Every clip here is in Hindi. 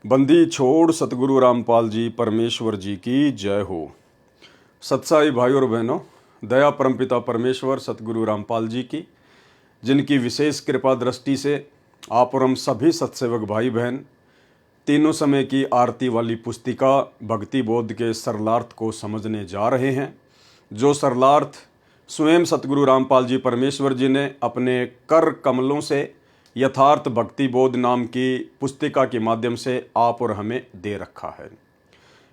बंदी छोड़ सतगुरु रामपाल जी परमेश्वर जी की जय हो। सत्साई भाई और बहनों, दया परमपिता परमेश्वर सतगुरु रामपाल जी की, जिनकी विशेष कृपा दृष्टि से आप और हम सभी सत्सेवक भाई बहन तीनों समय की आरती वाली पुस्तिका भक्ति बोध के सरलार्थ को समझने जा रहे हैं, जो सरलार्थ स्वयं सतगुरु रामपाल जी परमेश्वर जी ने अपने कर कमलों से यथार्थ भक्ति बोध नाम की पुस्तिका के माध्यम से आप और हमें दे रखा है।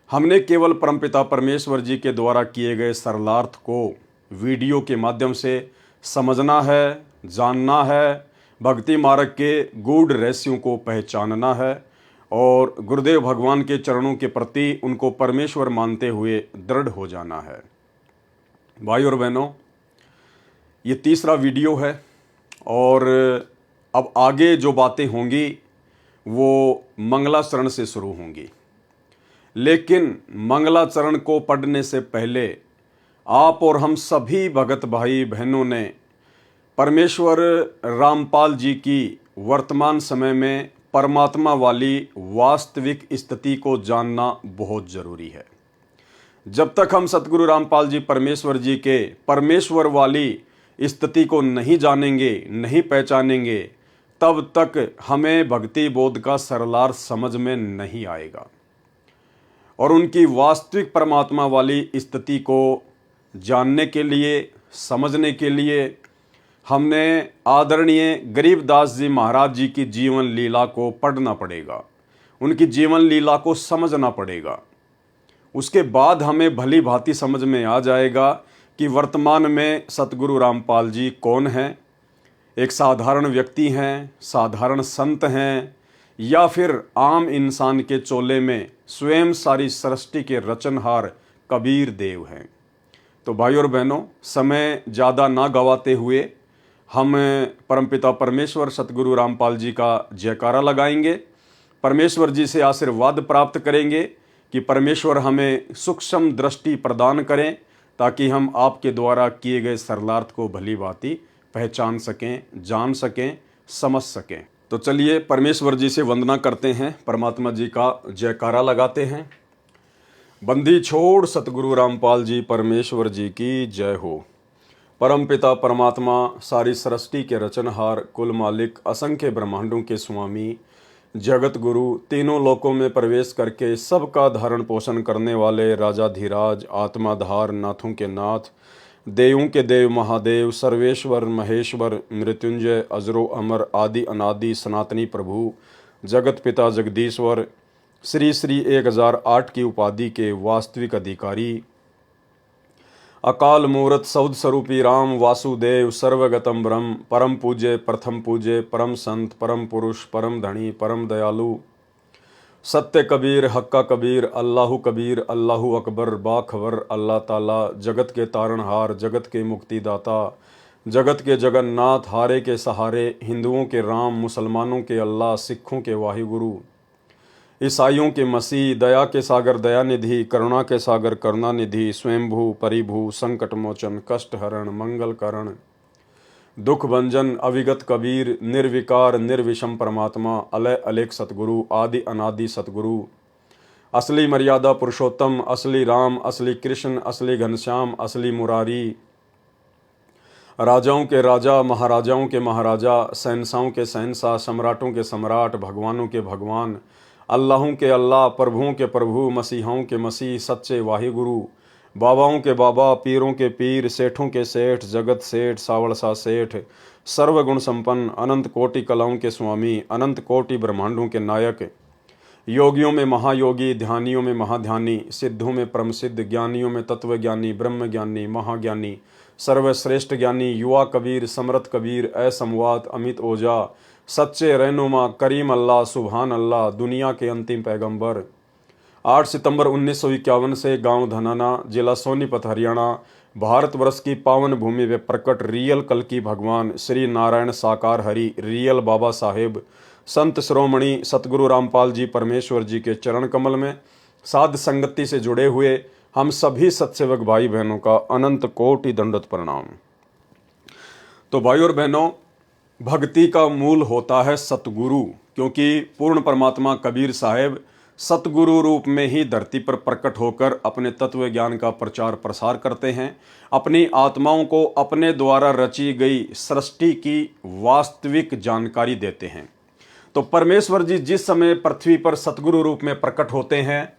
हमने केवल परमपिता परमेश्वर जी के द्वारा किए गए सरलार्थ को वीडियो के माध्यम से समझना है, जानना है, भक्ति मार्ग के गूढ़ रहस्यों को पहचानना है और गुरुदेव भगवान के चरणों के प्रति उनको परमेश्वर मानते हुए दृढ़ हो जाना है। भाई और बहनों, ये तीसरा वीडियो है और अब आगे जो बातें होंगी वो मंगलाचरण से शुरू होंगी, लेकिन मंगलाचरण को पढ़ने से पहले आप और हम सभी भगत भाई बहनों ने परमेश्वर रामपाल जी की वर्तमान समय में परमात्मा वाली वास्तविक स्थिति को जानना बहुत जरूरी है। जब तक हम सतगुरु रामपाल जी परमेश्वर जी के परमेश्वर वाली स्थिति को नहीं जानेंगे, नहीं पहचानेंगे, तब तक हमें भक्ति बोध का सरलार्थ समझ में नहीं आएगा। और उनकी वास्तविक परमात्मा वाली स्थिति को जानने के लिए, समझने के लिए हमने आदरणीय गरीबदास जी महाराज जी की जीवन लीला को पढ़ना पड़ेगा, उनकी जीवन लीला को समझना पड़ेगा। उसके बाद हमें भली भांति समझ में आ जाएगा कि वर्तमान में सतगुरु रामपाल जी कौन हैं, एक साधारण व्यक्ति हैं, साधारण संत हैं, या फिर आम इंसान के चोले में स्वयं सारी सृष्टि के रचनहार कबीर देव हैं। तो भाई और बहनों, समय ज़्यादा ना गवाते हुए हम परमपिता परमेश्वर सतगुरु रामपाल जी का जयकारा लगाएंगे, परमेश्वर जी से आशीर्वाद प्राप्त करेंगे कि परमेश्वर हमें सूक्ष्म दृष्टि प्रदान करें, ताकि हम आपके द्वारा किए गए सरलार्थ को भली भांति पहचान सकें, जान सकें, समझ सकें। तो चलिए परमेश्वर जी से वंदना करते हैं, परमात्मा जी का जयकारा लगाते हैं। बंदी छोड़ सतगुरु रामपाल जी परमेश्वर जी की जय हो। परमपिता परमात्मा सारी सृष्टि के रचनहार, कुल मालिक, असंख्य ब्रह्मांडों के स्वामी, जगत गुरु, तीनों लोकों में प्रवेश करके सबका धारण पोषण करने वाले राजाधिराज, आत्माधार, नाथों के नाथ, देवों के देव महादेव, सर्वेश्वर महेश्वर, मृत्युंजय, अजरो अमर, आदि अनादि सनातनी प्रभु, जगत पिता जगदीश्वर, श्री श्री 1008 की उपाधि के वास्तविक अधिकारी, अकाल मूर्त सौद स्वरूपी राम वासुदेव, सर्वगतम ब्रह्म, परम पूज्य, प्रथम पूज्य, परम संत, परम पुरुष, परम धनी, परम दयालु, सत्य कबीर, हक्का कबीर, अल्लाहु कबीर, अल्लाहु अकबर, बाखबर, अल्लाह ताला, जगत के तारणहार, जगत के मुक्तिदाता, जगत के जगन्नाथ, हारे के सहारे, हिंदुओं के राम, मुसलमानों के अल्लाह, सिखों के वाहिगुरु, ईसाइयों के मसीह, दया के सागर दयानिधि, करुणा के सागर करुणानिधि, स्वयंभू परिभू, संकट मोचन, कष्ट हरण, मंगल करण, दुख भंजन, अविगत कबीर, निर्विकार निर्विषम परमात्मा, अलय अलेख सतगुरु, आदि अनादि सतगुरु, असली मर्यादा पुरुषोत्तम, असली राम, असली कृष्ण, असली घनश्याम, असली मुरारी, राजाओं के राजा, महाराजाओं के महाराजा, शहंशाहों के शहंशाह, सम्राटों के सम्राट, भगवानों के भगवान, अल्लाहों के अल्लाह, प्रभुओं के प्रभु, मसीहाओं के मसीह, सच्चे वाहिगुरु, बाबाओं के बाबा, पीरों के पीर, सेठों के सेठ, जगत सेठ, सावड़सा सेठ, सर्वगुण संपन्न, अनंत कोटि कलाओं के स्वामी, अनंत कोटि ब्रह्मांडों के नायक, योगियों में महायोगी, ध्यानियों में महाध्यानी, सिद्धों में परम सिद्ध, ज्ञानियों में तत्वज्ञानी, ब्रह्म ज्ञानी, महाज्ञानी, सर्वश्रेष्ठ ज्ञानी, युवा कबीर, समरथ कबीर, असमवात, अमित ओझा, सच्चे रहनुमा, करीम अल्लाह, सुभान अल्लाह, दुनिया के अंतिम पैगंबर। 8 सितंबर 1951 से गांव धनाना, जिला सोनीपत, हरियाणा, भारतवर्ष की पावन भूमि में प्रकट रियल कल की भगवान श्री नारायण साकार हरि, रियल बाबा साहेब, संत श्रोमणी सतगुरु रामपाल जी परमेश्वर जी के चरण कमल में साध संगति से जुड़े हुए हम सभी सत्सेवक भाई बहनों का अनंत कोटि दंडवत प्रणाम। तो भाई और बहनों, भक्ति का मूल होता है सतगुरु, क्योंकि पूर्ण परमात्मा कबीर साहब सतगुरु रूप में ही धरती पर प्रकट होकर अपने तत्व ज्ञान का प्रचार प्रसार करते हैं, अपनी आत्माओं को अपने द्वारा रची गई सृष्टि की वास्तविक जानकारी देते हैं। तो परमेश्वर जी जिस समय पृथ्वी पर सतगुरु रूप में प्रकट होते हैं,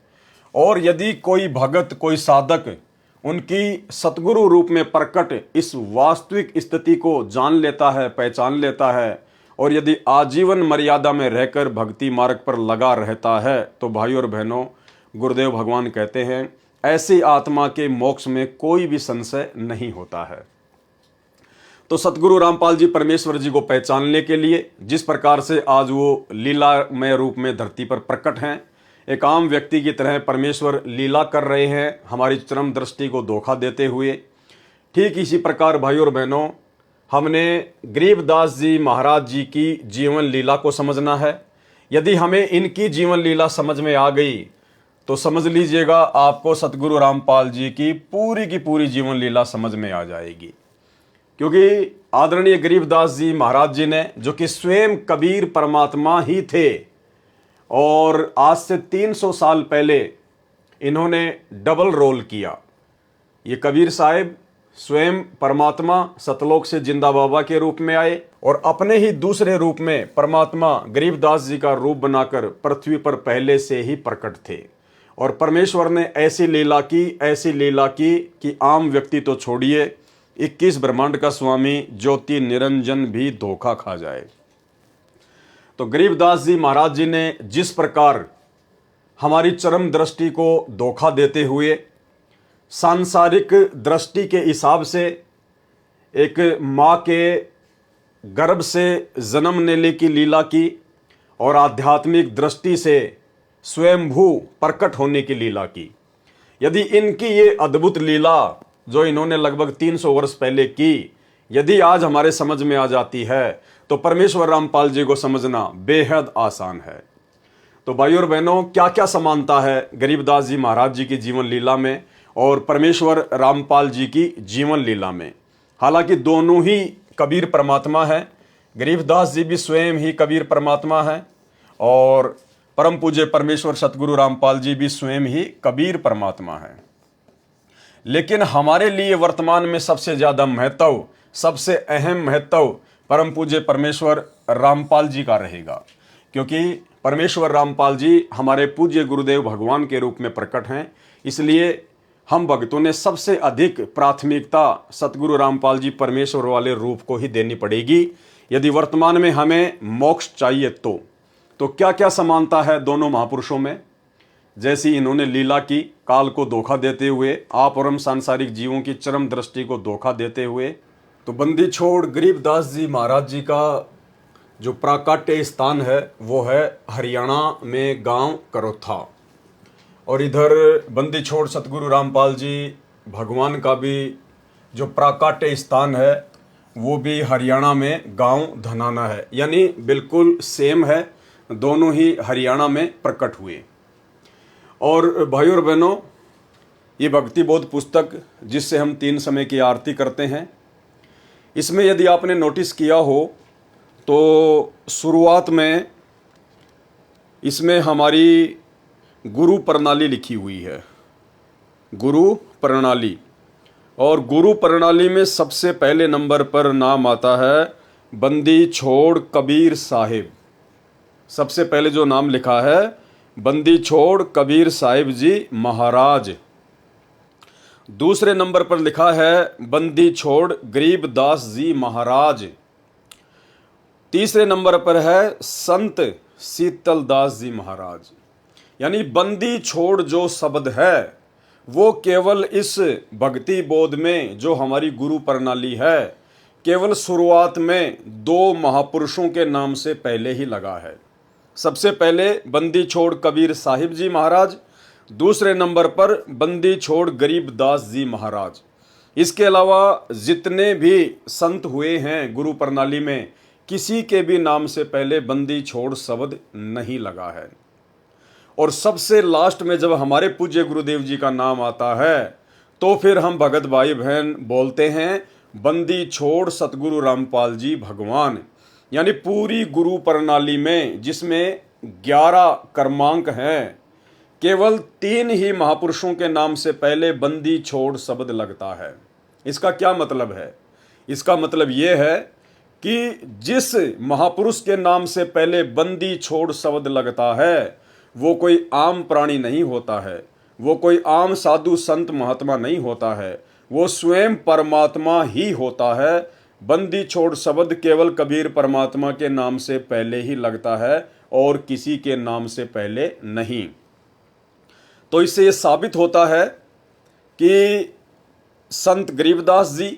और यदि कोई भगत, कोई साधक उनकी सतगुरु रूप में प्रकट इस वास्तविक स्थिति को जान लेता है, पहचान लेता है, और यदि आजीवन मर्यादा में रहकर भक्ति मार्ग पर लगा रहता है, तो भाई और बहनों, गुरुदेव भगवान कहते हैं ऐसी आत्मा के मोक्ष में कोई भी संशय नहीं होता है। तो सतगुरु रामपाल जी परमेश्वर जी को पहचानने के लिए जिस प्रकार से आज वो लीलामय रूप में धरती पर प्रकट हैं, एक आम व्यक्ति की तरह परमेश्वर लीला कर रहे हैं हमारी चरम दृष्टि को धोखा देते हुए, ठीक इसी प्रकार भाई और बहनों हमने गरीबदास जी महाराज जी की जीवन लीला को समझना है। यदि हमें इनकी जीवन लीला समझ में आ गई तो समझ लीजिएगा आपको सतगुरु रामपाल जी की पूरी जीवन लीला समझ में आ जाएगी। क्योंकि आदरणीय गरीबदास जी महाराज जी ने, जो कि स्वयं कबीर परमात्मा ही थे, और आज से 300 साल पहले इन्होंने डबल रोल किया। ये कबीर साहब स्वयं परमात्मा सतलोक से जिंदा बाबा के रूप में आए, और अपने ही दूसरे रूप में परमात्मा गरीबदास जी का रूप बनाकर पृथ्वी पर पहले से ही प्रकट थे। और परमेश्वर ने ऐसी लीला की कि आम व्यक्ति तो छोड़िए, 21 ब्रह्मांड का स्वामी ज्योति निरंजन भी धोखा खा जाए। तो गरीबदास जी महाराज जी ने जिस प्रकार हमारी चरम दृष्टि को धोखा देते हुए सांसारिक दृष्टि के हिसाब से एक माँ के गर्भ से जन्म लेने की लीला की, और आध्यात्मिक दृष्टि से स्वयंभू प्रकट होने की लीला की, यदि इनकी ये अद्भुत लीला जो इन्होंने लगभग 300 वर्ष पहले की, यदि आज हमारे समझ में आ जाती है तो परमेश्वर रामपाल जी को समझना बेहद आसान है। तो भाई और बहनों, क्या क्या समानता है गरीबदास जी महाराज जी की जीवन लीला में और परमेश्वर रामपाल जी की जीवन लीला में। हालांकि दोनों ही कबीर परमात्मा है, गरीबदास जी भी स्वयं ही कबीर परमात्मा है, और परम पूज्य परमेश्वर सतगुरु रामपाल जी भी स्वयं ही कबीर परमात्मा है। लेकिन हमारे लिए वर्तमान में सबसे ज़्यादा महत्व, सबसे अहम महत्व परम पूज्य परमेश्वर रामपाल जी का रहेगा, क्योंकि परमेश्वर रामपाल जी हमारे पूज्य गुरुदेव भगवान के रूप में प्रकट हैं। इसलिए हम भक्तों ने सबसे अधिक प्राथमिकता सतगुरु रामपाल जी परमेश्वर वाले रूप को ही देनी पड़ेगी, यदि वर्तमान में हमें मोक्ष चाहिए तो क्या क्या समानता है दोनों महापुरुषों में। जैसी इन्होंने लीला की, काल को धोखा देते हुए, आप और हम सांसारिक जीवों की चरम दृष्टि को धोखा देते हुए, तो बंदी छोड़ गरीबदास जी महाराज जी का जो प्राकट्य स्थान है वो है हरियाणा में गांव करोथा, और इधर बंदी छोड़ सतगुरु रामपाल जी भगवान का भी जो प्राकट्य स्थान है वो भी हरियाणा में गांव धनाना है, यानी बिल्कुल सेम है, दोनों ही हरियाणा में प्रकट हुए। और भाई और बहनों, ये भक्ति बोध पुस्तक जिससे हम 3 समय की आरती करते हैं, इसमें यदि आपने नोटिस किया हो तो शुरुआत में इसमें हमारी गुरु प्रणाली लिखी हुई है, गुरु प्रणाली। और गुरु प्रणाली में सबसे पहले नंबर पर नाम आता है बंदी छोड़ कबीर साहिब। सबसे पहले जो नाम लिखा है बंदी छोड़ कबीर साहिब जी महाराज। दूसरे नंबर पर लिखा है बंदी छोड़ गरीबदास जी महाराज। तीसरे नंबर पर है संत शीतलदास जी महाराज। यानी बंदी छोड़ जो शब्द है वो केवल इस भक्ति बोध में जो हमारी गुरु प्रणाली है, केवल शुरुआत में 2 महापुरुषों के नाम से पहले ही लगा है। सबसे पहले बंदी छोड़ कबीर साहिब जी महाराज, दूसरे नंबर पर बंदी छोड़ गरीबदास जी महाराज। इसके अलावा जितने भी संत हुए हैं गुरु प्रणाली में, किसी के भी नाम से पहले बंदी छोड़ शब्द नहीं लगा है। और सबसे लास्ट में जब हमारे पूज्य गुरुदेव जी का नाम आता है तो फिर हम भगत भाई बहन बोलते हैं बंदी छोड़ सतगुरु रामपाल जी भगवान। यानी पूरी गुरु प्रणाली में जिसमें 11 क्रमांक हैं, केवल 3 ही महापुरुषों के नाम से पहले बंदी छोड़ शब्द लगता है। इसका क्या मतलब है? इसका मतलब यह है कि जिस महापुरुष के नाम से पहले बंदी छोड़ शब्द लगता है वो कोई आम प्राणी नहीं होता है, वो कोई आम साधु संत महात्मा नहीं होता है, वो स्वयं परमात्मा ही होता है। बंदी छोड़ शब्द केवल कबीर परमात्मा के नाम से पहले ही लगता है और किसी के नाम से पहले नहीं। तो इससे ये साबित होता है कि संत गरीबदास जी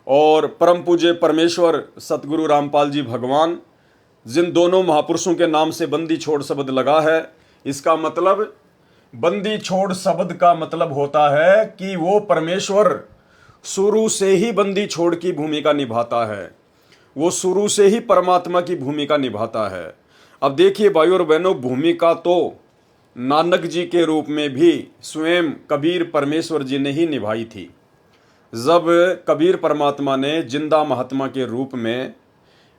और परम पूज्य परमेश्वर सतगुरु रामपाल जी भगवान, जिन दोनों महापुरुषों के नाम से बंदी छोड़ शब्द लगा है, इसका मतलब बंदी छोड़ शब्द का मतलब होता है कि वो परमेश्वर शुरू से ही बंदी छोड़ की भूमिका निभाता है, वो शुरू से ही परमात्मा की भूमिका निभाता है। अब देखिए भाइयों और बहनों, भूमिका तो नानक जी के रूप में भी स्वयं कबीर परमेश्वर जी ने ही निभाई थी। जब कबीर परमात्मा ने जिंदा महात्मा के रूप में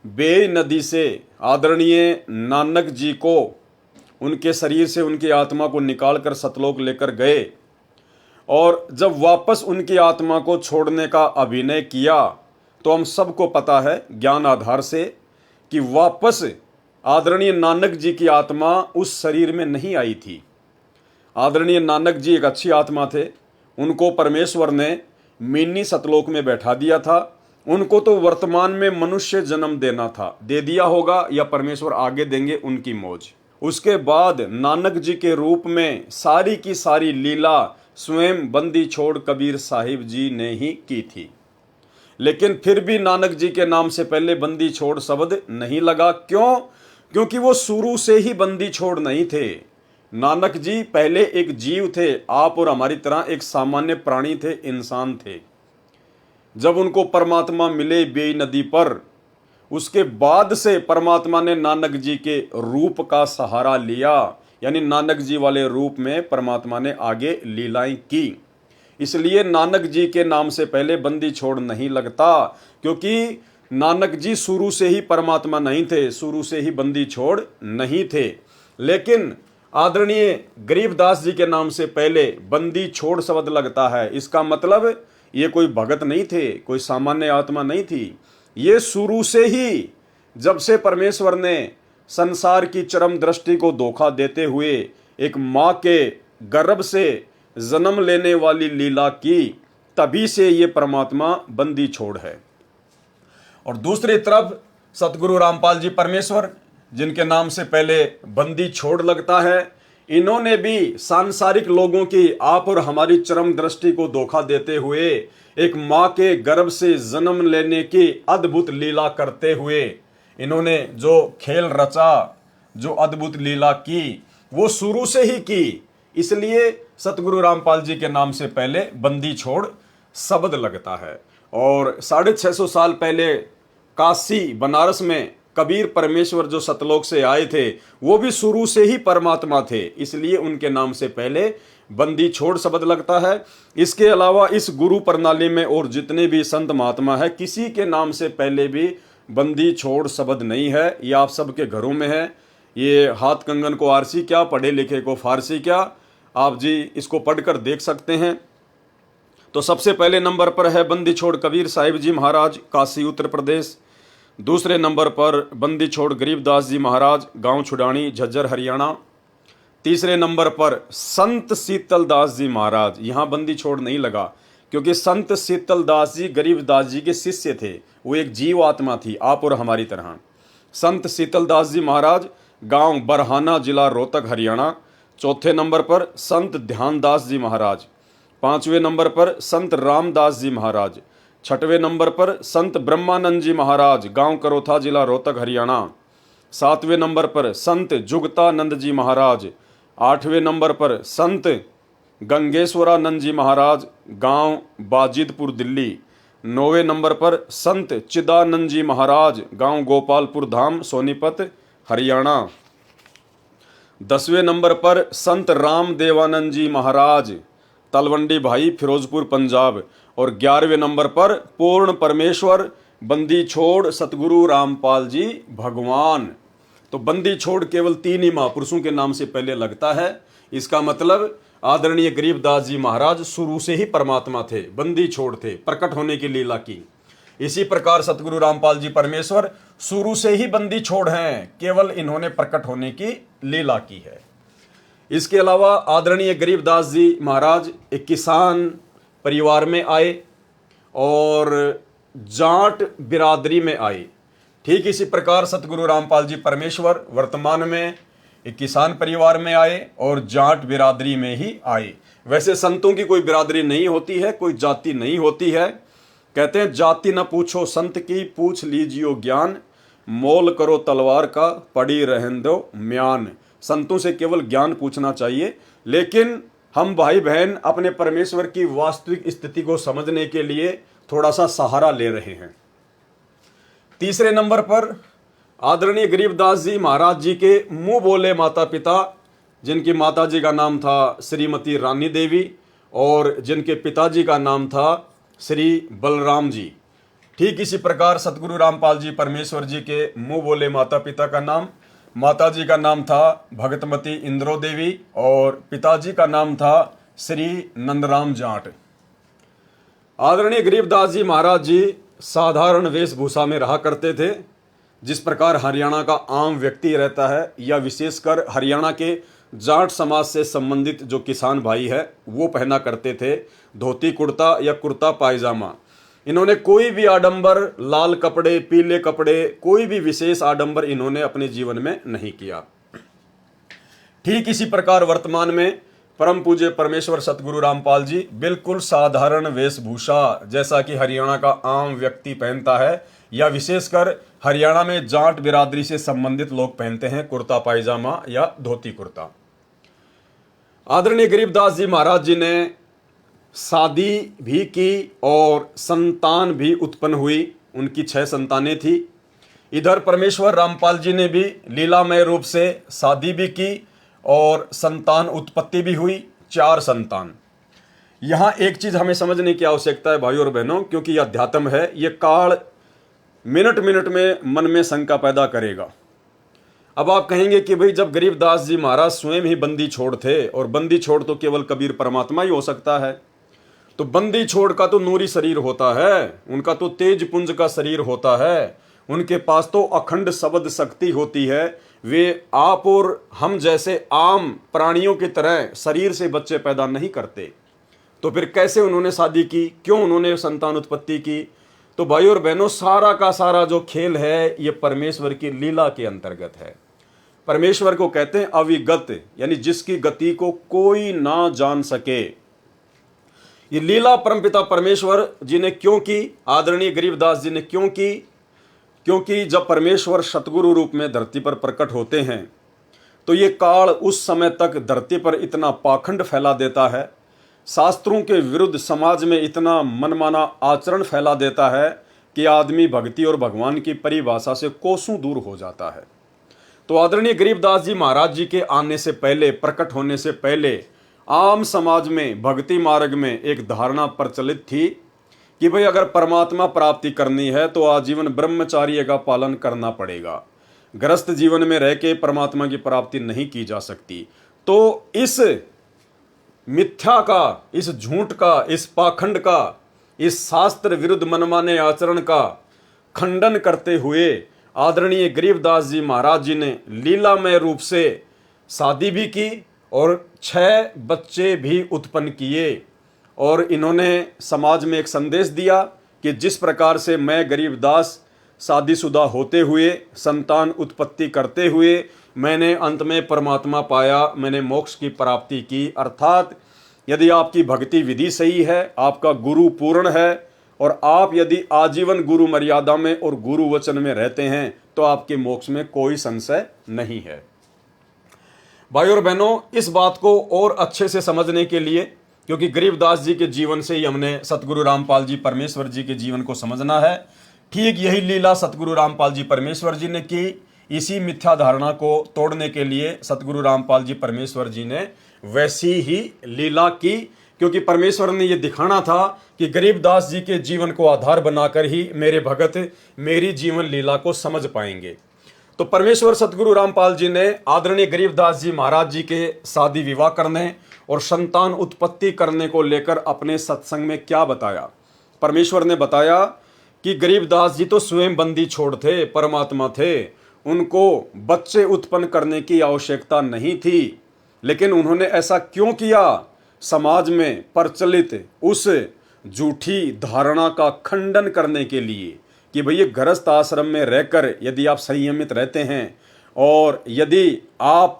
बेई नदी से आदरणीय नानक जी को उनके शरीर से उनकी आत्मा को निकालकर सतलोक लेकर गए और जब वापस उनकी आत्मा को छोड़ने का अभिनय किया, तो हम सबको पता है ज्ञान आधार से कि वापस आदरणीय नानक जी की आत्मा उस शरीर में नहीं आई थी। आदरणीय नानक जी एक अच्छी आत्मा थे, उनको परमेश्वर ने मिनी सतलोक में बैठा दिया था। उनको तो वर्तमान में मनुष्य जन्म देना था, दे दिया होगा या परमेश्वर आगे देंगे, उनकी मौज। उसके बाद नानक जी के रूप में सारी की सारी लीला स्वयं बंदी छोड़ कबीर साहिब जी ने ही की थी। लेकिन फिर भी नानक जी के नाम से पहले बंदी छोड़ शब्द नहीं लगा। क्यों? क्योंकि वो शुरू से ही बंदी छोड़ नहीं थे। नानक जी पहले एक जीव थे, आप और हमारी तरह एक सामान्य प्राणी थे, इंसान थे। जब उनको परमात्मा मिले बेई नदी पर, उसके बाद से परमात्मा ने नानक जी के रूप का सहारा लिया, यानी नानक जी वाले रूप में परमात्मा ने आगे लीलाएं की। इसलिए नानक जी के नाम से पहले बंदी छोड़ नहीं लगता, क्योंकि नानक जी शुरू से ही परमात्मा नहीं थे, शुरू से ही बंदी छोड़ नहीं थे। लेकिन आदरणीय गरीबदास जी के नाम से पहले बंदी छोड़ शब्द लगता है। इसका मतलब ये कोई भगत नहीं थे, कोई सामान्य आत्मा नहीं थी। ये शुरू से ही, जब से परमेश्वर ने संसार की चरम दृष्टि को धोखा देते हुए एक माँ के गर्भ से जन्म लेने वाली लीला की, तभी से ये परमात्मा बंदी छोड़ है। और दूसरी तरफ सतगुरु रामपाल जी परमेश्वर, जिनके नाम से पहले बंदी छोड़ लगता है, इन्होंने भी सांसारिक लोगों की, आप और हमारी चरम दृष्टि को धोखा देते हुए एक माँ के गर्भ से जन्म लेने की अद्भुत लीला करते हुए इन्होंने जो खेल रचा, जो अद्भुत लीला की, वो शुरू से ही की। इसलिए सतगुरु रामपाल जी के नाम से पहले बंदी छोड़ शब्द लगता है। और 650 साल पहले काशी बनारस में कबीर परमेश्वर जो सतलोक से आए थे, वो भी शुरू से ही परमात्मा थे, इसलिए उनके नाम से पहले बंदी छोड़ शब्द लगता है। इसके अलावा इस गुरु प्रणाली में और जितने भी संत महात्मा है, किसी के नाम से पहले भी बंदी छोड़ शब्द नहीं है। ये आप सबके घरों में है। ये हाथ कंगन को आरसी क्या, पढ़े लिखे को फारसी क्या, आप जी इसको पढ़कर देख सकते हैं। तो सबसे पहले नंबर पर है बंदी छोड़ कबीर साहिब जी महाराज, काशी उत्तर प्रदेश। दूसरे नंबर पर बंदी छोड़ गरीबदास जी महाराज, गांव छुडानी, झज्जर हरियाणा। तीसरे नंबर पर संत शीतलदास जी महाराज। यहाँ बंदी छोड़ नहीं लगा, क्योंकि संत शीतलदास जी गरीबदास जी के शिष्य थे, वो एक जीव आत्मा थी, आप और हमारी तरह। संत शीतलदास जी महाराज, गांव बरहाना, जिला रोहतक, हरियाणा। चौथे नंबर पर संत ध्यानदास जी महाराज। पांचवें नंबर पर संत रामदास जी महाराज। छठवें नंबर पर संत ब्रह्मानंद जी महाराज, गांव करोथा, जिला रोहतक, हरियाणा। सातवें नंबर पर संत जुगतानंद जी महाराज। आठवें नंबर पर संत गंगेश्वरानंद जी महाराज, गांव बाजिदपुर, दिल्ली। नौवें नंबर पर संत चिदानंद जी महाराज, गांव गोपालपुर धाम, सोनीपत, हरियाणा। 10वें नंबर पर संत राम देवानंद जी महाराज, तलवंडी भाई, फिरोजपुर, पंजाब। और 11वें नंबर पर पूर्ण परमेश्वर बंदी छोड़ सतगुरु रामपाल जी भगवान। तो बंदी छोड़ केवल 3 ही महापुरुषों के नाम से पहले लगता है। इसका मतलब आदरणीय गरीबदास जी महाराज शुरू से ही परमात्मा थे, बंदी छोड़ थे, प्रकट होने की लीला की। इसी प्रकार सतगुरु रामपाल जी परमेश्वर शुरू से ही बंदी छोड़ हैं, केवल इन्होंने प्रकट होने की लीला की है। इसके अलावा आदरणीय गरीबदास जी महाराज एक किसान परिवार में आए और जाट बिरादरी में आए। ठीक इसी प्रकार सतगुरु रामपाल जी परमेश्वर वर्तमान में एक किसान परिवार में आए और जाट बिरादरी में ही आए। वैसे संतों की कोई बिरादरी नहीं होती है, कोई जाति नहीं होती है। कहते हैं जाति न पूछो संत की, पूछ लीजियो ज्ञान, मोल करो तलवार का, पड़ी रहन दो म्यान। संतों से केवल ज्ञान पूछना चाहिए, लेकिन हम भाई बहन अपने परमेश्वर की वास्तविक स्थिति को समझने के लिए थोड़ा सा सहारा ले रहे हैं। तीसरे नंबर पर आदरणीय गरीबदास जी महाराज जी के मुंह बोले माता पिता, जिनकी माता जी का नाम था श्रीमती रानी देवी और जिनके पिताजी का नाम था श्री बलराम जी। ठीक इसी प्रकार सतगुरु रामपाल जी परमेश्वर जी के मुंह बोले माता पिता का नाम, माता जी का नाम था भगतमती इंद्रो देवी और पिताजी का नाम था श्री नंदराम जाट। आदरणीय गरीबदास जी महाराज जी साधारण वेशभूषा में रहा करते थे, जिस प्रकार हरियाणा का आम व्यक्ति रहता है, या विशेषकर हरियाणा के जाट समाज से संबंधित जो किसान भाई है वो पहना करते थे, धोती कुर्ता या कुर्ता पायजामा। इन्होंने कोई भी आडंबर, लाल कपड़े, पीले कपड़े, कोई भी विशेष आडंबर इन्होंने अपने जीवन में नहीं किया। ठीक इसी प्रकार वर्तमान में परम पूज्य परमेश्वर सतगुरु रामपाल जी बिल्कुल साधारण वेशभूषा, जैसा कि हरियाणा का आम व्यक्ति पहनता है या विशेषकर हरियाणा में जाट बिरादरी से संबंधित लोग पहनते हैं, कुर्ता पायजामा या धोती कुर्ता। आदरणीय गरीबदास जी महाराज जी ने शादी भी की और संतान भी उत्पन्न हुई। उनकी 6 संतानें थी। इधर परमेश्वर रामपाल जी ने भी लीलामय रूप से शादी भी की और संतान उत्पत्ति भी हुई, 4 संतान। यहाँ एक चीज हमें समझने की आवश्यकता है भाइयों और बहनों, क्योंकि यह अध्यात्म है, ये काल मिनट मिनट में मन में शंका पैदा करेगा। अब आप कहेंगे कि भाई जब गरीबदास जी महाराज स्वयं ही बंदी छोड़ थे, और बंदी छोड़ तो केवल कबीर परमात्मा ही हो सकता है, तो बंदी छोड़ का तो नूरी शरीर होता है, उनका तो तेज पुंज का शरीर होता है, उनके पास तो अखंड शब्द शक्ति होती है। वे आप और हम जैसे आम प्राणियों की तरह शरीर से बच्चे पैदा नहीं करते। तो फिर कैसे उन्होंने शादी की, क्यों उन्होंने संतान उत्पत्ति की? तो भाई और बहनों, सारा का सारा जो खेल है ये परमेश्वर की लीला के अंतर्गत है। परमेश्वर को कहते हैं अविगत, यानी जिसकी गति को कोई ना जान सके। ये लीला परमपिता परमेश्वर जी ने क्यों की, आदरणीय गरीबदास जी ने क्यों की? क्योंकि जब परमेश्वर सतगुरु रूप में धरती पर प्रकट होते हैं तो ये काल उस समय तक धरती पर इतना पाखंड फैला देता है, शास्त्रों के विरुद्ध समाज में इतना मनमाना आचरण फैला देता है कि आदमी भक्ति और भगवान की परिभाषा से कोसों दूर हो जाता है। तो आदरणीय गरीबदास जी महाराज जी के आने से पहले, प्रकट होने से पहले, आम समाज में भक्ति मार्ग में एक धारणा प्रचलित थी कि भाई अगर परमात्मा प्राप्ति करनी है तो आजीवन ब्रह्मचार्य का पालन करना पड़ेगा, गृहस्थ जीवन में रह के परमात्मा की प्राप्ति नहीं की जा सकती। तो इस मिथ्या का, इस झूठ का, इस पाखंड का, इस शास्त्र विरुद्ध मनमाने आचरण का खंडन करते हुए आदरणीय गरीबदास जी महाराज जी ने लीलामय रूप से शादी भी की और 6 बच्चे भी उत्पन्न किए। और इन्होंने समाज में एक संदेश दिया कि जिस प्रकार से मैं गरीबदास शादीशुदा होते हुए, संतान उत्पत्ति करते हुए मैंने अंत में परमात्मा पाया, मैंने मोक्ष की प्राप्ति की। अर्थात यदि आपकी भक्ति विधि सही है, आपका गुरु पूर्ण है और आप यदि आजीवन गुरु मर्यादा में और गुरु वचन में रहते हैं तो आपके मोक्ष में कोई संशय नहीं है। भाई और बहनों, इस बात को और अच्छे से समझने के लिए, क्योंकि गरीबदास जी के जीवन से ही हमने सतगुरु रामपाल जी परमेश्वर जी के जीवन को समझना है, ठीक यही लीला सतगुरु रामपाल जी परमेश्वर जी ने की। इसी मिथ्या धारणा को तोड़ने के लिए सतगुरु रामपाल जी परमेश्वर जी ने वैसी ही लीला की, क्योंकि परमेश्वर ने यह दिखाना था कि गरीबदास जी के जीवन को आधार बनाकर ही मेरे भगत मेरी जीवन लीला को समझ पाएंगे। तो परमेश्वर सतगुरु रामपाल जी ने आदरणीय गरीबदास जी महाराज जी के शादी विवाह करने और संतान उत्पत्ति करने को लेकर अपने सत्संग में क्या बताया। परमेश्वर ने बताया कि गरीबदास जी तो स्वयं बंदी छोड़ थे, परमात्मा थे, उनको बच्चे उत्पन्न करने की आवश्यकता नहीं थी, लेकिन उन्होंने ऐसा क्यों किया? समाज में प्रचलित उस झूठी धारणा का खंडन करने के लिए कि भैया गृहस्थ आश्रम में रहकर यदि आप संयमित रहते हैं और यदि आप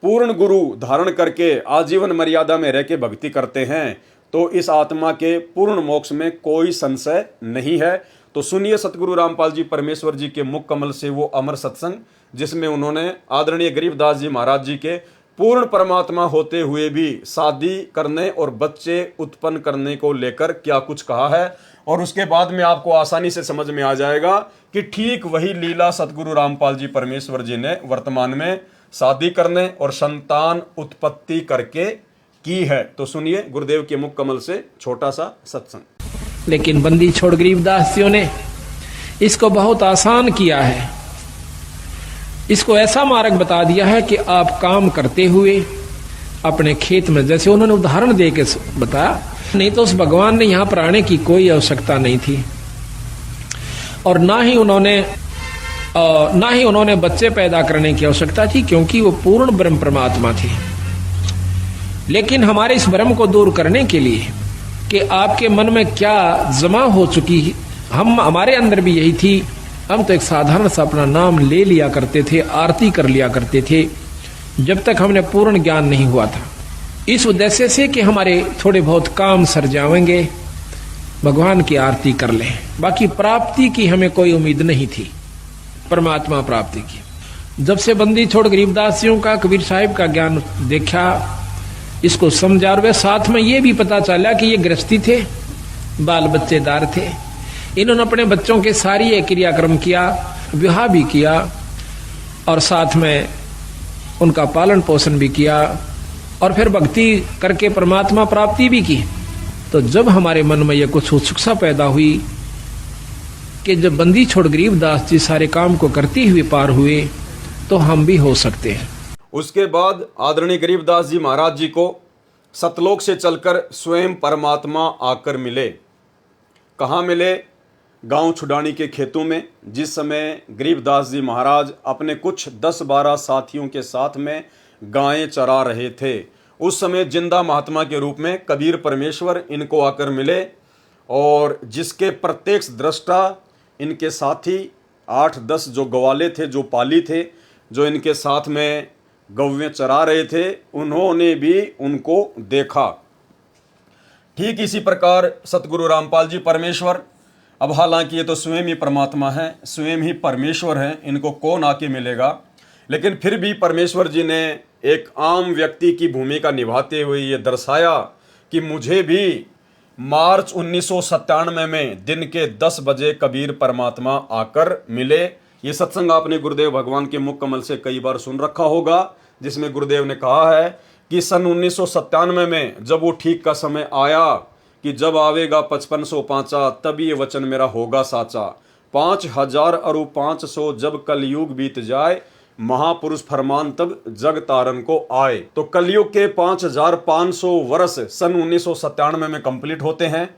पूर्ण गुरु धारण करके आजीवन मर्यादा में रह के भक्ति करते हैं तो इस आत्मा के पूर्ण मोक्ष में कोई संशय नहीं है। तो सुनिए सतगुरु रामपाल जी परमेश्वर जी के मुख कमल से वो अमर सत्संग, जिसमें उन्होंने आदरणीय गरीबदास जी महाराज जी के पूर्ण परमात्मा होते हुए भी शादी करने और बच्चे उत्पन्न करने को लेकर क्या कुछ कहा है। और उसके बाद में आपको आसानी से समझ में आ जाएगा कि ठीक वही लीला सतगुरु रामपाल जी परमेश्वर जी ने वर्तमान में शादी करने और संतान उत्पत्ति करके की है। तो सुनिए गुरुदेव के मुख कमल से छोटा सा सत्संग। लेकिन बंदी छोड़ गरीबदास जियों ने इसको बहुत आसान किया है। इसको ऐसा मार्ग बता दिया है कि आप काम करते हुए अपने खेत में, जैसे उन्होंने उदाहरण दे के बताया, नहीं तो उस भगवान ने यहां पर आने की कोई आवश्यकता नहीं थी और ना ही उन्होंने बच्चे पैदा करने की आवश्यकता थी, क्योंकि वो पूर्ण ब्रह्म परमात्मा थे। लेकिन हमारे इस भ्रम को दूर करने के लिए कि आपके मन में क्या जमा हो चुकी, हमारे अंदर भी यही थी। हम तो एक साधारण सा अपना नाम ले लिया करते थे, आरती कर लिया करते थे, जब तक हमने पूर्ण ज्ञान नहीं हुआ था। इस उद्देश्य से कि हमारे थोड़े बहुत काम सर जाएंगे, भगवान की आरती कर लें, बाकी प्राप्ति की हमें कोई उम्मीद नहीं थी, परमात्मा प्राप्ति की। जब से बंदी छोड़ गरीबदासियों का, कबीर साहिब का ज्ञान देखा, इसको समझा, और वे साथ में ये भी पता चला कि ये गृहस्थी थे, बाल बच्चेदार थे, इन्होंने अपने बच्चों के सारी ये क्रियाक्रम किया, विवाह भी किया और साथ में उनका पालन पोषण भी किया और फिर भक्ति करके परमात्मा प्राप्ति भी की। तो जब हमारे मन में यह कुछ उत्सुकता पैदा हुई कि जब बंदी छोड़ गरीबदास जी सारे काम को करते हुए पार हुए तो हम भी हो सकते हैं। उसके बाद आदरणीय गरीबदास जी महाराज जी को सतलोक से चलकर स्वयं परमात्मा आकर मिले। कहाँ मिले? गांव छुडानी के खेतों में। जिस समय गरीबदास जी महाराज अपने कुछ 10-12 साथियों के साथ में गायें चरा रहे थे, उस समय जिंदा महात्मा के रूप में कबीर परमेश्वर इनको आकर मिले और जिसके प्रत्यक्ष दृष्टा इनके साथी 8-10 जो गवाले थे, जो पाली थे, जो इनके साथ में गौवें चरा रहे थे, उन्होंने भी उनको देखा। ठीक इसी प्रकार सतगुरु रामपाल जी परमेश्वर, अब हालांकि ये तो स्वयं ही परमात्मा है, स्वयं ही परमेश्वर हैं, इनको कौन आके मिलेगा, लेकिन फिर भी परमेश्वर जी ने एक आम व्यक्ति की भूमिका निभाते हुए ये दर्शाया कि मुझे भी मार्च 1997 में दिन के 10 बजे कबीर परमात्मा आकर मिले। ये सत्संग आपने गुरुदेव भगवान के मुख कमल से कई बार सुन रखा होगा, जिसमें गुरुदेव ने कहा है कि सन 1997 में जब वो ठीक का समय आया कि जब आवेगा 5500 पांचा, तब ये वचन मेरा होगा साचा। 5000 और 500 जब कलयुग बीत जाए, महापुरुष फरमान तब जग तारन को आए। तो कलयुग के 5500 वर्ष सन 1997 में कंप्लीट होते हैं।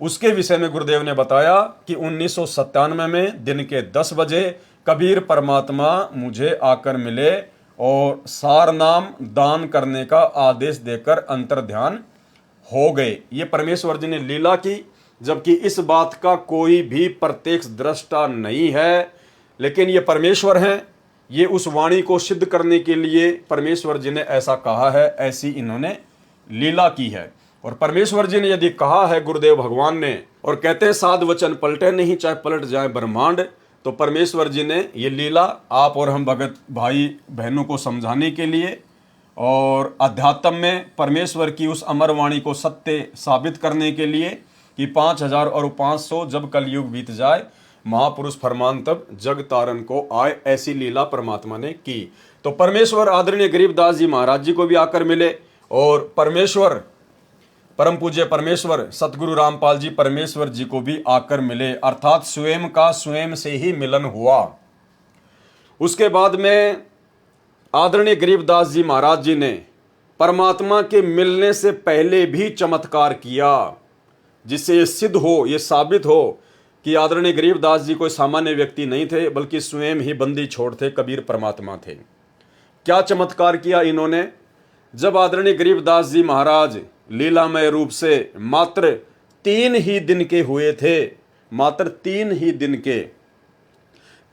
उसके विषय में गुरुदेव ने बताया कि 1997 में दिन के 10 बजे कबीर परमात्मा मुझे आकर मिले और सार नाम दान करने का आदेश देकर अंतर ध्यान हो गए। ये परमेश्वर जी ने लीला की, जबकि इस बात का कोई भी प्रत्यक्ष दृष्टा नहीं है, लेकिन ये परमेश्वर हैं। ये उस वाणी को सिद्ध करने के लिए परमेश्वर जी ने ऐसा कहा है, ऐसी इन्होंने लीला की है। और परमेश्वर जी ने यदि कहा है गुरुदेव भगवान ने, और कहते हैं साध वचन पलटे नहीं, चाहे पलट जाए ब्रह्मांड, तो परमेश्वर जी ने ये लीला आप और हम भगत भाई बहनों को समझाने के लिए और अध्यात्म में परमेश्वर की उस अमर वाणी को सत्य साबित करने के लिए कि 5000 और 500 जब कलयुग बीत जाए, महापुरुष फरमान तब जग तारन को आए, ऐसी लीला परमात्मा ने की। तो परमेश्वर आदरणीय गरीबदास जी महाराज जी को भी आकर मिले और परमेश्वर परम पूज्य परमेश्वर सतगुरु रामपाल जी परमेश्वर जी को भी आकर मिले, अर्थात स्वयं का स्वयं से ही मिलन हुआ। उसके बाद में आदरणीय गरीबदास जी महाराज जी ने परमात्मा के मिलने से पहले भी चमत्कार किया, जिससे ये सिद्ध हो, ये साबित हो कि आदरणीय गरीबदास जी कोई सामान्य व्यक्ति नहीं थे, बल्कि स्वयं ही बंदी छोड़ थे, कबीर परमात्मा थे। क्या चमत्कार किया इन्होंने? जब आदरणीय गरीबदास जी महाराज लीलामय रूप से मात्र 3 ही दिन के हुए थे, मात्र 3 ही दिन के,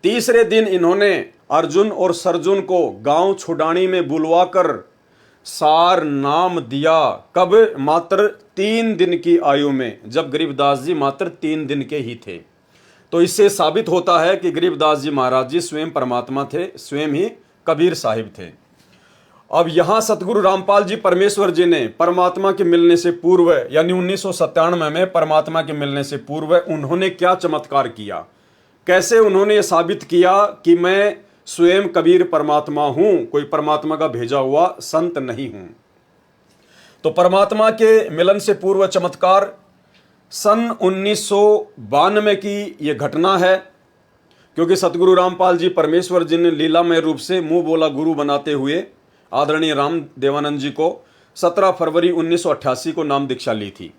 तीसरे दिन इन्होंने अर्जुन और सरजुन को गांव छुडानी में बुलवाकर सार नाम दिया। कब? मात्र 3 दिन की आयु में, जब गरीबदास जी मात्र 3 दिन के ही थे। तो इससे साबित होता है कि गरीबदास जी महाराज जी स्वयं परमात्मा थे, स्वयं ही कबीर साहिब थे। अब यहां सतगुरु रामपाल जी परमेश्वर जी ने परमात्मा के मिलने से पूर्व, यानी 1997 में परमात्मा के मिलने से पूर्व उन्होंने क्या चमत्कार किया, कैसे उन्होंने ये साबित किया कि मैं स्वयं कबीर परमात्मा हूं, कोई परमात्मा का भेजा हुआ संत नहीं हूं। तो परमात्मा के मिलन से पूर्व चमत्कार सन 1992 की यह घटना है, क्योंकि सतगुरु रामपाल जी परमेश्वर जी ने लीलामय रूप से मुंह बोला गुरु बनाते हुए आदरणीय राम देवानंद जी को 17 फरवरी 1988 को नाम दीक्षा ली थी।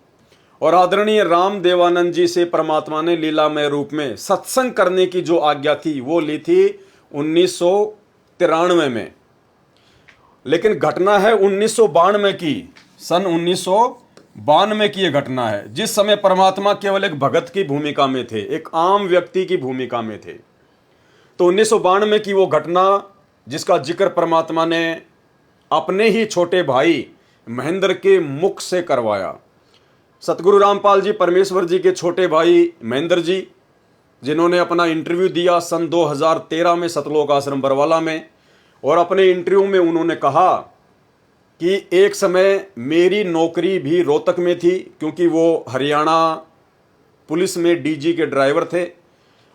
और आदरणीय राम देवानंद जी से परमात्मा ने लीलामय रूप में सत्संग करने की जो आज्ञा थी वो ली थी 1993 में। लेकिन घटना है 1992 की, सन 1992 की यह घटना है, जिस समय परमात्मा केवल एक भगत की भूमिका में थे, एक आम व्यक्ति की भूमिका में थे। तो 1992 की वो घटना जिसका जिक्र परमात्मा ने अपने ही छोटे भाई महेंद्र के मुख से करवाया। सतगुरु रामपाल जी परमेश्वर जी के छोटे भाई महेंद्र जी, जिन्होंने अपना इंटरव्यू दिया सन 2013 में सतलोक आश्रम बरवाला में, और अपने इंटरव्यू में उन्होंने कहा कि एक समय मेरी नौकरी भी रोहतक में थी, क्योंकि वो हरियाणा पुलिस में डीजी के ड्राइवर थे,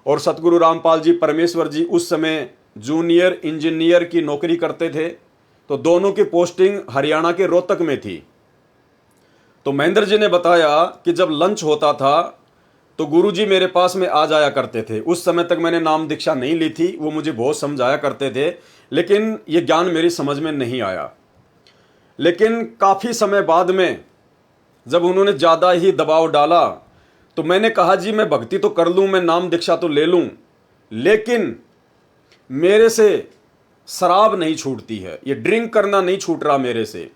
और सतगुरु रामपाल जी परमेश्वर जी उस समय जूनियर इंजीनियर की नौकरी करते थे। तो दोनों की पोस्टिंग हरियाणा के रोहतक में थी। तो महेंद्र जी ने बताया कि जब लंच होता था तो गुरुजी मेरे पास में आ जाया करते थे। उस समय तक मैंने नाम दीक्षा नहीं ली थी, वो मुझे बहुत समझाया करते थे, लेकिन ये ज्ञान मेरी समझ में नहीं आया। लेकिन काफ़ी समय बाद में जब उन्होंने ज़्यादा ही दबाव डाला तो मैंने कहा जी मैं भक्ति तो कर लूँ, मैं नाम दीक्षा तो ले लूँ, लेकिन मेरे से शराब नहीं छूटती है, ये ड्रिंक करना नहीं छूट रहा मेरे से।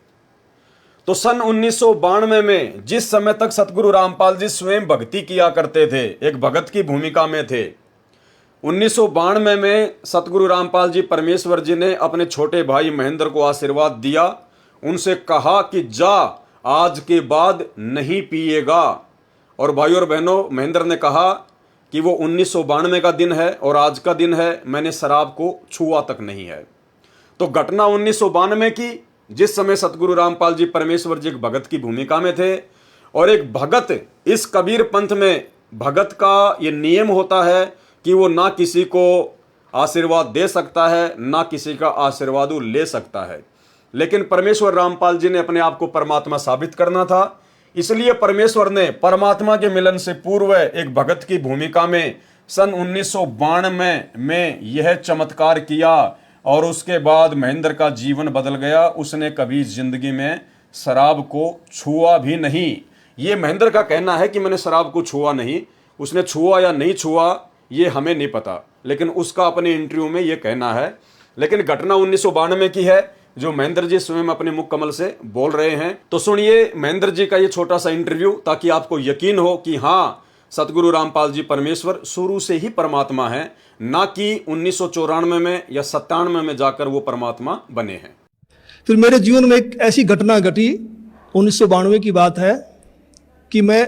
तो सन 1992 में, जिस समय तक सतगुरु रामपाल जी स्वयं भक्ति किया करते थे, एक भगत की भूमिका में थे, 1992 में सतगुरु रामपाल जी परमेश्वर जी ने अपने छोटे भाई महेंद्र को आशीर्वाद दिया, उनसे कहा कि जा आज के बाद नहीं पिएगा। और भाई और बहनों, महेंद्र ने कहा कि वो 1992 का दिन है और आज का दिन है, मैंने शराब को छुआ तक नहीं है। तो घटना 1992 की, जिस समय सतगुरु रामपाल जी परमेश्वर जी एक भगत की भूमिका में थे, और एक भगत, इस कबीर पंथ में भगत का ये नियम होता है कि वो ना किसी को आशीर्वाद दे सकता है, ना किसी का आशीर्वाद ले सकता है। लेकिन परमेश्वर रामपाल जी ने अपने आप को परमात्मा साबित करना था, इसलिए परमेश्वर ने परमात्मा के मिलन से पूर्व एक भगत की भूमिका में सन 1992 में यह चमत्कार किया, और उसके बाद महेंद्र का जीवन बदल गया। उसने कभी जिंदगी में शराब को छुआ भी नहीं। ये महेंद्र का कहना है कि मैंने शराब को छुआ नहीं, उसने छुआ या नहीं छुआ ये हमें नहीं पता, लेकिन उसका अपने इंटरव्यू में ये कहना है। लेकिन घटना 1992 की है, जो महेंद्र जी स्वयं अपने मुख कमल से बोल रहे हैं। तो सुनिए महेंद्र जी का ये छोटा सा इंटरव्यू, ताकि आपको यकीन हो कि हाँ, सतगुरु रामपाल जी परमेश्वर शुरू से ही परमात्मा है, ना कि 1994 में या 97 में जाकर वो परमात्मा बने हैं। फिर मेरे जीवन में एक ऐसी घटना घटी, 1992 की बात है, कि मैं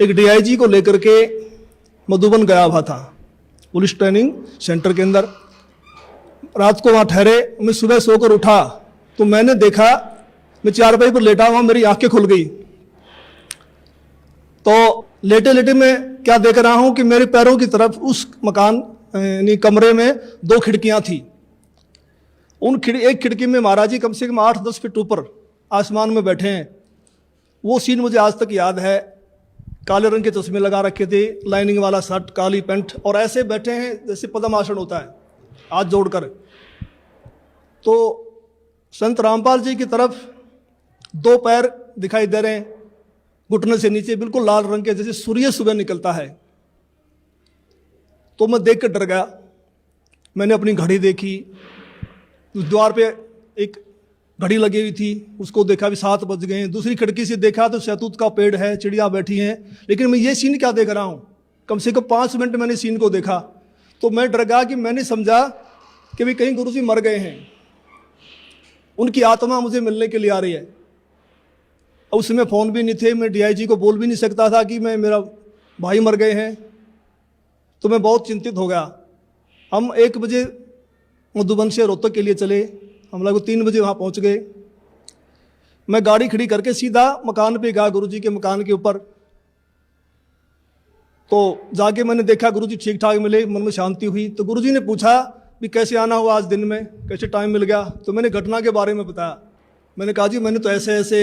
एक डीआईजी को लेकर के मधुबन गया हुआ था, पुलिस ट्रेनिंग सेंटर के अंदर। रात को वहाँ ठहरे, मैं सुबह सोकर उठा तो मैंने देखा, मैं चारपाई पर लेटा हुआ, मेरी आंखें खुल गई। तो लेटे लेटे मैं क्या देख रहा हूँ कि मेरे पैरों की तरफ उस मकान यानी कमरे में 2 खिड़कियाँ थी। एक खिड़की में महाराज जी कम से कम 8-10 फीट ऊपर आसमान में बैठे हैं, वो सीन मुझे आज तक याद है। काले रंग के चश्मे लगा रखे थे, लाइनिंग वाला शर्ट, काली पैंट, और ऐसे बैठे हैं जैसे पद्मासन होता है, हाथ जोड़कर। तो संत रामपाल जी की तरफ 2 पैर दिखाई दे रहे हैं, घुटने से नीचे बिल्कुल लाल रंग के, जैसे सूर्य सुबह निकलता है। तो मैं देख कर डर गया। मैंने अपनी घड़ी देखी, उस द्वार पे एक घड़ी लगी हुई थी, उसको देखा भी 7 बज गए हैं। दूसरी खिड़की से देखा तो शहतूत का पेड़ है, चिड़िया बैठी हैं। लेकिन मैं ये सीन क्या देख रहा हूँ? कम से कम 5 मिनट मैंने सीन को देखा। तो मैं डर गया कि मैंने समझा कि भी कहीं गुरु जी मर गए हैं, उनकी आत्मा मुझे मिलने के लिए आ रही है। उस समय फ़ोन भी नहीं थे, मैं DIG को बोल भी नहीं सकता था कि मेरा भाई मर गए हैं। तो मैं बहुत चिंतित हो गया। हम 1 बजे मधुबन से रोहतक के लिए चले, हम लोग 3 बजे वहाँ पहुँच गए। मैं गाड़ी खड़ी करके सीधा मकान पे गया, गुरुजी के मकान के ऊपर। तो जाके मैंने देखा गुरुजी ठीक ठाक मिले, मन में शांति हुई। तो गुरुजी ने पूछा भी कैसे आना हुआ आज दिन में, कैसे टाइम मिल गया? तो मैंने घटना के बारे में बताया। मैंने कहा जी मैंने तो ऐसे ऐसे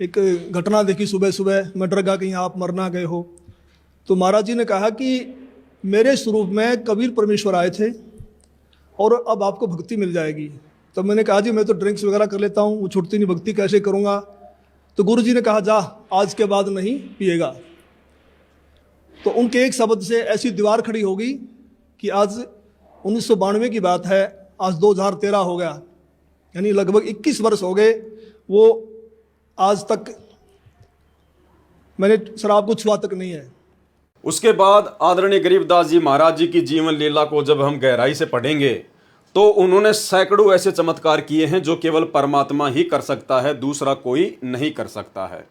एक घटना देखी सुबह सुबह, मैं डर गया कहीं आप मर ना गए हो। तो महाराज जी ने कहा कि मेरे स्वरूप में कबीर परमेश्वर आए थे और अब आपको भक्ति मिल जाएगी। तो मैंने कहा जी मैं तो ड्रिंक्स वगैरह कर लेता हूँ, वो छूटती नहीं, भक्ति कैसे करूँगा? तो गुरु जी ने कहा जा आज के बाद नहीं पिएगा। तो उनके एक शब्द से ऐसी दीवार खड़ी हो गई कि आज 1992 की बात है, आज 2013 हो गया, यानी लगभग 21 वर्ष हो गए। वो आज तक मैंने शराब को छुआ तक नहीं है। उसके बाद आदरणीय गरीबदास जी महाराज जी की जीवन लीला को जब हम गहराई से पढ़ेंगे तो उन्होंने सैकड़ों ऐसे चमत्कार किए हैं जो केवल परमात्मा ही कर सकता है, दूसरा कोई नहीं कर सकता है।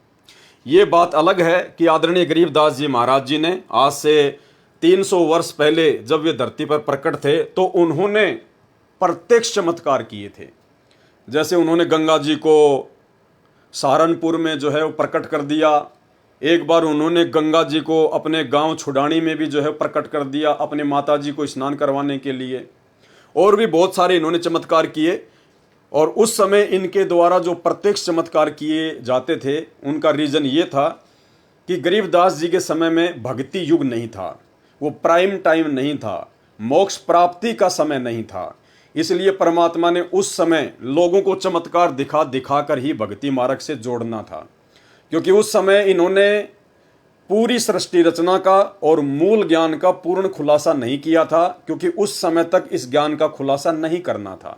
ये बात अलग है कि आदरणीय गरीबदास जी महाराज जी ने आज से 300 वर्ष पहले जब वे धरती पर प्रकट थे तो उन्होंने प्रत्यक्ष चमत्कार किए थे। जैसे उन्होंने गंगा जी को सहारनपुर में जो है वो प्रकट कर दिया। एक बार उन्होंने गंगा जी को अपने गांव छुडानी में भी जो है प्रकट कर दिया अपने माता जी को स्नान करवाने के लिए। और भी बहुत सारे इन्होंने चमत्कार किए। और उस समय इनके द्वारा जो प्रत्यक्ष चमत्कार किए जाते थे उनका रीज़न ये था कि गरीबदास जी के समय में भक्ति युग नहीं था, वो प्राइम टाइम नहीं था, मोक्ष प्राप्ति का समय नहीं था। इसलिए परमात्मा ने उस समय लोगों को चमत्कार दिखा दिखा कर ही भक्ति मार्ग से जोड़ना था, क्योंकि उस समय इन्होंने पूरी सृष्टि रचना का और मूल ज्ञान का पूर्ण खुलासा नहीं किया था, क्योंकि उस समय तक इस ज्ञान का खुलासा नहीं करना था।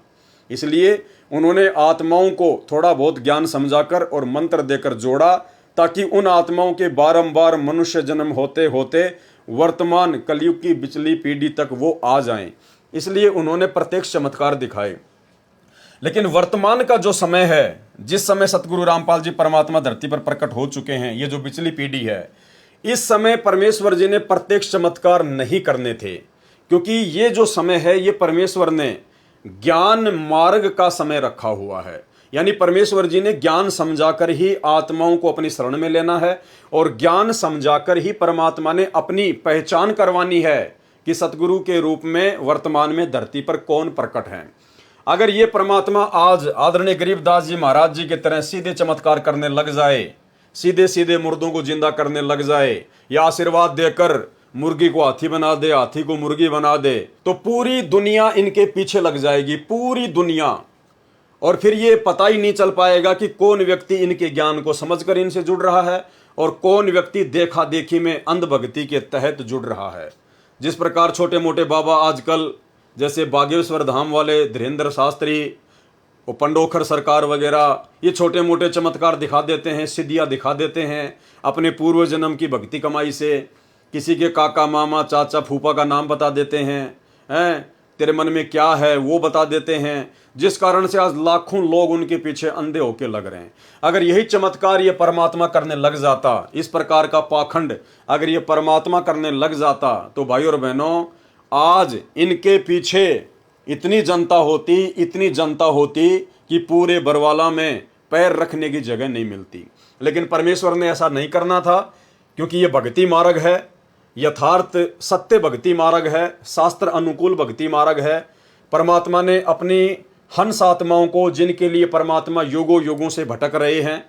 इसलिए उन्होंने आत्माओं को थोड़ा बहुत ज्ञान समझाकर और मंत्र देकर जोड़ा, ताकि उन आत्माओं के बारंबार मनुष्य जन्म होते होते वर्तमान कलयुग की पिछली पीढ़ी तक वो आ जाएं। इसलिए उन्होंने प्रत्यक्ष चमत्कार दिखाए। लेकिन वर्तमान का जो समय है, जिस समय सतगुरु रामपाल जी परमात्मा धरती पर प्रकट हो चुके हैं, ये जो पिछली पीढ़ी है, इस समय परमेश्वर जी ने प्रत्यक्ष चमत्कार नहीं करने थे, क्योंकि ये जो समय है ये परमेश्वर ने ज्ञान मार्ग का समय रखा हुआ है। यानी परमेश्वर जी ने ज्ञान समझाकर ही आत्माओं को अपनी शरण में लेना है और ज्ञान समझाकर ही परमात्मा ने अपनी पहचान करवानी है कि सतगुरु के रूप में वर्तमान में धरती पर कौन प्रकट है। अगर ये परमात्मा आज आदरणीय गरीबदास जी महाराज जी की तरह सीधे चमत्कार करने लग जाए, सीधे सीधे मुर्दों को जिंदा करने लग जाए, या आशीर्वाद देकर मुर्गी को हाथी बना दे, हाथी को मुर्गी बना दे, तो पूरी दुनिया इनके पीछे लग जाएगी, पूरी दुनिया। और फिर ये पता ही नहीं चल पाएगा कि कौन व्यक्ति इनके ज्ञान को समझकर इनसे जुड़ रहा है और कौन व्यक्ति देखा देखी में अंधभक्ति के तहत जुड़ रहा है। जिस प्रकार छोटे मोटे बाबा आजकल जैसे बागेश्वर धाम वाले धीरेन्द्र शास्त्री, वो पंडोखर सरकार वगैरह, ये छोटे मोटे चमत्कार दिखा देते हैं, सिद्धियाँ दिखा देते हैं अपने पूर्व जन्म की भक्ति कमाई से। किसी के काका मामा चाचा फूफा का नाम बता देते हैं, तेरे मन में क्या है वो बता देते हैं, जिस कारण से आज लाखों लोग उनके पीछे अंधे होके लग रहे हैं। अगर यही चमत्कार ये परमात्मा करने लग जाता, इस प्रकार का पाखंड अगर ये परमात्मा करने लग जाता, तो भाई और बहनों आज इनके पीछे इतनी जनता होती कि पूरे बरवाला में पैर रखने की जगह नहीं मिलती। लेकिन परमेश्वर ने ऐसा नहीं करना था, क्योंकि ये भक्ति मार्ग है, यथार्थ सत्य भक्ति मार्ग है, शास्त्र अनुकूल भक्ति मार्ग है। परमात्मा ने अपनी हंस आत्माओं को, जिनके लिए परमात्मा युगों युगों से भटक रहे हैं,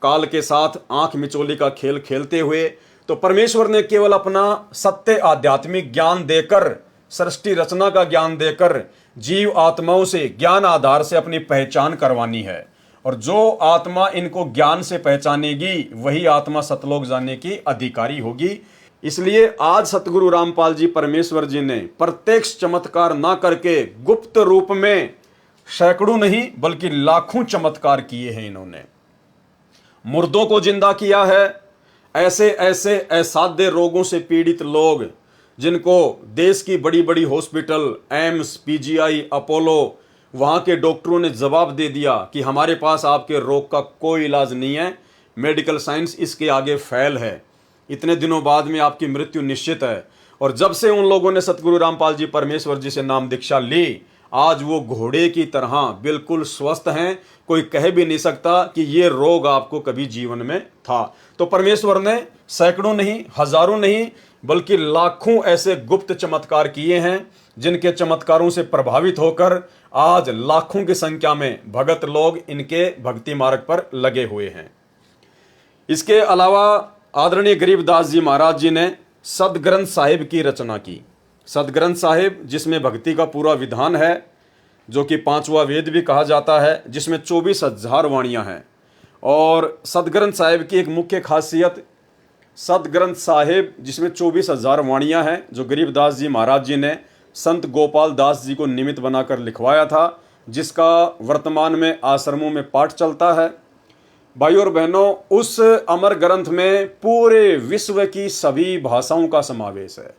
काल के साथ आंख मिचोली का खेल खेलते हुए, तो परमेश्वर ने केवल अपना सत्य आध्यात्मिक ज्ञान देकर, सृष्टि रचना का ज्ञान देकर जीव आत्माओं से ज्ञान आधार से अपनी पहचान करवानी है। और जो आत्मा इनको ज्ञान से पहचानेगी वही आत्मा सतलोक जाने की अधिकारी होगी। इसलिए आज सतगुरु रामपाल जी परमेश्वर जी ने प्रत्यक्ष चमत्कार ना करके गुप्त रूप में सैकड़ों नहीं बल्कि लाखों चमत्कार किए हैं। इन्होंने मुर्दों को जिंदा किया है। ऐसे ऐसे असाध्य रोगों से पीड़ित लोग जिनको देश की बड़ी बड़ी हॉस्पिटल, एम्स, पीजीआई, अपोलो, वहाँ के डॉक्टरों ने जवाब दे दिया कि हमारे पास आपके रोग का कोई इलाज नहीं है, मेडिकल साइंस इसके आगे फेल है, इतने दिनों बाद में आपकी मृत्यु निश्चित है। और जब से उन लोगों ने सतगुरु रामपाल जी परमेश्वर जी से नाम दीक्षा ली, आज वो घोड़े की तरह बिल्कुल स्वस्थ हैं। कोई कह भी नहीं सकता कि ये रोग आपको कभी जीवन में था। तो परमेश्वर ने सैकड़ों नहीं, हजारों नहीं बल्कि लाखों ऐसे गुप्त चमत्कार किए हैं, जिनके चमत्कारों से प्रभावित होकर आज लाखों की संख्या में भगत लोग इनके भक्ति मार्ग पर लगे हुए हैं। इसके अलावा आदरणीय गरीबदास जी महाराज जी ने सदग्रंथ साहिब की रचना की। सदग्रंथ साहिब जिसमें भक्ति का पूरा विधान है, जो कि 5वां वेद भी कहा जाता है, जिसमें 24,000 वाणियां हैं। और सदग्रंथ साहिब की एक मुख्य खासियत, सदग्रंथ साहिब जिसमें 24,000 वाणियां हैं, जो गरीबदास जी महाराज जी ने संत गोपाल दास जी को निमित्त बनाकर लिखवाया था, जिसका वर्तमान में आश्रमों में पाठ चलता है। भाइयों और बहनों, उस अमर ग्रंथ में पूरे विश्व की सभी भाषाओं का समावेश है।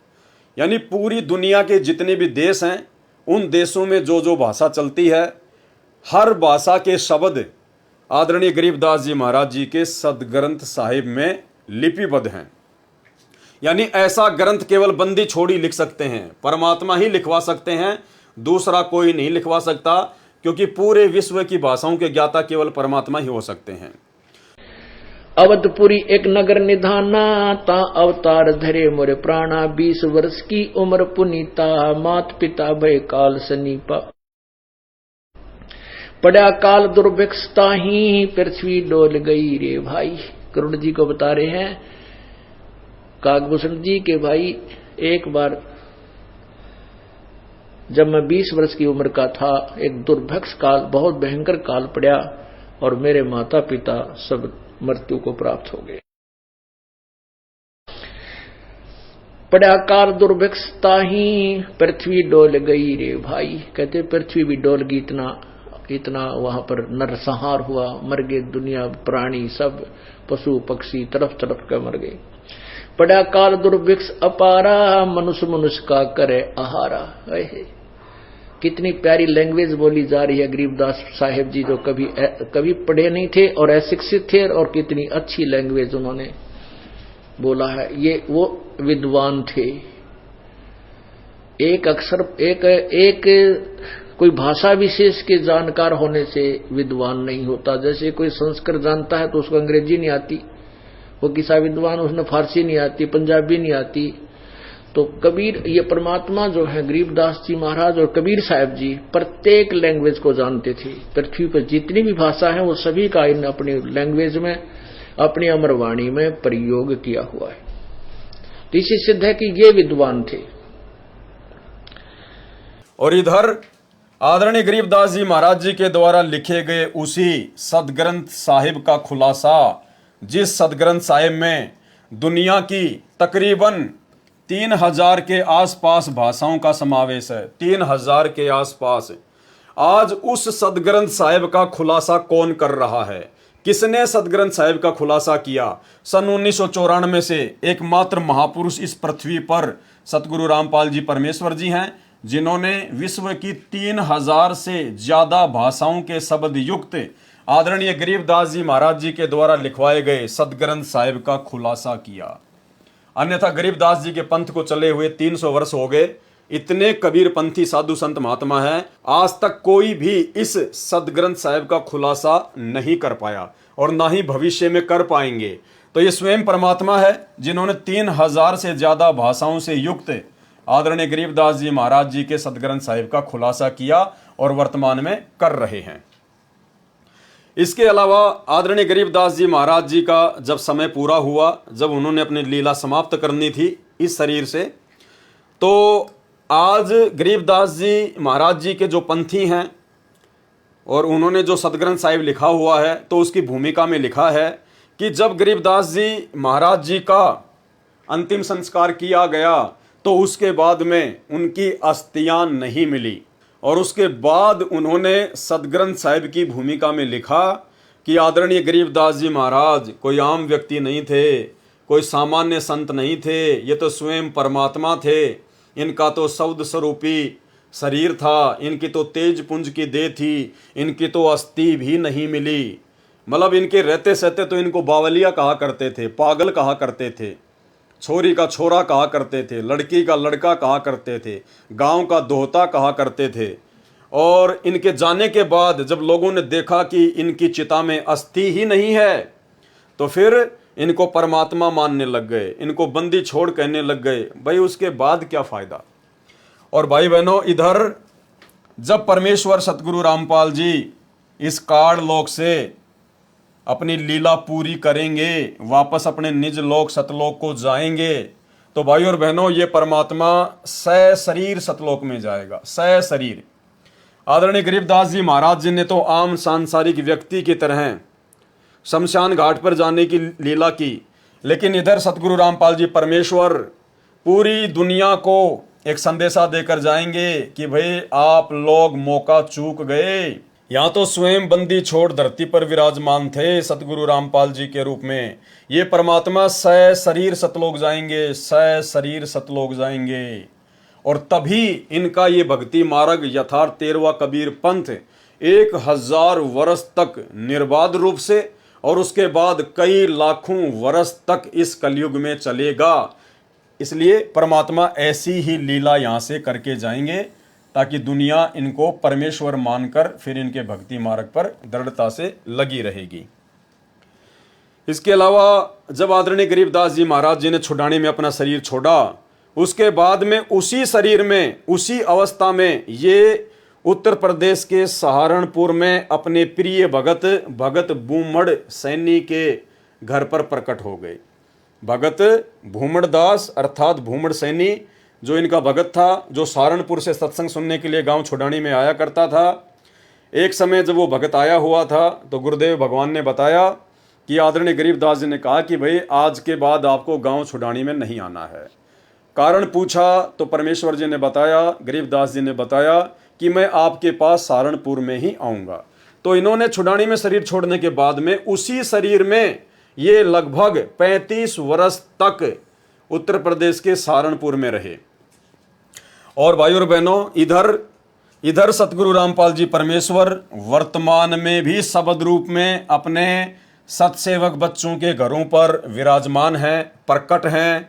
यानी पूरी दुनिया के जितने भी देश हैं, उन देशों में जो जो भाषा चलती है, हर भाषा के शब्द आदरणीय गरीबदास जी महाराज जी के सदग्रंथ साहिब में लिपिबद्ध हैं। यानी ऐसा ग्रंथ केवल बंदी छोड़ी लिख सकते हैं, परमात्मा ही लिखवा सकते हैं, दूसरा कोई नहीं लिखवा सकता, क्योंकि पूरे विश्व की भाषाओं के ज्ञाता केवल परमात्मा ही हो सकते हैं। अवधपुरी एक नगर निधाना, ता अवतार धरे मोरे प्राणा, 20 वर्ष की उम्र पुनीता, मात पिता भय काल सनीपा। पड़ा काल दुर्भिक्षता ही, पृथ्वी डोल गई रे भाई। करुण जी को बता रहे हैं काकभूषण जी के भाई, एक बार जब मैं 20 वर्ष की उम्र का था, एक दुर्भिक्ष काल, बहुत भयंकर काल पड़ा और मेरे माता पिता सब मृत्यु को प्राप्त हो गए। पड़ा काल दुर्भिक्षता ही, पृथ्वी डोल गई रे भाई। कहते पृथ्वी भी डोल गई, इतना वहां पर नरसंहार हुआ, मर गए दुनिया, प्राणी सब, पशु पक्षी तरफ तरफ का मर गए। पड़ा काल दुर्भिक्ष अपारा, मनुष्य मनुष्य का करे आहारा। कितनी प्यारी लैंग्वेज बोली जा रही है गरीबदास साहिब जी, जो कभी पढ़े नहीं थे और अशिक्षित थे, और कितनी अच्छी लैंग्वेज उन्होंने बोला है। ये वो विद्वान थे। एक अक्षर एक कोई भाषा विशेष के जानकार होने से विद्वान नहीं होता। जैसे कोई संस्कृत जानता है तो उसको अंग्रेजी नहीं आती, वो किसा विद्वान, उसने फारसी नहीं आती, पंजाबी नहीं आती। तो कबीर, ये परमात्मा जो है गरीबदास जी महाराज और कबीर साहब जी प्रत्येक लैंग्वेज को जानते थे। पृथ्वी पर जितनी भी भाषा है वो सभी का इन अपनी लैंग्वेज में, अपनी अमरवाणी में प्रयोग किया हुआ है। तो इससे सिद्ध है कि ये विद्वान थे। और इधर आदरणीय गरीबदास जी महाराज जी के द्वारा लिखे गए उसी सदग्रंथ साहिब का खुलासा, जिस सदग्रंथ साहिब में दुनिया की तकरीबन 3000 के आसपास भाषाओं का समावेश है, 3000 के आसपास। आज उस सदग्रंथ साहिब का खुलासा कौन कर रहा है? किसने सदग्रंथ साहिब का खुलासा किया? सन 1994 से एकमात्र महापुरुष इस पृथ्वी पर सतगुरु रामपाल जी परमेश्वर जी हैं, जिन्होंने विश्व की 3000 से ज्यादा भाषाओं के शब्द युक्त आदरणीय गरीबदास जी महाराज जी के द्वारा लिखवाए गए सदग्रंथ साहिब का खुलासा किया। अन्यथा गरीबदास जी के पंथ को चले हुए 300 वर्ष हो गए। इतने कबीर पंथी साधु संत महात्मा हैं, आज तक कोई भी इस सदग्रंथ साहिब का खुलासा नहीं कर पाया और ना ही भविष्य में कर पाएंगे। तो ये स्वयं परमात्मा है जिन्होंने 3000 से ज्यादा भाषाओं से युक्त आदरणीय गरीबदास जी महाराज जी के सदग्रंथ साहिब का खुलासा किया और वर्तमान में कर रहे हैं। इसके अलावा आदरणीय गरीबदास जी महाराज जी का जब समय पूरा हुआ, जब उन्होंने अपनी लीला समाप्त करनी थी इस शरीर से, तो आज गरीबदास जी महाराज जी के जो पंथी हैं और उन्होंने जो सतग्रंथ साहिब लिखा हुआ है, तो उसकी भूमिका में लिखा है कि जब गरीबदास जी महाराज जी का अंतिम संस्कार किया गया तो उसके बाद में उनकी अस्थियां नहीं मिली, और उसके बाद उन्होंने सतग्रंथ साहिब की भूमिका में लिखा कि आदरणीय गरीबदास जी महाराज कोई आम व्यक्ति नहीं थे, कोई सामान्य संत नहीं थे, ये तो स्वयं परमात्मा थे। इनका तो शब्द स्वरूपी शरीर था, इनकी तो तेज पुंज की देह थी, इनकी तो अस्थि भी नहीं मिली। मतलब इनके रहते सहते तो इनको बावलिया कहा करते थे, पागल कहा करते थे, छोरी का छोरा कहा करते थे, लड़की का लड़का कहा करते थे, गांव का दोहता कहा करते थे। और इनके जाने के बाद जब लोगों ने देखा कि इनकी चिता में अस्थि ही नहीं है, तो फिर इनको परमात्मा मानने लग गए, इनको बंदी छोड़ कहने लग गए। भाई उसके बाद क्या फायदा। और भाई बहनों, इधर जब परमेश्वर सतगुरु रामपाल जी इस काड़ लोक से अपनी लीला पूरी करेंगे, वापस अपने निज लोक सतलोक को जाएंगे, तो भाई और बहनों ये परमात्मा सशरीर सतलोक में जाएगा, सशरीर। आदरणीय गरीबदास जी महाराज जी ने तो आम सांसारिक व्यक्ति की तरह शमशान घाट पर जाने की लीला की, लेकिन इधर सतगुरु रामपाल जी परमेश्वर पूरी दुनिया को एक संदेशा देकर जाएंगे कि भाई आप लोग मौका चूक गए। यहाँ तो स्वयं बंदी छोड़ धरती पर विराजमान थे सतगुरु रामपाल जी के रूप में, ये परमात्मा सशरीर सतलोक जाएंगे, सशरीर सतलोक जाएंगे। और तभी इनका ये भक्ति मार्ग यथार्थ 13वां कबीर पंथ 1000 वर्ष तक निर्बाध रूप से और उसके बाद कई लाखों वर्ष तक इस कलयुग में चलेगा। इसलिए परमात्मा ऐसी ही लीला यहाँ से करके जाएंगे ताकि दुनिया इनको परमेश्वर मानकर फिर इनके भक्ति मार्ग पर दृढ़ता से लगी रहेगी। इसके अलावा जब आदरणीय गरीबदास जी महाराज जी ने छुड़ानी में अपना शरीर छोड़ा, उसके बाद में उसी शरीर में उसी अवस्था में ये उत्तर प्रदेश के सहारनपुर में अपने प्रिय भगत बूमड़ सैनी के घर पर प्रकट हो गए। भगत भूमड़ दास अर्थात भूमड़ सैनी जो इनका भगत था, जो सहारनपुर से सत्संग सुनने के लिए गांव छुड़ानी में आया करता था। एक समय जब वो भगत आया हुआ था तो गुरुदेव भगवान ने बताया कि आदरणीय गरीबदास जी ने कहा कि भाई आज के बाद आपको गांव छुड़ानी में नहीं आना है। कारण पूछा तो परमेश्वर जी ने बताया, गरीबदास जी ने बताया कि मैं आपके पास सहारनपुर में ही आऊँगा। तो इन्होंने छुड़ानी में शरीर छोड़ने के बाद में उसी शरीर में ये लगभग 35 वर्ष तक उत्तर प्रदेश के सहारनपुर में रहे। और भाई और बहनों, इधर सतगुरु रामपाल जी परमेश्वर वर्तमान में भी शब्द रूप में अपने सतसेवक बच्चों के घरों पर विराजमान हैं, प्रकट हैं।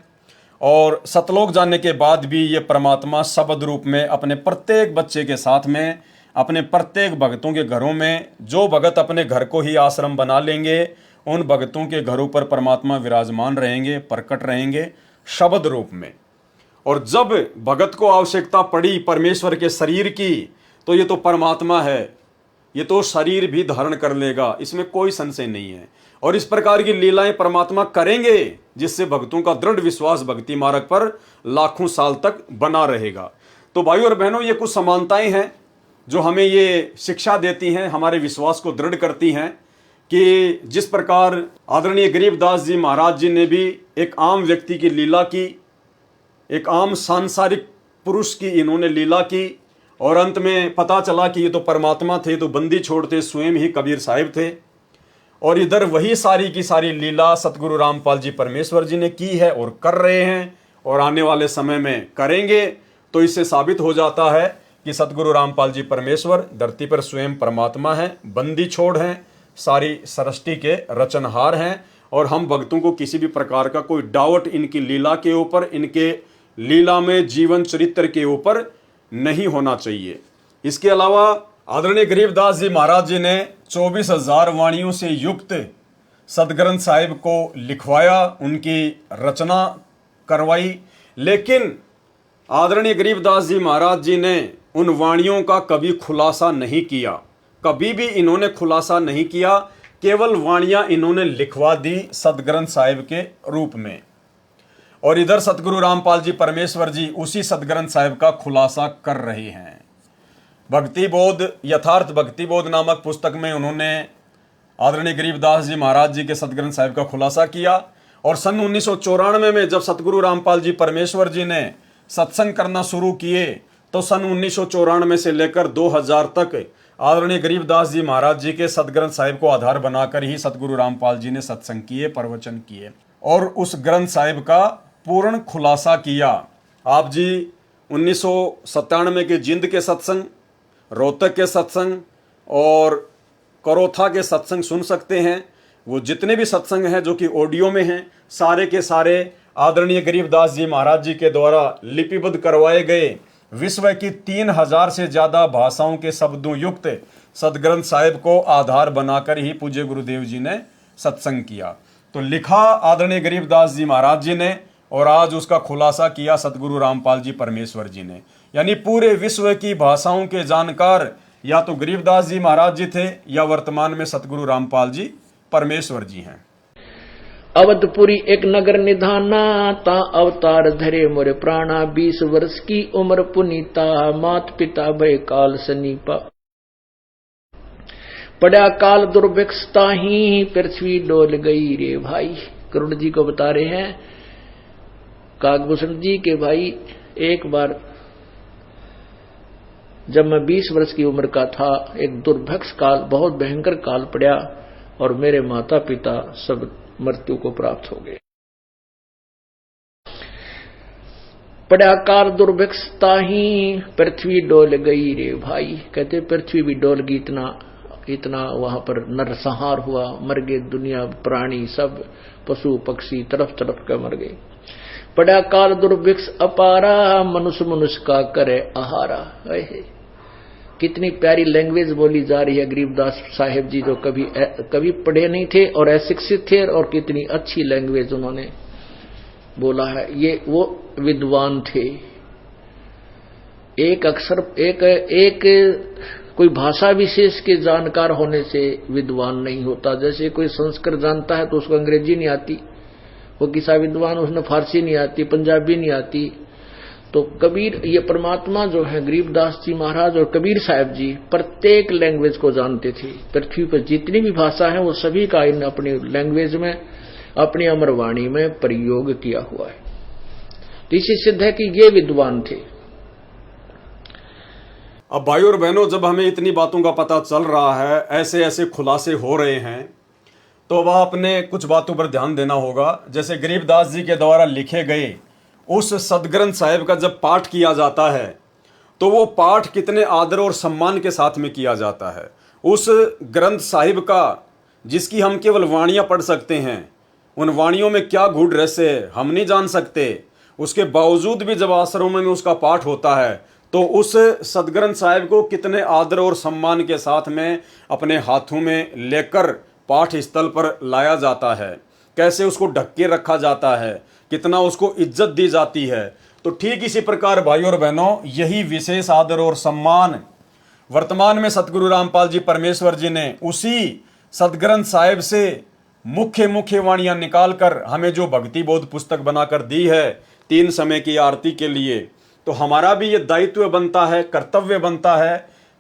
और सतलोक जाने के बाद भी ये परमात्मा शब्द रूप में अपने प्रत्येक बच्चे के साथ में, अपने प्रत्येक भक्तों के घरों में, जो भगत अपने घर को ही आश्रम बना लेंगे उन भक्तों के घरों पर परमात्मा विराजमान रहेंगे, प्रकट रहेंगे शब्द रूप में। और जब भगत को आवश्यकता पड़ी परमेश्वर के शरीर की, तो ये तो परमात्मा है, ये तो शरीर भी धारण कर लेगा, इसमें कोई संशय नहीं है। और इस प्रकार की लीलाएं परमात्मा करेंगे जिससे भक्तों का दृढ़ विश्वास भक्ति मार्ग पर लाखों साल तक बना रहेगा। तो भाइयों और बहनों, ये कुछ समानताएं हैं जो हमें ये शिक्षा देती हैं, हमारे विश्वास को दृढ़ करती हैं कि जिस प्रकार आदरणीय गरीबदास जी महाराज जी ने भी एक आम व्यक्ति की लीला की, एक आम सांसारिक पुरुष की इन्होंने लीला की, और अंत में पता चला कि ये तो परमात्मा थे, तो बंदी छोड़ते स्वयं ही कबीर साहिब थे। और इधर वही सारी की सारी लीला सतगुरु रामपाल जी परमेश्वर जी ने की है और कर रहे हैं और आने वाले समय में करेंगे। तो इससे साबित हो जाता है कि सतगुरु रामपाल जी परमेश्वर धरती पर स्वयं परमात्मा हैं, बंदी छोड़ हैं, सारी सृष्टि के रचनहार हैं। और हम भक्तों को किसी भी प्रकार का कोई डाउट इनकी लीला के ऊपर, इनके लीला में जीवन चरित्र के ऊपर नहीं होना चाहिए। इसके अलावा आदरणीय गरीबदास जी महाराज जी ने 24,000 वाणियों से युक्त सतग्रंथ साहिब को लिखवाया, उनकी रचना करवाई, लेकिन आदरणीय गरीबदास जी महाराज जी ने उन वाणियों का कभी खुलासा नहीं किया। कभी भी इन्होंने खुलासा नहीं किया, केवल वाणियां इन्होंने लिखवा दी सदग्रंथ साहिब के रूप में। और इधर सतगुरु रामपाल जी परमेश्वर जी उसी सदग्रंथ साहिब का खुलासा कर रहे हैं। भक्ति बोध, यथार्थ भक्ति बोध नामक पुस्तक में उन्होंने आदरणीय गरीबदास जी महाराज जी के सदग्रंथ साहिब का खुलासा किया। और सन 1994 में जब सतगुरु रामपाल जी परमेश्वर जी ने सत्संग करना शुरू किए, तो सन 1994 से लेकर 2000 तक आदरणीय गरीबदास जी महाराज जी के सदग्रंथ साहिब को आधार बनाकर ही सतगुरु रामपाल जी ने सत्संग किए, प्रवचन किए और उस ग्रंथ साहिब का पूर्ण खुलासा किया। आप जी 1997 के जिंद के सत्संग, रोहतक के सत्संग और करोथा के सत्संग सुन सकते हैं। वो जितने भी सत्संग हैं जो कि ऑडियो में हैं, सारे के सारे आदरणीय गरीबदास जी महाराज जी के द्वारा लिपिबद्ध करवाए गए विश्व की 3000 से ज़्यादा भाषाओं के शब्दों युक्त सदग्रंथ साहिब को आधार बनाकर ही पूज्य गुरुदेव जी ने सत्संग किया। तो लिखा आदरणीय गरीबदास जी महाराज जी ने और आज उसका खुलासा किया सतगुरु रामपाल जी परमेश्वर जी ने। यानी पूरे विश्व की भाषाओं के जानकार या तो गरीबदास जी महाराज जी थे या वर्तमान में सतगुरु रामपाल जी परमेश्वर जी हैं। अवधपुरी एक नगर निधाना, ता अवतार धरे मोरे प्राणा। 20 वर्ष की उम्र पुनीता, मात पिता भय काल सनीपा। पड़ा काल दुर्भिक्षता ही, पृथ्वी डोल गई रे भाई। करुण जी को बता रहे हैं काकभूषण जी के भाई, एक बार जब मैं 20 वर्ष की उम्र का था, एक दुर्भिक्ष काल, बहुत भयंकर काल पड़ा और मेरे माता पिता सब मृत्यु को प्राप्त हो गए। पड़ा काल दुर्भिक्षता ही, पृथ्वी डोल गई रे भाई। कहते पृथ्वी भी डोल गई, इतना वहां पर नरसंहार हुआ, मर गए दुनिया, प्राणी सब, पशु पक्षी तरफ तरफ के मर गए। पड़ा काल दुर्भिक्ष अपारा, मनुष्य मनुष्य का करे आहारा। कितनी प्यारी लैंग्वेज बोली जा रही है गरीबदास साहिब जी, जो कभी पढ़े नहीं थे और अशिक्षित थे, और कितनी अच्छी लैंग्वेज उन्होंने बोला है। ये वो विद्वान थे। एक अक्षर एक कोई भाषा विशेष के जानकार होने से विद्वान नहीं होता। जैसे कोई संस्कृत जानता है तो उसको अंग्रेजी नहीं आती, वो किसा विद्वान, उसने फारसी नहीं आती, पंजाबी नहीं आती। तो कबीर, ये परमात्मा जो है गरीबदास जी महाराज और कबीर साहब जी प्रत्येक लैंग्वेज को जानते थे। पृथ्वी पर जितनी भी भाषा है वो सभी का इन अपनी लैंग्वेज में, अपनी अमर वाणी में प्रयोग किया हुआ है। तो इससे सिद्ध है कि ये विद्वान थे। अब भाई और बहनों, जब हमें इतनी बातों का पता चल रहा है, ऐसे ऐसे खुलासे हो रहे हैं, तो वह अपने कुछ बातों पर ध्यान देना होगा। जैसे गरीबदास जी के द्वारा लिखे गए उस सदग्रंथ साहिब का जब पाठ किया जाता है, तो वो पाठ कितने आदर और सम्मान के साथ में किया जाता है। उस ग्रंथ साहिब का, जिसकी हम केवल वाणियाँ पढ़ सकते हैं, उन वाणियों में क्या गूढ़ रहस्य है हम नहीं जान सकते। उसके बावजूद भी जब आश्रमों में उसका पाठ होता है, तो उस सदग्रंथ साहिब को कितने आदर और सम्मान के साथ में अपने हाथों में लेकर पाठ स्थल पर लाया जाता है, कैसे उसको ढक के रखा जाता है, कितना उसको इज्जत दी जाती है। तो ठीक इसी प्रकार भाई और बहनों, यही विशेष आदर और सम्मान वर्तमान में सतगुरु रामपाल जी परमेश्वर जी ने उसी सदग्रंथ साहिब से मुख्य वाणियां निकालकर हमें जो भक्ति बोध पुस्तक बनाकर दी है 3 समय की आरती के लिए, तो हमारा भी ये दायित्व बनता है, कर्तव्य बनता है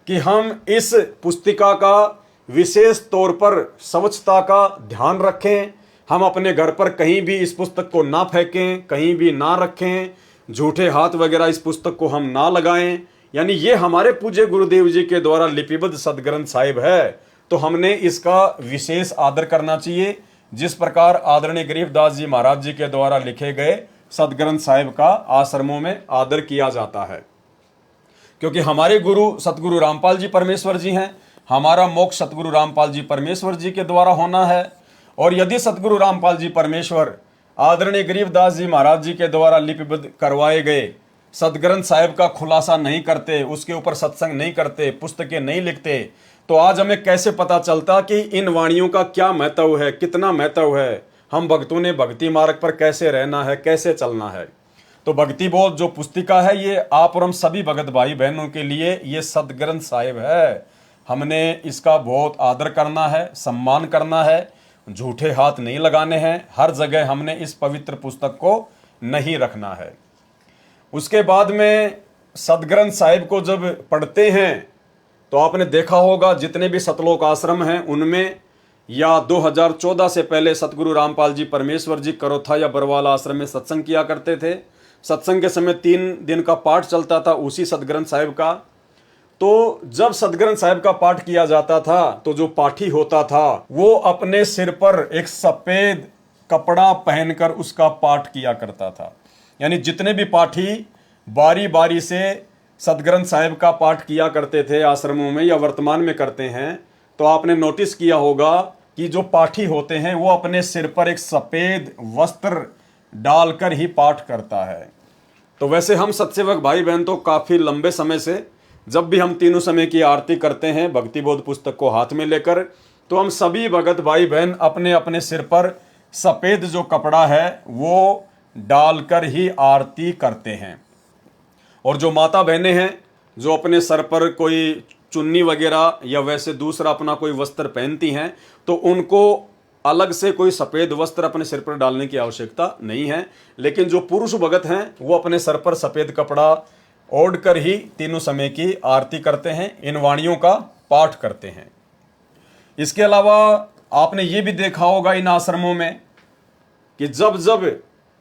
कि हम इस पुस्तिका का विशेष तौर पर स्वच्छता का ध्यान रखें। हम अपने घर पर कहीं भी इस पुस्तक को ना फेंकें, कहीं भी ना रखें, झूठे हाथ वगैरह इस पुस्तक को हम ना लगाएं। यानी ये हमारे पूज्य गुरुदेव जी के द्वारा लिपिबद्ध सदग्रंथ साहिब है, तो हमने इसका विशेष आदर करना चाहिए। जिस प्रकार आदरणीय गरीबदास जी महाराज जी के द्वारा लिखे गए सदग्रंथ साहिब का आश्रमों में आदर किया जाता है, क्योंकि हमारे गुरु सतगुरु रामपाल जी परमेश्वर जी हैं। हमारा मोक्ष सतगुरु रामपाल जी परमेश्वर जी के द्वारा होना है। और यदि सतगुरु रामपाल जी परमेश्वर आदरणीय गरीबदास जी महाराज जी के द्वारा लिपिबद्ध करवाए गए सदग्रंथ साहिब का खुलासा नहीं करते, उसके ऊपर सत्संग नहीं करते, पुस्तकें नहीं लिखते, तो आज हमें कैसे पता चलता कि इन वाणियों का क्या महत्व है, कितना महत्व है, हम भक्तों ने भक्ति मार्ग पर कैसे रहना है, कैसे चलना है। तो भक्ति बोध जो पुस्तिका है, ये आप और हम सभी भगत भाई बहनों के लिए ये सदग्रंथ साहिब है। हमने इसका बहुत आदर करना है, सम्मान करना है, झूठे हाथ नहीं लगाने हैं, हर जगह हमने इस पवित्र पुस्तक को नहीं रखना है। उसके बाद में सदग्रंथ साहिब को जब पढ़ते हैं तो आपने देखा होगा जितने भी सतलोक आश्रम हैं उनमें या 2014 से पहले सतगुरु रामपाल जी परमेश्वर जी करोथा या बरवाला आश्रम में सत्संग किया करते थे। सत्संग के समय 3 दिन का पाठ चलता था उसी सदग्रंथ साहिब का। तो जब सदग्रंथ साहिब का पाठ किया जाता था तो जो पाठी होता था वो अपने सिर पर एक सफेद कपड़ा पहनकर उसका पाठ किया करता था। यानी जितने भी पाठी बारी बारी से सदग्रंथ साहिब का पाठ किया करते थे आश्रमों में या वर्तमान में करते हैं, तो आपने नोटिस किया होगा कि जो पाठी होते हैं वो अपने सिर पर एक सफेद वस्त्र डालकर ही पाठ करता है। तो वैसे हम सत्सेवक भाई बहन तो काफी लंबे समय से जब भी हम तीनों समय की आरती करते हैं भक्ति बोध पुस्तक को हाथ में लेकर, तो हम सभी भगत भाई बहन अपने अपने सिर पर सफेद जो कपड़ा है वो डालकर ही आरती करते हैं। और जो माता बहनें हैं जो अपने सर पर कोई चुन्नी वगैरह या वैसे दूसरा अपना कोई वस्त्र पहनती हैं, तो उनको अलग से कोई सफ़ेद वस्त्र अपने सिर पर डालने की आवश्यकता नहीं है। लेकिन जो पुरुष भगत हैं वो अपने सर पर सफ़ेद कपड़ा ओढ़ कर ही तीनों समय की आरती करते हैं, इन वाणियों का पाठ करते हैं। इसके अलावा आपने ये भी देखा होगा इन आश्रमों में कि जब जब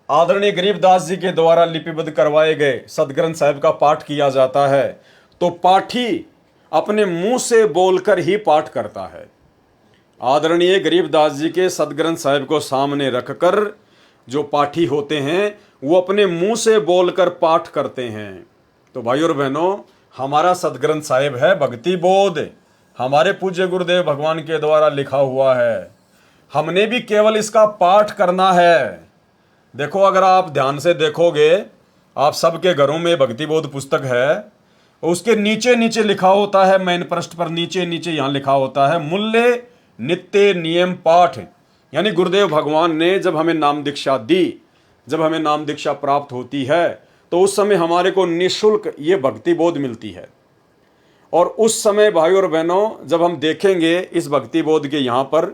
आदरणीय गरीबदास जी के द्वारा लिपिबद्ध करवाए गए सदग्रंथ साहिब का पाठ किया जाता है तो पाठी अपने मुंह से बोलकर ही पाठ करता है। आदरणीय गरीबदास जी के सदग्रंथ साहिब को सामने रखकर जो पाठी होते हैं वो अपने मुंह से बोलकर पाठ करते हैं। तो भाइयों और बहनों, हमारा सदग्रंथ साहिब है भक्ति बोध, हमारे पूज्य गुरुदेव भगवान के द्वारा लिखा हुआ है। हमने भी केवल इसका पाठ करना है। देखो, अगर आप ध्यान से देखोगे, आप सबके घरों में भक्ति बोध पुस्तक है, उसके नीचे नीचे लिखा होता है, मेन पृष्ठ पर नीचे नीचे यहां लिखा होता है मूल्य नित्य नियम पाठ। यानी गुरुदेव भगवान ने जब हमें नाम दीक्षा दी, जब हमें नाम दीक्षा प्राप्त होती है तो उस समय हमारे को निःशुल्क ये भक्ति बोध मिलती है। और उस समय भाइयों और बहनों जब हम देखेंगे इस भक्ति बोध के यहाँ पर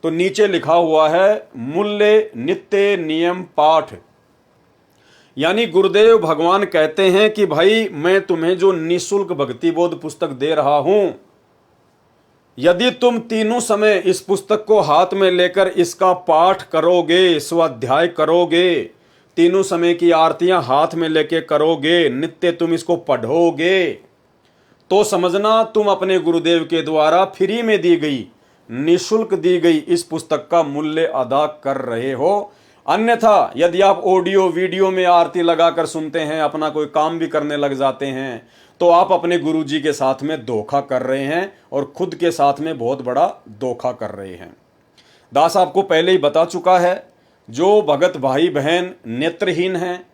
तो नीचे लिखा हुआ है मूल्य नित्य नियम पाठ। यानी गुरुदेव भगवान कहते हैं कि भाई मैं तुम्हें जो निःशुल्क भक्ति बोध पुस्तक दे रहा हूं, यदि तुम तीनों समय इस पुस्तक को हाथ में लेकर इसका पाठ करोगे, स्वाध्याय करोगे, तीनों समय की आरतियां हाथ में लेके करोगे, नित्य तुम इसको पढ़ोगे, तो समझना तुम अपने गुरुदेव के द्वारा फ्री में दी गई, निःशुल्क दी गई इस पुस्तक का मूल्य अदा कर रहे हो। अन्यथा यदि आप ऑडियो वीडियो में आरती लगाकर सुनते हैं, अपना कोई काम भी करने लग जाते हैं, तो आप अपने गुरुजी के साथ में धोखा कर रहे हैं और खुद के साथ में बहुत बड़ा धोखा कर रहे हैं। दास आपको पहले ही बता चुका है, जो भगत भाई बहन नेत्रहीन हैं,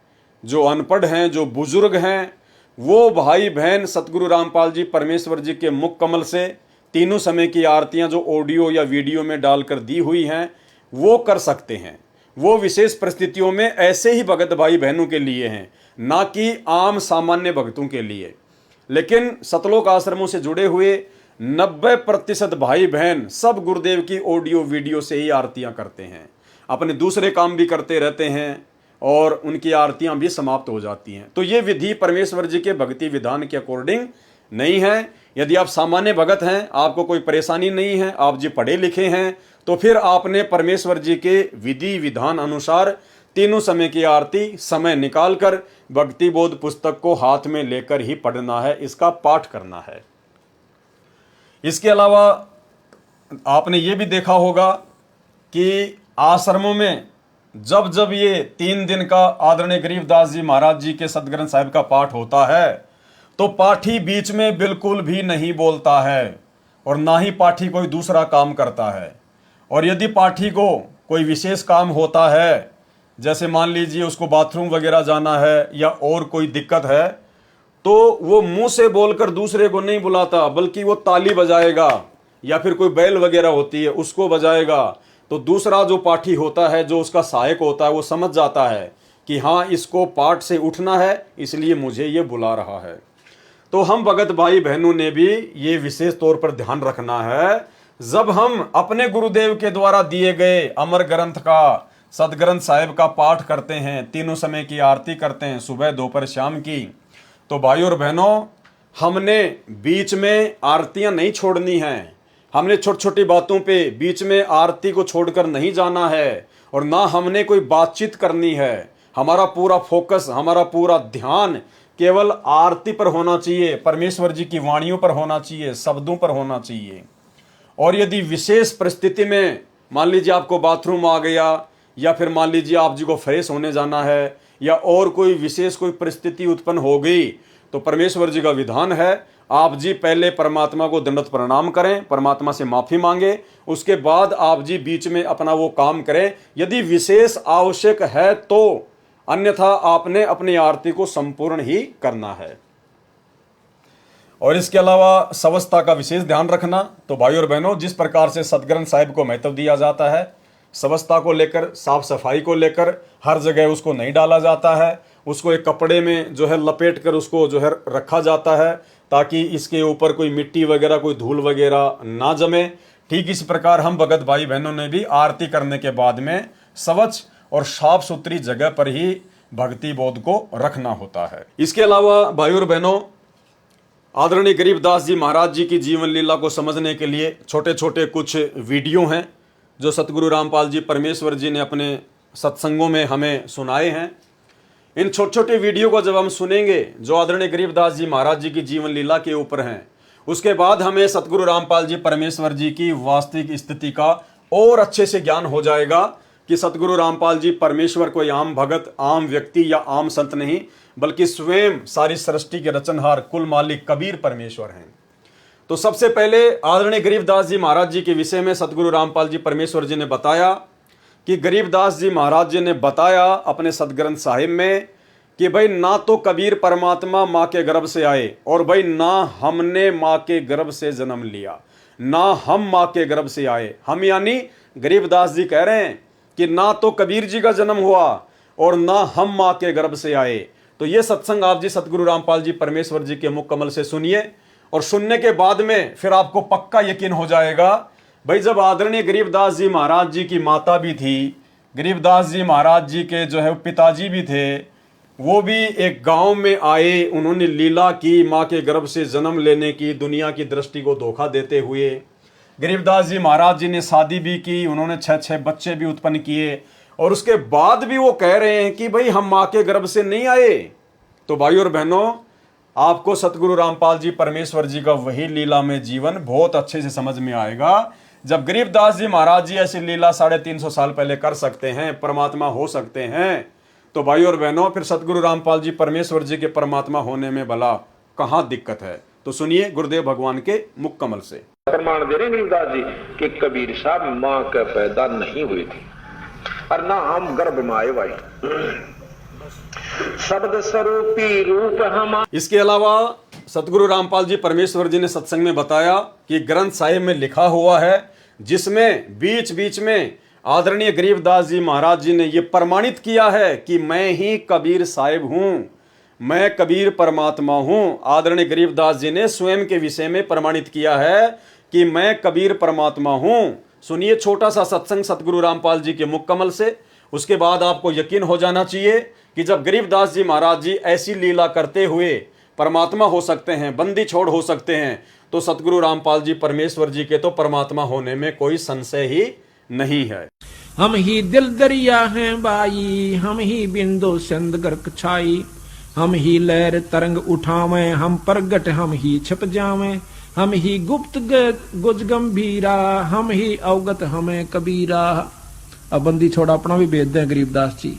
जो अनपढ़ हैं, जो बुजुर्ग हैं, वो भाई बहन सतगुरु रामपाल जी परमेश्वर जी के मुख कमल से तीनों समय की आरतियां जो ऑडियो या वीडियो में डालकर दी हुई हैं वो कर सकते हैं। वो विशेष परिस्थितियों में ऐसे ही भगत भाई बहनों के लिए हैं, ना कि आम सामान्य भक्तों के लिए। लेकिन सतलोक आश्रमों से जुड़े हुए 90% भाई बहन सब गुरुदेव की ऑडियो वीडियो से ही आरतियां करते हैं, अपने दूसरे काम भी करते रहते हैं और उनकी आरतियां भी समाप्त हो जाती हैं। तो ये विधि परमेश्वर जी के भक्ति विधान के अकॉर्डिंग नहीं है। यदि आप सामान्य भगत हैं, आपको कोई परेशानी नहीं है, आप जी पढ़े लिखे हैं, तो फिर आपने परमेश्वर जी के विधि विधान अनुसार तीनों समय की आरती समय निकालकर भक्ति बोध पुस्तक को हाथ में लेकर ही पढ़ना है, इसका पाठ करना है। इसके अलावा आपने ये भी देखा होगा कि आश्रमों में जब जब ये 3 दिन का आदरणीय गरीबदास जी महाराज जी के सदग्रंथ साहिब का पाठ होता है तो पाठी बीच में बिल्कुल भी नहीं बोलता है और ना ही पाठी कोई दूसरा काम करता है। और यदि पाठी को कोई विशेष काम होता है, जैसे मान लीजिए उसको बाथरूम वगैरह जाना है या और कोई दिक्कत है, तो वो मुंह से बोलकर दूसरे को नहीं बुलाता, बल्कि वो ताली बजाएगा या फिर कोई बैल वगैरह होती है उसको बजाएगा। तो दूसरा जो पाठी होता है, जो उसका सहायक होता है, वो समझ जाता है कि हाँ इसको पाठ से उठना है, इसलिए मुझे ये बुला रहा है। तो हम भगत भाई बहनों ने भी ये विशेष तौर पर ध्यान रखना है, जब हम अपने गुरुदेव के द्वारा दिए गए अमर ग्रंथ का, सदग्रंथ साहिब का पाठ करते हैं, तीनों समय की आरती करते हैं, सुबह दोपहर शाम की, तो भाइयों और बहनों हमने बीच में आरतियां नहीं छोड़नी हैं। हमने छोटी छोटी बातों पे बीच में आरती को छोड़कर नहीं जाना है, और ना हमने कोई बातचीत करनी है। हमारा पूरा फोकस, हमारा पूरा ध्यान केवल आरती पर होना चाहिए, परमेश्वर जी की वाणियों पर होना चाहिए, शब्दों पर होना चाहिए। और यदि विशेष परिस्थिति में मान लीजिए आपको बाथरूम आ गया, या फिर मान लीजिए आप जी को फ्रेश होने जाना है, या और कोई विशेष कोई परिस्थिति उत्पन्न हो गई, तो परमेश्वर जी का विधान है आप जी पहले परमात्मा को दंडवत प्रणाम करें, परमात्मा से माफी मांगे, उसके बाद आप जी बीच में अपना वो काम करें यदि विशेष आवश्यक है तो, अन्यथा आपने अपनी आरती को संपूर्ण ही करना है। और इसके अलावा स्वच्छता का विशेष ध्यान रखना। तो भाइयों और बहनों, जिस प्रकार से सदग्रंथ साहिब को महत्व दिया जाता है, स्वच्छता को लेकर, साफ सफाई को लेकर, हर जगह उसको नहीं डाला जाता है, उसको एक कपड़े में जो है लपेट कर उसको जो है रखा जाता है, ताकि इसके ऊपर कोई मिट्टी वगैरह, कोई धूल वगैरह ना जमे। ठीक इस प्रकार हम भगत भाई बहनों ने भी आरती करने के बाद में स्वच्छ और साफ सुथरी जगह पर ही भक्ति बोध को रखना होता है। इसके अलावा भाइयों और बहनों, आदरणीय गरीबदास जी महाराज जी की जीवन लीला को समझने के लिए छोटे छोटे कुछ वीडियो हैं जो सतगुरु रामपाल जी परमेश्वर जी ने अपने सत्संगों में हमें सुनाए हैं। इन छोटे छोटे वीडियो को जब हम सुनेंगे जो आदरणीय गरीबदास जी महाराज जी की जीवन लीला के ऊपर हैं, उसके बाद हमें सतगुरु रामपाल जी परमेश्वर जी की वास्तविक स्थिति का और अच्छे से ज्ञान हो जाएगा कि सतगुरु रामपाल जी परमेश्वर कोई आम भगत, आम व्यक्ति या आम संत नहीं, बल्कि स्वयं सारी सृष्टि के रचनहार कुल मालिक कबीर परमेश्वर हैं। तो सबसे पहले आदरणीय गरीबदास जी महाराज जी के विषय में सतगुरु रामपाल जी परमेश्वर जी ने बताया कि गरीबदास जी महाराज जी ने बताया अपने सदग्रंथ साहिब में कि भाई ना तो कबीर परमात्मा माँ के गर्भ से आए, और भाई ना हमने माँ के गर्भ से जन्म लिया, ना हम माँ के गर्भ से आए। हम यानी गरीबदास जी कह रहे हैं कि ना तो कबीर जी का जन्म हुआ और ना हम माँ के गर्भ से आए। तो ये सत्संग आप जी सतगुरु रामपाल जी परमेश्वर जी के मुख कमल से सुनिए, और सुनने के बाद में फिर आपको पक्का यकीन हो जाएगा। भाई जब आदरणीय गरीबदास जी महाराज जी की माता भी थी, गरीबदास जी महाराज जी के जो है पिताजी भी थे, वो भी एक गांव में आए, उन्होंने लीला की माँ के गर्भ से जन्म लेने की, दुनिया की दृष्टि को धोखा देते हुए। गरीबदास जी महाराज जी ने शादी भी की, उन्होंने 6 बच्चे भी उत्पन्न किए, और उसके बाद भी वो कह रहे हैं कि भाई हम माँ के गर्भ से नहीं आए। तो भाइयों और बहनों, आपको सतगुरु रामपाल जी परमेश्वर जी का वही लीला में जीवन बहुत अच्छे से समझ में आएगा। जब गरीबदास जी महाराज जी ऐसी लीला 350 साल पहले कर सकते हैं, परमात्मा हो सकते हैं, तो भाइयों और बहनों फिर सतगुरु रामपाल जी परमेश्वर जी के परमात्मा होने में भला कहाँ दिक्कत है। तो सुनिए गुरुदेव भगवान के मुख कमल से। प्रमाण दे रहे गरीबदास जी कि कबीर साहब माँ के पैदा नहीं हुए थे और ना हम गर्भ में आए भाई, शब्द स्वरूपी रूप हम। इसके अलावा सतगुरु रामपाल जी परमेश्वर जी ने सत्संग में बताया कि ग्रंथ साहिब में लिखा हुआ है, जिसमें बीच बीच में आदरणीय गरीबदास जी महाराज जी ने यह प्रमाणित किया है कि मैं ही कबीर साहिब हूं, मैं कबीर परमात्मा हूं। आदरणीय गरीबदास जी ने स्वयं के विषय में प्रमाणित किया है कि मैं कबीर परमात्मा हूं। सुनिए छोटा सा सत्संग सतगुरु रामपाल जी के मुख कमल से, उसके बाद आपको यकीन हो जाना चाहिए कि जब गरीबदास जी महाराज जी ऐसी लीला करते हुए परमात्मा हो सकते हैं, बंदी छोड़ हो सकते हैं, तो सतगुरु रामपाल जी परमेश्वर जी के तो परमात्मा होने में कोई संशय ही नहीं है। हम ही दिल दरिया हैं बाई, हम ही बिंदु सिंध गर्क छाई, हम ही लहर तरंग उठावें, हम प्रगट हम ही छिप जावें, हम ही गुप्त गुज गंभीरा, हम ही अवगत हमें कबीरा। अब बंदी छोड़ा अपना भी भेद दें गरीबदास जी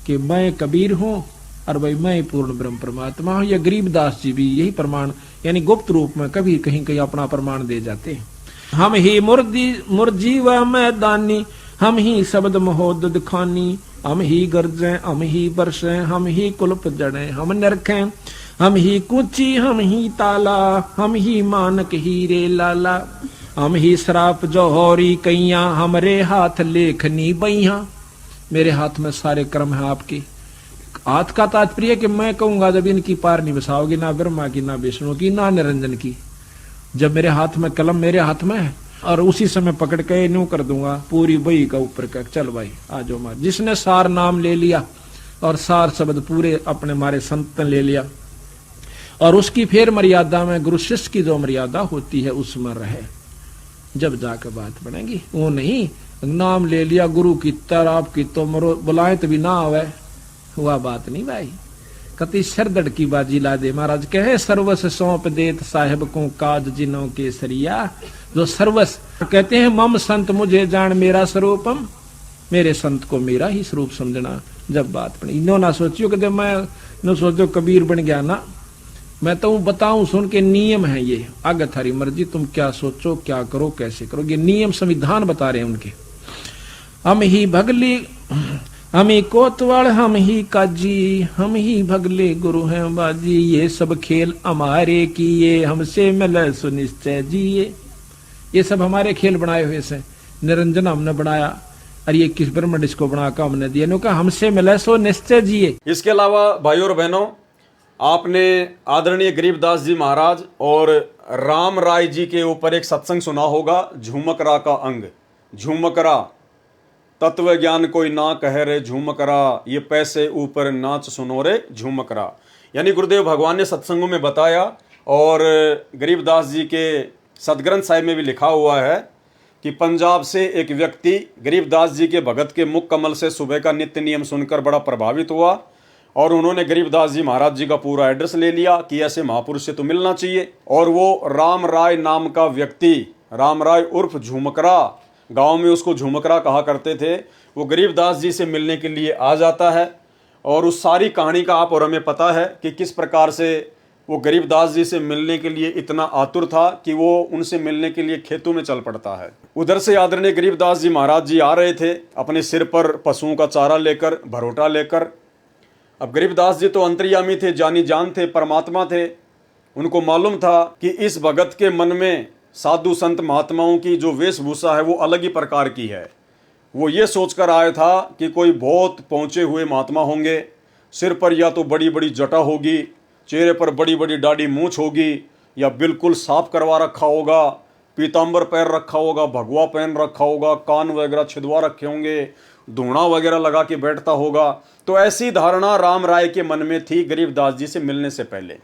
कि मैं कबीर हूं और भाई मैं पूर्ण ब्रह्म परमात्मा हूं। या गरीबदास जी भी यही प्रमाण यानी गुप्त रूप में कभी कहीं कहीं अपना प्रमाण दे जाते हैं। हम ही मुर्जी व मैदानी, हम ही शब्द महोदद खानी, हम ही गर्जें हम ही बरसें, हम ही कुल्प जड़ें हम नरखें, हम ही कुची हम ही ताला, हम ही मानक हीरे लाला, हम ही श्राप जौहरी कैया, हमरे हाथ लेखनी बैया। मेरे हाथ में सारे कर्म हैं आपके, हाथ का तात्पर्य कि मैं कहूंगा जब इनकी पार नहीं बसाओगी, ना ब्रह्मा की, ना विष्णु की, ना निरंजन की, जब मेरे हाथ में कलम मेरे हाथ में है और उसी समय पकड़ के न्यू कर दूंगा पूरी बही का ऊपर का, चल भाई आ जाओ मार। जिसने सार नाम ले लिया और सार शब्द पूरे अपने मारे संत ने ले लिया और उसकी फिर मर्यादा में गुरु शिष्य की जो मर्यादा होती है उसमें रहे, जब जाकर बात बनेगी। वो नहीं नाम ले लिया गुरु की तर आपकी तो मरो बुलाए तो भी ना आवे, हुआ बात नहीं भाई। कति सरदड़ की बाजी ला दे। महाराज कहे सर्वस सौंप देत साहेब को काज जिनों के सरिया, जो सर्वस कहते हैं मम संत मुझे जान मेरा स्वरूपम, मेरे संत को मेरा ही स्वरूप समझना। जब बात बनी इन्हों ना सोचियो कि मैं न सोचो कबीर बन गया ना, मैं तो बताऊं सुन के नियम है ये, आगे थारी मर्जी तुम क्या सोचो क्या करो कैसे करो, ये नियम संविधान बता रहे हैं उनके। हम ही भगली हम ही कोतवाल हम ही काजी, हम ही भगले गुरु हैं बाजी, ये सब खेल हमारे किए हमसे मिले सुनिश्चय जिए। ये सब हमारे खेल बनाए हुए से, निरंजन हमने बनाया और ये किस ब्रह्मंड इसको बनाकर हमने दिया, नो कहा हमसे मिले सो निश्चय जिए। इसके अलावा भाइयों और बहनों, आपने आदरणीय गरीबदास जी महाराज और राम राय जी के ऊपर एक सत्संग सुना होगा, झूमकरा का अंग। झूमकरा तत्व ज्ञान कोई ना कह रे झूमकरा, ये पैसे ऊपर नाच सुनो रे झूमकरा। यानी गुरुदेव भगवान ने सत्संगों में बताया और गरीबदास जी के सदग्रंथ साहिब में भी लिखा हुआ है कि पंजाब से एक व्यक्ति गरीबदास जी के भगत के मुख कमल से सुबह का नित्य नियम सुनकर बड़ा प्रभावित हुआ और उन्होंने गरीबदास जी महाराज जी का पूरा एड्रेस ले लिया कि ऐसे महापुरुष से तो मिलना चाहिए। और वो राम राय नाम का व्यक्ति, राम राय उर्फ झूमकरा, गांव में उसको झूमकरा कहा करते थे, वो गरीबदास जी से मिलने के लिए आ जाता है। और उस सारी कहानी का आप और हमें पता है कि किस प्रकार से वो गरीबदास जी से मिलने के लिए इतना आतुर था कि वो उनसे मिलने के लिए खेतों में चल पड़ता है। उधर से आदरणीय गरीबदास जी महाराज जी आ रहे थे अपने सिर पर पशुओं का चारा लेकर, भरोटा लेकर। अब गरीबदास जी तो अंतर्यामी थे, जानी जान थे, परमात्मा थे। उनको मालूम था कि इस भगत के मन में साधु संत महात्माओं की जो वेशभूषा है वो अलग ही प्रकार की है। वो ये सोचकर आया था कि कोई बहुत पहुँचे हुए महात्मा होंगे, सिर पर या तो बड़ी बड़ी जटा होगी, चेहरे पर बड़ी बड़ी दाढ़ी मूंछ होगी, या बिल्कुल साफ करवा रखा होगा, पीताम्बर पहन रखा होगा, भगवा पहन रखा होगा, कान वगैरह छिदवा रखे होंगे, धूणा वगैरह लगा के बैठता होगा। तो ऐसी धारणा राम राय के मन में थी गरीबदास जी से मिलने से पहले।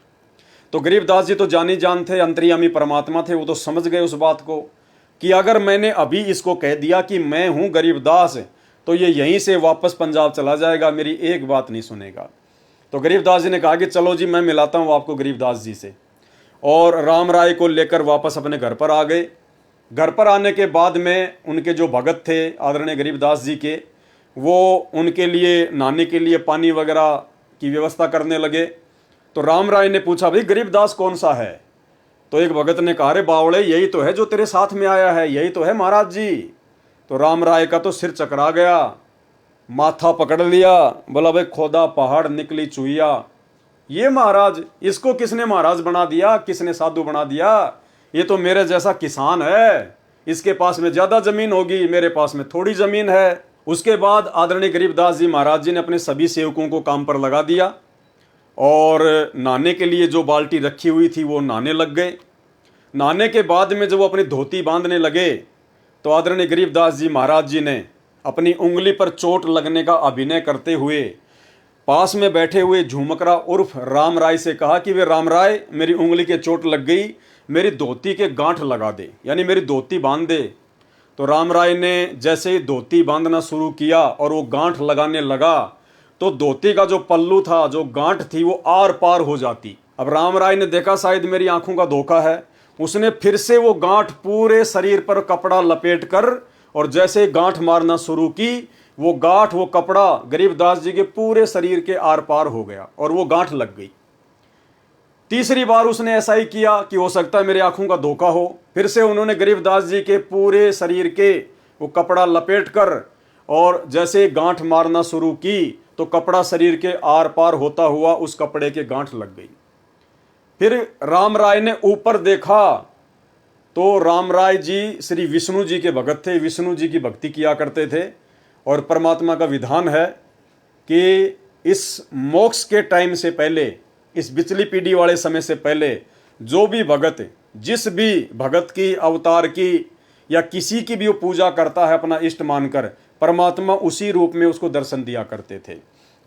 तो गरीबदास जी तो जानी जान थे, अंतर्यामी परमात्मा थे, वो तो समझ गए उस बात को कि अगर मैंने अभी इसको कह दिया कि मैं हूं गरीबदास, तो ये यहीं से वापस पंजाब चला जाएगा, मेरी एक बात नहीं सुनेगा। तो गरीबदास जी ने कहा कि चलो जी मैं मिलाता हूं आपको गरीबदास जी से, और राम राय को लेकर वापस अपने घर पर आ गए। घर पर आने के बाद में उनके जो भगत थे आदरणीय गरीबदास जी के, वो उनके लिए नहाने के लिए पानी वगैरह की व्यवस्था करने लगे। तो राम राय ने पूछा भाई गरीबदास कौन सा है? तो एक भगत ने कहा रे बावड़े यही तो है जो तेरे साथ में आया है, यही तो है महाराज जी। तो राम राय का तो सिर चकरा गया, माथा पकड़ लिया, बोला भाई खोदा पहाड़ निकली चुहिया, ये महाराज, इसको किसने महाराज बना दिया, किसने साधु बना दिया? ये तो मेरे जैसा किसान है, इसके पास में ज्यादा जमीन होगी, मेरे पास में थोड़ी जमीन है। उसके बाद आदरणीय गरीबदास जी महाराज जी ने अपने सभी सेवकों को काम पर लगा दिया और नहाने के लिए जो बाल्टी रखी हुई थी वो नहाने लग गए। नहाने के बाद में जब वो अपनी धोती बांधने लगे तो आदरणीय गरीबदास जी महाराज जी ने अपनी उंगली पर चोट लगने का अभिनय करते हुए पास में बैठे हुए झूमकरा उर्फ राम राय से कहा कि वे राम राय मेरी उंगली के चोट लग गई, मेरी धोती के गांठ लगा दे, यानी मेरी धोती बांध दे। तो राम राय ने जैसे ही धोती बांधना शुरू किया और वो गांठ लगाने लगा तो धोती का जो पल्लू था, जो गांठ थी, वो आर पार हो जाती। अब राम राय ने देखा शायद मेरी आंखों का धोखा है, उसने फिर से वो गांठ पूरे शरीर पर कपड़ा लपेट कर और जैसे गांठ मारना शुरू की, वो गांठ, वो कपड़ा गरीबदास जी के पूरे शरीर के आर पार हो गया और वो गांठ लग गई। तीसरी बार उसने ऐसा ही किया कि हो सकता है मेरी आंखों का धोखा हो। फिर से उन्होंने गरीबदास जी के पूरे शरीर के वो कपड़ा लपेट कर और जैसे गांठ मारना शुरू की तो कपड़ा शरीर के आर पार होता हुआ उस कपड़े के गांठ लग गई। फिर राम राय ने ऊपर देखा तो राम राय जी श्री विष्णु जी के भगत थे, विष्णु जी की भक्ति किया करते थे और परमात्मा का विधान है कि इस मोक्ष के टाइम से पहले, इस बिचली पीढ़ी वाले समय से पहले जो भी भगत जिस भी भगत की, अवतार की या किसी की भी वो पूजा करता है अपना इष्ट मानकर, परमात्मा उसी रूप में उसको दर्शन दिया करते थे।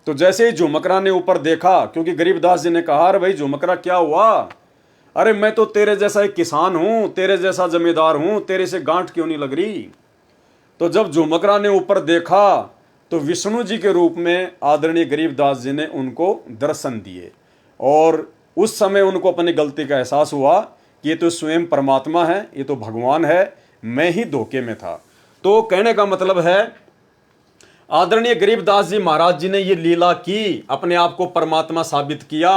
तो जैसे ही झुमकरा ने ऊपर देखा, क्योंकि गरीबदास जी ने कहा, अरे भाई झुमकरा क्या हुआ, अरे मैं तो तेरे जैसा एक किसान हूं, तेरे जैसा जमींदार हूं, तेरे से गांठ क्यों नहीं लग रही। तो जब झुमकरा ने ऊपर देखा तो विष्णु जी के रूप में आदरणीय गरीबदास जी ने उनको दर्शन दिए, और उस समय उनको अपनी गलती का एहसास हुआ कि ये तो स्वयं परमात्मा है, ये तो भगवान है, मैं ही धोखे में था। तो कहने का मतलब है आदरणीय गरीबदास जी महाराज जी ने ये लीला की, अपने आप को परमात्मा साबित किया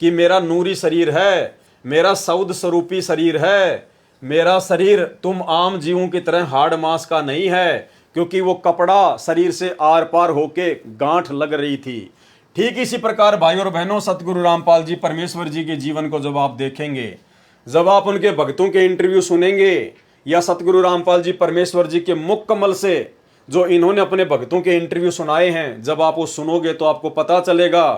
कि मेरा नूरी शरीर है, मेरा सौद स्वरूपी शरीर है, मेरा शरीर तुम आम जीवों की तरह हाड़ मांस का नहीं है, क्योंकि वो कपड़ा शरीर से आर पार होके गांठ लग रही थी। ठीक इसी प्रकार भाई और बहनों, सतगुरु रामपाल जी परमेश्वर जी के जीवन को जब आप देखेंगे, जब आप उनके भक्तों के इंटरव्यू सुनेंगे, या सतगुरु रामपाल जी परमेश्वर जी के मुख कमल से जो इन्होंने अपने भक्तों के इंटरव्यू सुनाए हैं, जब आप वो सुनोगे तो आपको पता चलेगा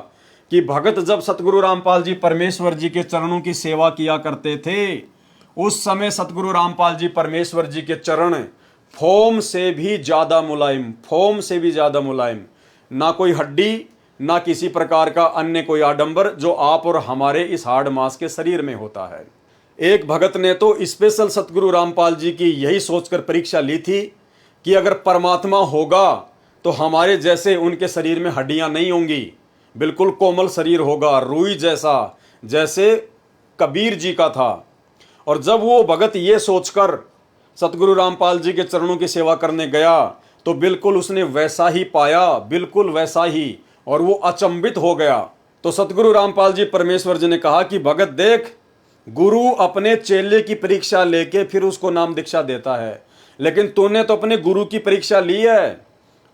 कि भगत जब सतगुरु रामपाल जी परमेश्वर जी के चरणों की सेवा किया करते थे, उस समय सतगुरु रामपाल जी परमेश्वर जी के चरण फोम से भी ज्यादा मुलायम, फोम से भी ज्यादा मुलायम, ना कोई हड्डी, ना किसी प्रकार का अन्य कोई आडंबर जो आप और हमारे इस हाड़ मांस के शरीर में होता है। एक भगत ने तो स्पेशल सतगुरु रामपाल जी की यही सोचकर परीक्षा ली थी कि अगर परमात्मा होगा तो हमारे जैसे उनके शरीर में हड्डियां नहीं होंगी, बिल्कुल कोमल शरीर होगा, रुई जैसा, जैसे कबीर जी का था। और जब वो भगत ये सोचकर सतगुरु रामपाल जी के चरणों की सेवा करने गया तो बिल्कुल उसने वैसा ही पाया, बिल्कुल वैसा ही, और वो अचंभित हो गया। तो सतगुरु रामपाल जी परमेश्वर जी ने कहा कि भगत देख, गुरु अपने चेले की परीक्षा लेके फिर उसको नाम दीक्षा देता है, लेकिन तूने तो अपने गुरु की परीक्षा ली है।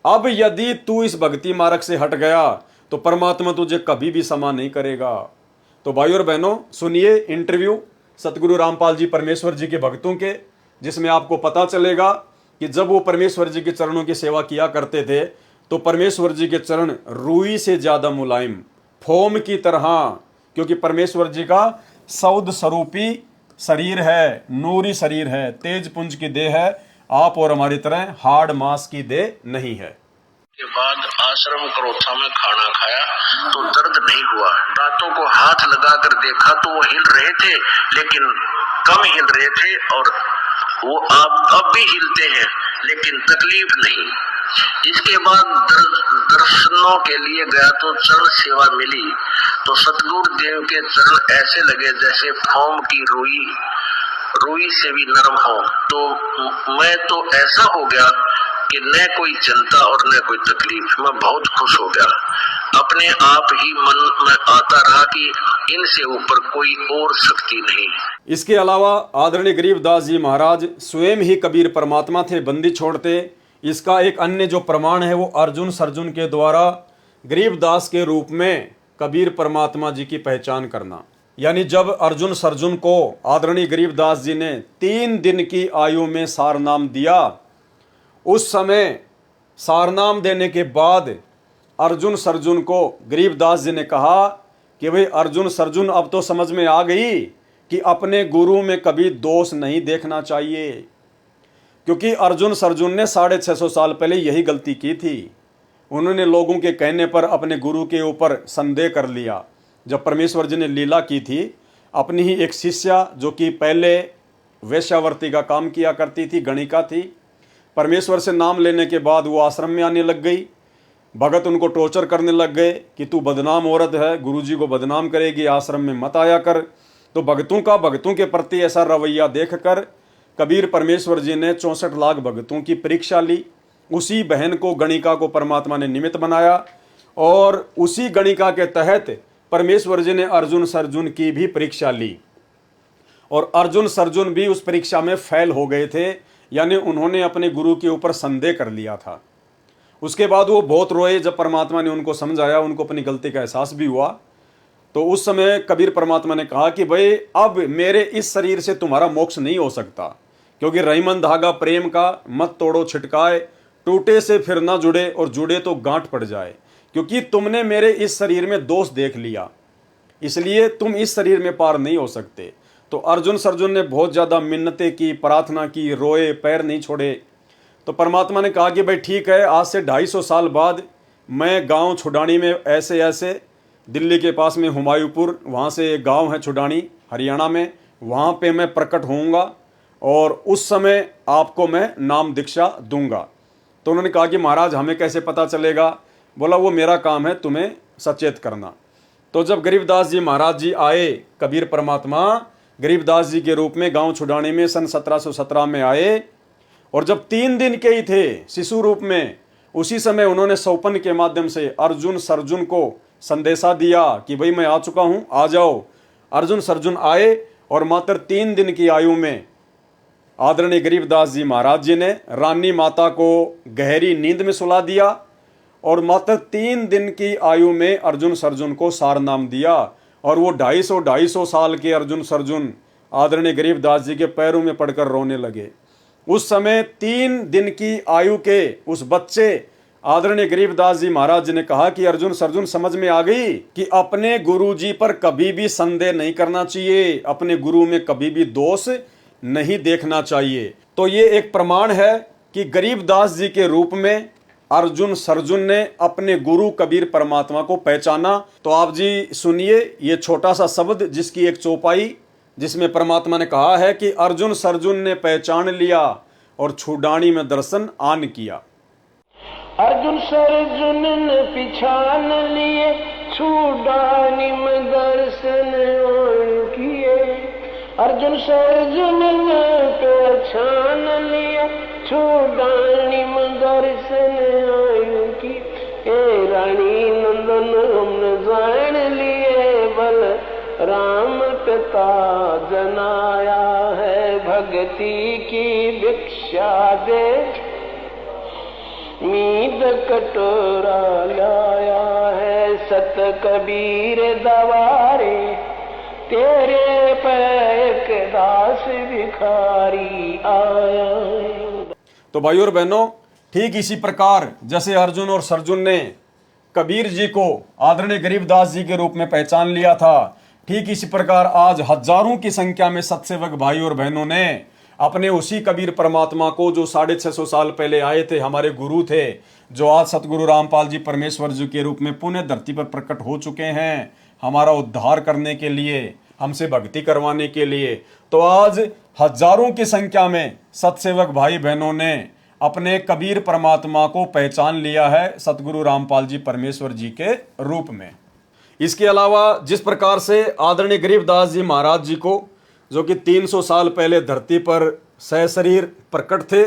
अब यदि तू इस भक्ति मार्ग से हट गया तो परमात्मा तुझे कभी भी क्षमा नहीं करेगा। तो भाई और बहनों, सुनिए इंटरव्यू सतगुरु रामपाल जी परमेश्वर जी के भक्तों के, जिसमें आपको पता चलेगा कि जब वो परमेश्वर जी के चरणों की सेवा किया करते थे तो परमेश्वर जी के चरण रुई से ज्यादा मुलायम, फोम की तरह, क्योंकि परमेश्वर जी का सौद स्वरूपी शरीर है, नूरी शरीर है, तेज पुंज की देह है, आप और हमारी तरह हाड़ मांस की देह नहीं है। के बाद आश्रम क्रोथा में खाना खाया तो दर्द नहीं हुआ। दांतों को हाथ लगाकर देखा तो वो हिल रहे थे, लेकिन कम हिल रहे थे, और वो अब भी हिलते हैं लेकिन तकलीफ नहीं। इसके बाद दर्शनों के लिए गया तो चरण सेवा मिली तो सतगुरु देव के चरण ऐसे लगे जैसे फोम की रुई से भी नरम हो। तो मैं तो ऐसा हो गया कि न कोई चिंता और न कोई तकलीफ, मैं बहुत खुश हो गया। अपने आप ही मन में आता रहा कि इनसे ऊपर कोई और शक्ति नहीं। इसके अलावा आदरणीय गरीबदास जी महाराज स्वयं ही कबीर परमात्मा थे, बंदी छोड़ते। इसका एक अन्य जो प्रमाण है वो अर्जुन सर्जुन के द्वारा गरीबदास के रूप में कबीर परमात्मा जी की पहचान करना। यानी जब अर्जुन सर्जुन को आदरणीय गरीबदास जी ने 3 दिन की आयु में सारनाम दिया, उस समय सारनाम देने के बाद अर्जुन सर्जुन को गरीबदास जी ने कहा कि भाई अर्जुन सर्जुन, अब तो समझ में आ गई कि अपने गुरु में कभी दोष नहीं देखना चाहिए, क्योंकि अर्जुन सर्जुन ने 650 साल पहले यही गलती की थी। उन्होंने लोगों के कहने पर अपने गुरु के ऊपर संदेह कर लिया। जब परमेश्वर जी ने लीला की थी, अपनी ही एक शिष्या जो कि पहले वेश्यावर्ती का काम किया करती थी, गणिका थी, परमेश्वर से नाम लेने के बाद वो आश्रम में आने लग गई। भगत उनको टॉर्चर करने लग गए कि तू बदनाम औरत है, गुरुजी को बदनाम करेगी, आश्रम में मत आया कर। तो भक्तों के प्रति ऐसा रवैया देखकर कबीर परमेश्वर जी ने 64 लाख भक्तों की परीक्षा ली। उसी बहन को, गणिका को परमात्मा ने निमित्त बनाया, और उसी गणिका के तहत परमेश्वर जी ने अर्जुन सर्जुन की भी परीक्षा ली, और अर्जुन सर्जुन भी उस परीक्षा में फेल हो गए थे। यानी उन्होंने अपने गुरु के ऊपर संदेह कर लिया था। उसके बाद वो बहुत रोए। जब परमात्मा ने उनको समझाया, उनको अपनी गलती का एहसास भी हुआ, तो उस समय कबीर परमात्मा ने कहा कि भाई अब मेरे इस शरीर से तुम्हारा मोक्ष नहीं हो सकता, क्योंकि रहीमन धागा प्रेम का मत तोड़ो छिटकाए, टूटे से फिर ना जुड़े और जुड़े तो गांठ पड़ जाए। क्योंकि तुमने मेरे इस शरीर में दोष देख लिया, इसलिए तुम इस शरीर में पार नहीं हो सकते। तो अर्जुन ने बहुत ज़्यादा मिन्नतें की, प्रार्थना की, रोए, पैर नहीं छोड़े। तो परमात्मा ने कहा कि भाई ठीक है, आज से 250 साल बाद मैं गांव छुडानी में ऐसे दिल्ली के पास में हुमायूंपुर, वहाँ से एक गांव है छुडानी हरियाणा में, वहाँ पे मैं प्रकट होऊंगा और उस समय आपको मैं नाम दीक्षा दूंगा। तो उन्होंने कहा कि महाराज हमें कैसे पता चलेगा? बोला वो मेरा काम है तुम्हें सचेत करना। तो जब गरीबदास जी महाराज जी आए, कबीर परमात्मा गरीबदास जी के रूप में गांव छुडानी में सन 1717 में आए, और जब 3 दिन के ही थे शिशु रूप में, उसी समय उन्होंने सौपन के माध्यम से अर्जुन को संदेशा दिया कि भाई मैं आ चुका हूं, आ जाओ। अर्जुन आए और मात्र 3 दिन की आयु में आदरणीय गरीबदास जी महाराज जी ने रानी माता को गहरी नींद में सुला दिया और मात्र 3 दिन की आयु में अर्जुन को सार नाम दिया। और वो 250 साल के अर्जुन आदरणीय गरीबदास जी के पैरों में पड़कर रोने लगे। उस समय 3 दिन की आयु के उस बच्चे आदरणीय गरीबदास जी महाराज जी ने कहा कि अर्जुन समझ में आ गई कि अपने गुरु जी पर कभी भी संदेह नहीं करना चाहिए, अपने गुरु में कभी भी दोष नहीं देखना चाहिए। तो ये एक प्रमाण है कि गरीबदास जी के रूप में अर्जुन ने अपने गुरु कबीर परमात्मा को पहचाना। तो आप जी सुनिए ये छोटा सा शब्द जिसकी एक चौपाई, जिसमें परमात्मा ने कहा है कि अर्जुन ने पहचान लिया और छुडानी में दर्शन आन किया। अर्जुन ने पिछान लिए, छुडानी में दर्शन आन किए। अर्जुन ने पहचान लिया, छुडानी में दर्शन आन की। रानी नंदन हमने जान लिए, बल राम पिता जनाया है। भक्ति की भिक्षा दे, मीद कटोरा लाया है। सत कबीर दवारे, तेरे पैक दास भिखारी आया है। तो भाइयों और बहनों, ठीक इसी प्रकार जैसे अर्जुन और सरजुन ने कबीर जी को आदरणीय गरीबदास जी के रूप में पहचान लिया था, ठीक इसी प्रकार आज हजारों की संख्या में सत्सेवक भाई और बहनों ने अपने उसी कबीर परमात्मा को, जो 650 साल पहले आए थे, हमारे गुरु थे, जो आज सतगुरु रामपाल जी परमेश्वर जी के रूप में पुण्य धरती पर प्रकट हो चुके हैं, हमारा उद्धार करने के लिए, हमसे भक्ति करवाने के लिए। तो आज हजारों की संख्या में सत्सेवक भाई बहनों ने अपने कबीर परमात्मा को पहचान लिया है सतगुरु रामपाल जी परमेश्वर जी के रूप में। इसके अलावा जिस प्रकार से आदरणीय गरीबदास जी महाराज जी को, जो कि 300 साल पहले धरती पर सशरीर प्रकट थे,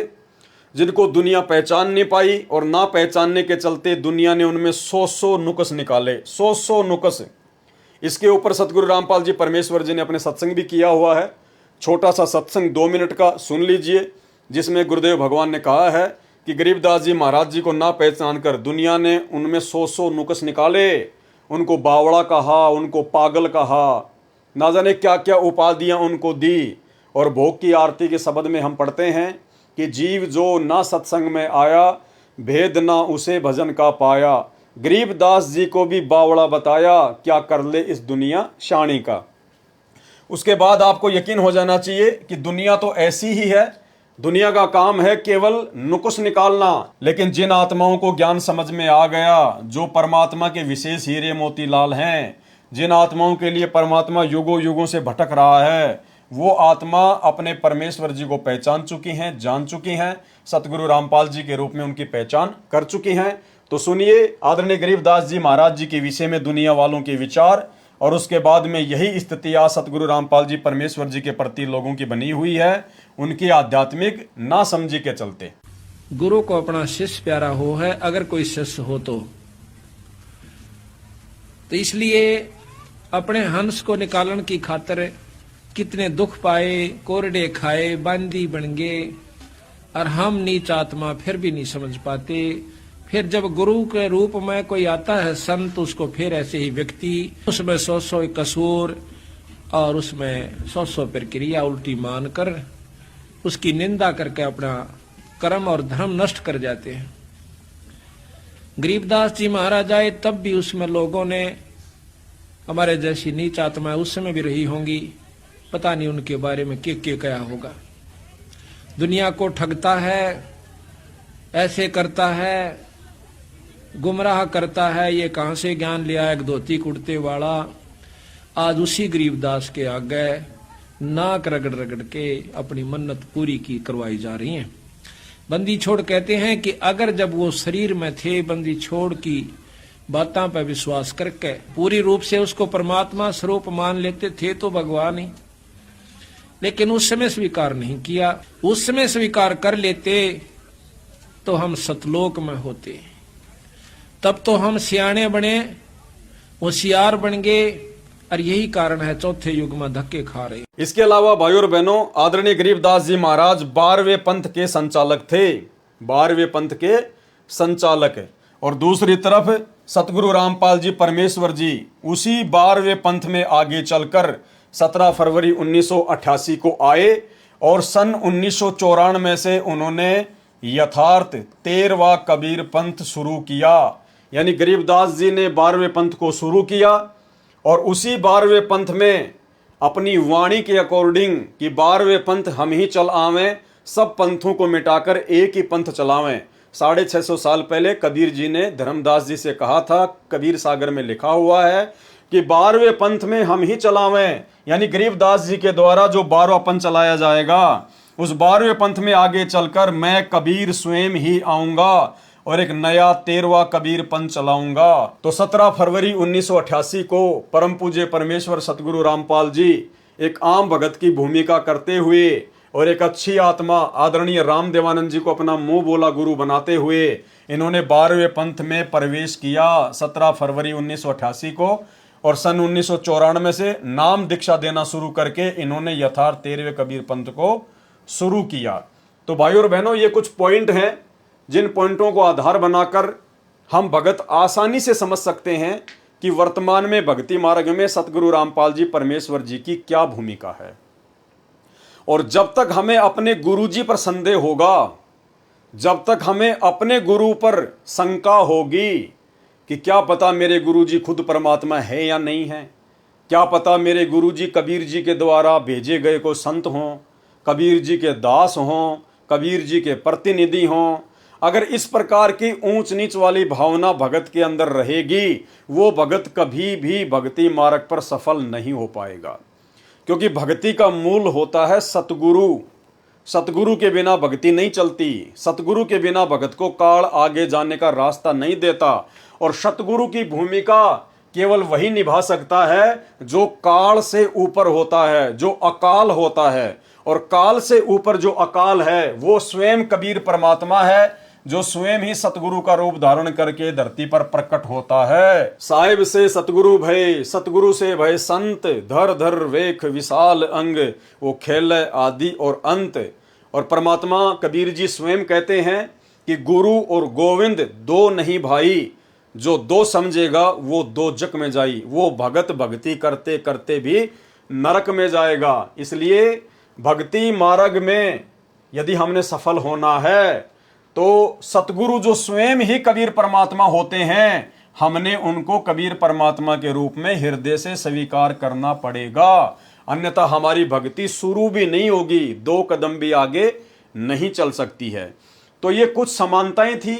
जिनको दुनिया पहचान नहीं पाई और ना पहचानने के चलते दुनिया ने उनमें 100 नुक्स निकाले, 100 नुक्स। इसके ऊपर सतगुरु रामपाल जी परमेश्वर जी ने अपने सत्संग भी किया हुआ है। छोटा सा सत्संग 2 मिनट का सुन लीजिए, जिसमें गुरुदेव भगवान ने कहा है कि गरीबदास जी महाराज जी को ना पहचान कर दुनिया ने उनमें 100 नुक्स निकाले, उनको बावड़ा कहा, उनको पागल कहा, ना जाने क्या क्या उपाधियां उनको दी। और भोग की आरती के शब्द में हम पढ़ते हैं कि जीव जो ना सत्संग में आया, भेद ना उसे भजन का पाया। गरीबदास जी को भी बावड़ा बताया, क्या कर ले इस दुनिया शानी का। उसके बाद आपको यकीन हो जाना चाहिए कि दुनिया तो ऐसी ही है, दुनिया का काम है केवल नुक्स निकालना। लेकिन जिन आत्माओं को ज्ञान समझ में आ गया, जो परमात्मा के विशेष हीरे मोती लाल हैं, जिन आत्माओं के लिए परमात्मा युगों युगों से भटक रहा है, वो आत्मा अपने परमेश्वर जी को पहचान चुकी हैं, जान चुकी हैं, सतगुरु रामपाल जी के रूप में उनकी पहचान कर चुकी हैं। तो सुनिए आदरणीय गरीबदास जी महाराज जी के विषय में दुनिया वालों के विचार, और उसके बाद में यही स्थिति आज सतगुरु रामपाल जी परमेश्वर जी के प्रति लोगों की बनी हुई है, उनकी आध्यात्मिक ना समझी के चलते। गुरु को अपना शिष्य प्यारा हो है, अगर कोई शिष्य हो तो इसलिए अपने हंस को निकालन की खातिर कितने दुख पाए, कोरडे खाए, बांदी बन गए, और हम नीच आत्मा फिर भी नहीं समझ पाते। फिर जब गुरु के रूप में कोई आता है संत, उसको फिर ऐसे ही व्यक्ति उसमें 100 कसूर और उसमें 100 प्रक्रिया उल्टी मानकर उसकी निंदा करके अपना कर्म और धर्म नष्ट कर जाते हैं। गरीबदास जी महाराज आए तब भी उसमें लोगों ने, हमारे जैसी नीच आत्माएं उस समय भी रही होंगी, पता नहीं उनके बारे में क्या क्या होगा। दुनिया को ठगता है, ऐसे करता है, गुमराह करता है, ये कहां से ज्ञान लिया एक धोती कुर्ते वाला। आज उसी गरीबदास के आगे नाक रगड़ रगड़ के अपनी मन्नत पूरी की करवाई जा रही है। बंदी छोड़ कहते हैं कि अगर जब वो शरीर में थे, बंदी छोड़ की बातों पर विश्वास करके पूरी रूप से उसको परमात्मा स्वरूप मान लेते थे तो भगवान ही, लेकिन उस समय स्वीकार नहीं किया। उस समय स्वीकार कर लेते तो हम सतलोक में होते, तब तो हम सियाने बने, होशियार बन गए, और यही कारण है चौथे युग में धक्के खा रहे। इसके अलावा भाइयों और बहनों, आदरणीय गरीबदास जी महाराज 12वें पंथ के संचालक थे, 12वें पंथ के संचालक। और दूसरी तरफ सतगुरु रामपाल जी परमेश्वर जी उसी 12वें पंथ में आगे चलकर 17 फरवरी 1988 को आए और सन 1994 से उन्होंने यथार्थ 13वां कबीर पंथ शुरू किया। यानी गरीबदास जी ने 12वें पंथ को शुरू किया और उसी 12वें पंथ में अपनी वाणी के अकॉर्डिंग कि 12वें पंथ हम ही चल आवें, सब पंथों को मिटाकर एक ही पंथ चलावें। 650 साल पहले कबीर जी ने धर्मदास जी से कहा था, कबीर सागर में लिखा हुआ है कि 12वें पंथ में हम ही चलावें। यानी गरीबदास जी के द्वारा जो 12वां पंथ चलाया जाएगा, उस 12वें पंथ में आगे चलकर मैं कबीर स्वयं ही आऊंगा और एक नया 13वां कबीर पंथ चलाऊंगा। तो 17 फरवरी 1988 को परम पूज्य परमेश्वर सतगुरु रामपाल जी एक आम भगत की भूमिका करते हुए और एक अच्छी आत्मा आदरणीय राम देवानंद जी को अपना मुंह बोला गुरु बनाते हुए इन्होंने 12वें पंथ में प्रवेश किया 17 फरवरी 1988 को। और सन 1994 से नाम दीक्षा देना शुरू करके इन्होंने यथार्थ 13वें कबीर पंथ को शुरू किया। तो भाइयों और बहनों, ये कुछ पॉइंट हैं जिन पॉइंटों को आधार बनाकर हम भगत आसानी से समझ सकते हैं कि वर्तमान में भक्ति मार्ग में सतगुरु रामपाल जी परमेश्वर जी की क्या भूमिका है। और जब तक हमें अपने गुरु जी पर संदेह होगा, जब तक हमें अपने गुरु पर शंका होगी कि क्या पता मेरे गुरु जी खुद परमात्मा है या नहीं है, क्या पता मेरे गुरु जी कबीर जी के द्वारा भेजे गए को संत हों, कबीर जी के दास हों, कबीर जी के प्रतिनिधि हों, अगर इस प्रकार की ऊंच नीच वाली भावना भगत के अंदर रहेगी, वो भगत कभी भी भक्ति मार्ग पर सफल नहीं हो पाएगा। क्योंकि भक्ति का मूल होता है सतगुरु। सतगुरु के बिना भक्ति नहीं चलती, सतगुरु के बिना भगत को काल आगे जाने का रास्ता नहीं देता। और सतगुरु की भूमिका केवल वही निभा सकता है जो काल से ऊपर होता है, जो अकाल होता है। और काल से ऊपर जो अकाल है वो स्वयं कबीर परमात्मा है, जो स्वयं ही सतगुरु का रूप धारण करके धरती पर प्रकट होता है। साहिब से सतगुरु भय, सतगुरु से भय संत, धर धर वेख विशाल अंग, वो खेल आदि और अंत। और परमात्मा कबीर जी स्वयं कहते हैं कि गुरु और गोविंद दो नहीं भाई, जो दो समझेगा वो दो जग में जाई, वो भगत भक्ति करते करते भी नरक में जाएगा। इसलिए भक्ति मार्ग में यदि हमने सफल होना है तो सतगुरु जो स्वयं ही कबीर परमात्मा होते हैं, हमने उनको कबीर परमात्मा के रूप में हृदय से स्वीकार करना पड़ेगा, अन्यथा हमारी भक्ति शुरू भी नहीं होगी, 2 कदम भी आगे नहीं चल सकती है। तो ये कुछ समानताएं थी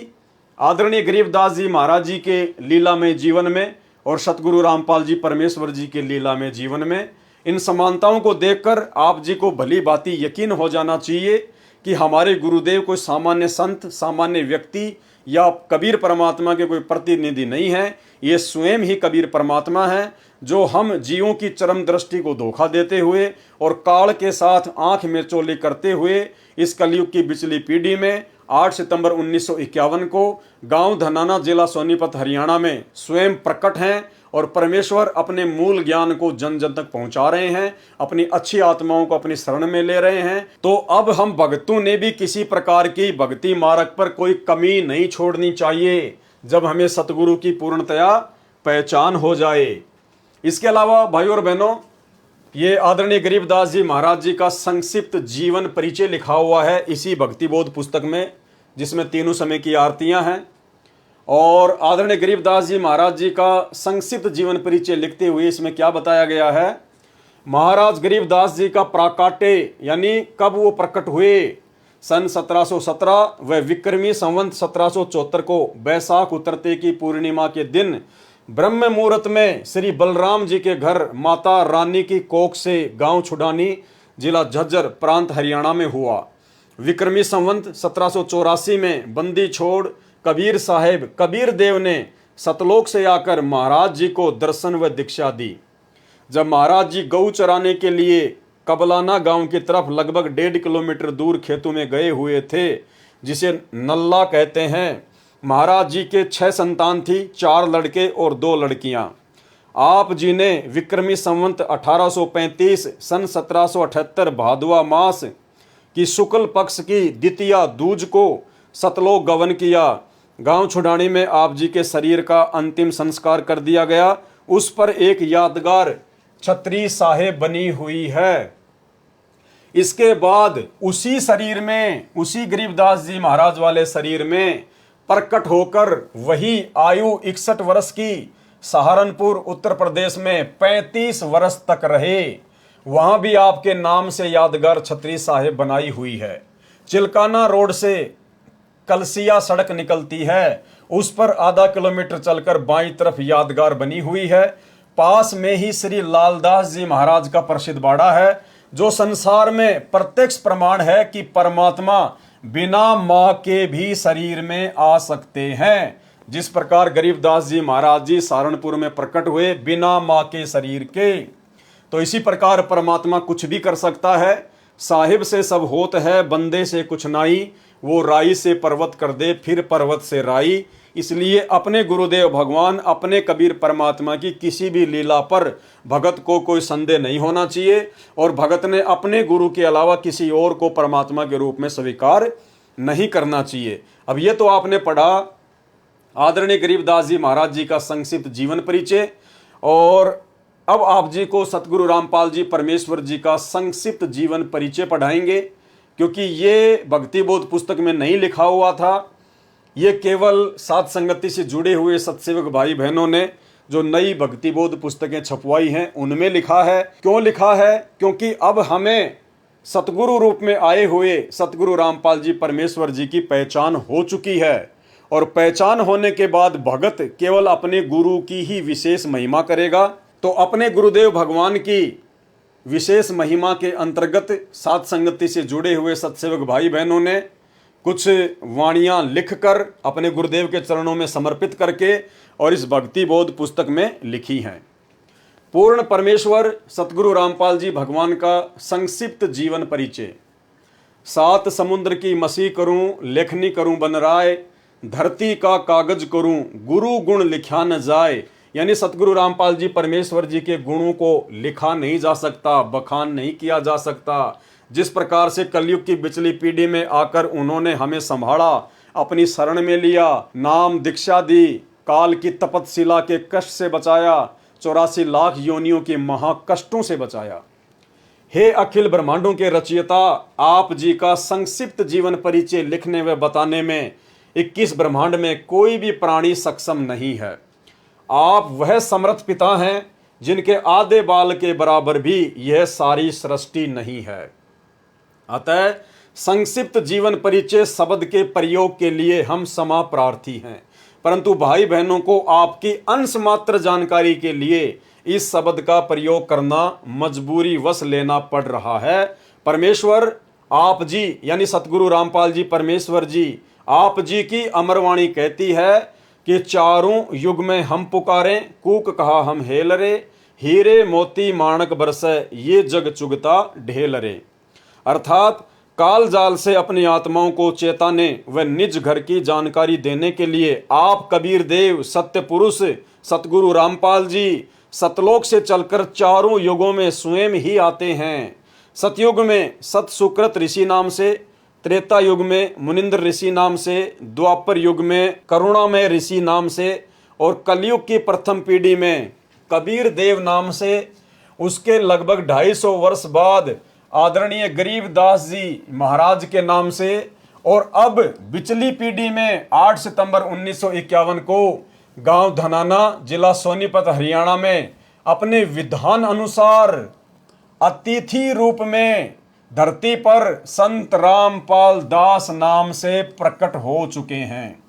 आदरणीय गरीबदास जी महाराज जी के लीलामय जीवन में और सतगुरु रामपाल जी परमेश्वर जी के लीलामय जीवन में। इन समानताओं को देखकर आप जी को भली भांति यकीन हो जाना चाहिए कि हमारे गुरुदेव कोई सामान्य संत, सामान्य व्यक्ति या कबीर परमात्मा के कोई प्रतिनिधि नहीं है। ये स्वयं ही कबीर परमात्मा है, जो हम जीवों की चरम दृष्टि को धोखा देते हुए और काल के साथ आंख में चोली करते हुए इस कलयुग की बिचली पीढ़ी में 8 सितंबर 1951 को गांव धनाना, जिला सोनीपत, हरियाणा में स्वयं प्रकट हैं और परमेश्वर अपने मूल ज्ञान को जन जन तक पहुंचा रहे हैं, अपनी अच्छी आत्माओं को अपनी शरण में ले रहे हैं। तो अब हम भक्तों ने भी किसी प्रकार की भक्ति मार्ग पर कोई कमी नहीं छोड़नी चाहिए, जब हमें सतगुरु की पूर्णतया पहचान हो जाए। इसके अलावा भाइयों और बहनों, ये आदरणीय गरीबदास जी महाराज जी का संक्षिप्त जीवन परिचय लिखा हुआ है इसी भक्ति बोध पुस्तक में, जिसमें तीनों समय की आरतियां हैं। और आदरणीय गरीबदास जी महाराज जी का संक्षिप्त जीवन परिचय लिखते हुए इसमें क्या बताया गया है। महाराज गरीबदास जी का प्राकाट्य यानी कब वो प्रकट हुए, सन 1717 व विक्रमी संवत 1774 को बैसाख उतरते की पूर्णिमा के दिन ब्रह्म मुहूर्त में श्री बलराम जी के घर माता रानी की कोख से गांव छुडानी जिला झज्जर प्रांत हरियाणा में हुआ। विक्रमी संवत 1784 में बंदी छोड़ कबीर साहेब कबीर देव ने सतलोक से आकर महाराज जी को दर्शन व दीक्षा दी। जब महाराज जी गऊ चराने के लिए कबलाना गांव की तरफ लगभग 1.5 किलोमीटर दूर खेतों में गए हुए थे, जिसे नल्ला कहते हैं, महाराज जी के 6 संतान थी, 4 लड़के और 2 लड़कियां। आप जी ने विक्रमी संवत 1835 सन 1778 भादवा मास की शुक्ल पक्ष की द्वितीया दूज को सतलोक गमन किया। गांव छुडानी में आप जी के शरीर का अंतिम संस्कार कर दिया गया। उस पर एक यादगार छतरी साहेब बनी हुई है। इसके बाद उसी शरीर में, उसी गरीबदास जी महाराज वाले शरीर में प्रकट होकर वही आयु 61 वर्ष की सहारनपुर उत्तर प्रदेश में 35 वर्ष तक रहे। वहां भी आपके नाम से यादगार छतरी साहेब बनाई हुई है। चिलकाना रोड से कलसिया सड़क निकलती है, उस पर आधा किलोमीटर चलकर बाईं तरफ यादगार बनी हुई है। पास में ही श्री लालदास जी महाराज का प्रसिद्ध बाड़ा है, जो संसार में प्रत्यक्ष प्रमाण है कि परमात्मा बिना मां के भी शरीर में आ सकते हैं। जिस प्रकार गरीबदास जी महाराज जी सहारनपुर में प्रकट हुए बिना मां के शरीर के, तो इसी प्रकार परमात्मा कुछ भी कर सकता है। साहिब से सब होत है, बंदे से कुछ नाई, वो राई से पर्वत कर दे, फिर पर्वत से राई। इसलिए अपने गुरुदेव भगवान, अपने कबीर परमात्मा की किसी भी लीला पर भगत को कोई संदेह नहीं होना चाहिए, और भगत ने अपने गुरु के अलावा किसी और को परमात्मा के रूप में स्वीकार नहीं करना चाहिए। अब ये तो आपने पढ़ा आदरणीय गरीबदास जी महाराज जी का संक्षिप्त जीवन परिचय, और अब आप जी को सतगुरु रामपाल जी परमेश्वर जी का संक्षिप्त जीवन परिचय पढ़ाएंगे, क्योंकि ये भक्ति बोध पुस्तक में नहीं लिखा हुआ था। ये केवल साध संगति से जुड़े हुए सत्सेवक भाई बहनों ने जो नई भक्ति बोध पुस्तकें छपवाई हैं उनमें लिखा है। क्यों लिखा है? क्योंकि अब हमें सतगुरु रूप में आए हुए सतगुरु रामपाल जी परमेश्वर जी की पहचान हो चुकी है, और पहचान होने के बाद भगत केवल अपने गुरु की ही विशेष महिमा करेगा। तो अपने गुरुदेव भगवान की विशेष महिमा के अंतर्गत साध संगति से जुड़े हुए सत्सेवक भाई बहनों ने कुछ वाणियां लिखकर अपने गुरुदेव के चरणों में समर्पित करके और इस भक्ति बोध पुस्तक में लिखी हैं। पूर्ण परमेश्वर सतगुरु रामपाल जी भगवान का संक्षिप्त जीवन परिचय। 7 समुद्र की मसी करूं, लेखनी करूं बनराय, धरती का कागज करूं, गुरु गुण लिखा न जाए। यानी सतगुरु रामपाल जी परमेश्वर जी के गुणों को लिखा नहीं जा सकता, बखान नहीं किया जा सकता। जिस प्रकार से कलयुग की बिचली पीढ़ी में आकर उन्होंने हमें संभाला, अपनी शरण में लिया, नाम दीक्षा दी, काल की तपतशिला के कष्ट से बचाया, 84 लाख योनियों के महाकष्टों से बचाया। हे अखिल ब्रह्मांडों के रचयिता, आप जी का संक्षिप्त जीवन परिचय लिखने व बताने में 21 ब्रह्मांड में कोई भी प्राणी सक्षम नहीं है। आप वह समर्थ पिता हैं जिनके आधे बाल के बराबर भी यह सारी सृष्टि नहीं है। अतः संक्षिप्त जीवन परिचय शब्द के प्रयोग के लिए हम क्षमा प्रार्थी हैं, परंतु भाई बहनों को आपकी अंश मात्र जानकारी के लिए इस शब्द का प्रयोग करना मजबूरी वश लेना पड़ रहा है। परमेश्वर आप जी यानी सतगुरु रामपाल जी परमेश्वर जी, आप जी की अमरवाणी कहती है कि चारों युग में हम पुकारें, कूक कहा हम हेलरे, हीरे मोती माणक बरसे, ये जग चुगता ढेलरे। अर्थात काल जाल से अपनी आत्माओं को चेताने व निज घर की जानकारी देने के लिए आप कबीर देव सत्य पुरुष सतगुरु रामपाल जी सतलोक से चलकर चारों युगों में स्वयं ही आते हैं। सतयुग में सत सुकृत ऋषि नाम से, त्रेता युग में मुनिंद्र ऋषि नाम से, द्वापर युग में करुणामय ऋषि नाम से, और कलयुग की प्रथम पीढ़ी में कबीर देव नाम से। उसके लगभग 250 वर्ष बाद आदरणीय गरीबदास जी महाराज के नाम से, और अब बिचली पीढ़ी में 8 सितंबर 1951 को गांव धनाना, जिला सोनीपत, हरियाणा में अपने विधान अनुसार अतिथि रूप में धरती पर संत रामपाल दास नाम से प्रकट हो चुके हैं।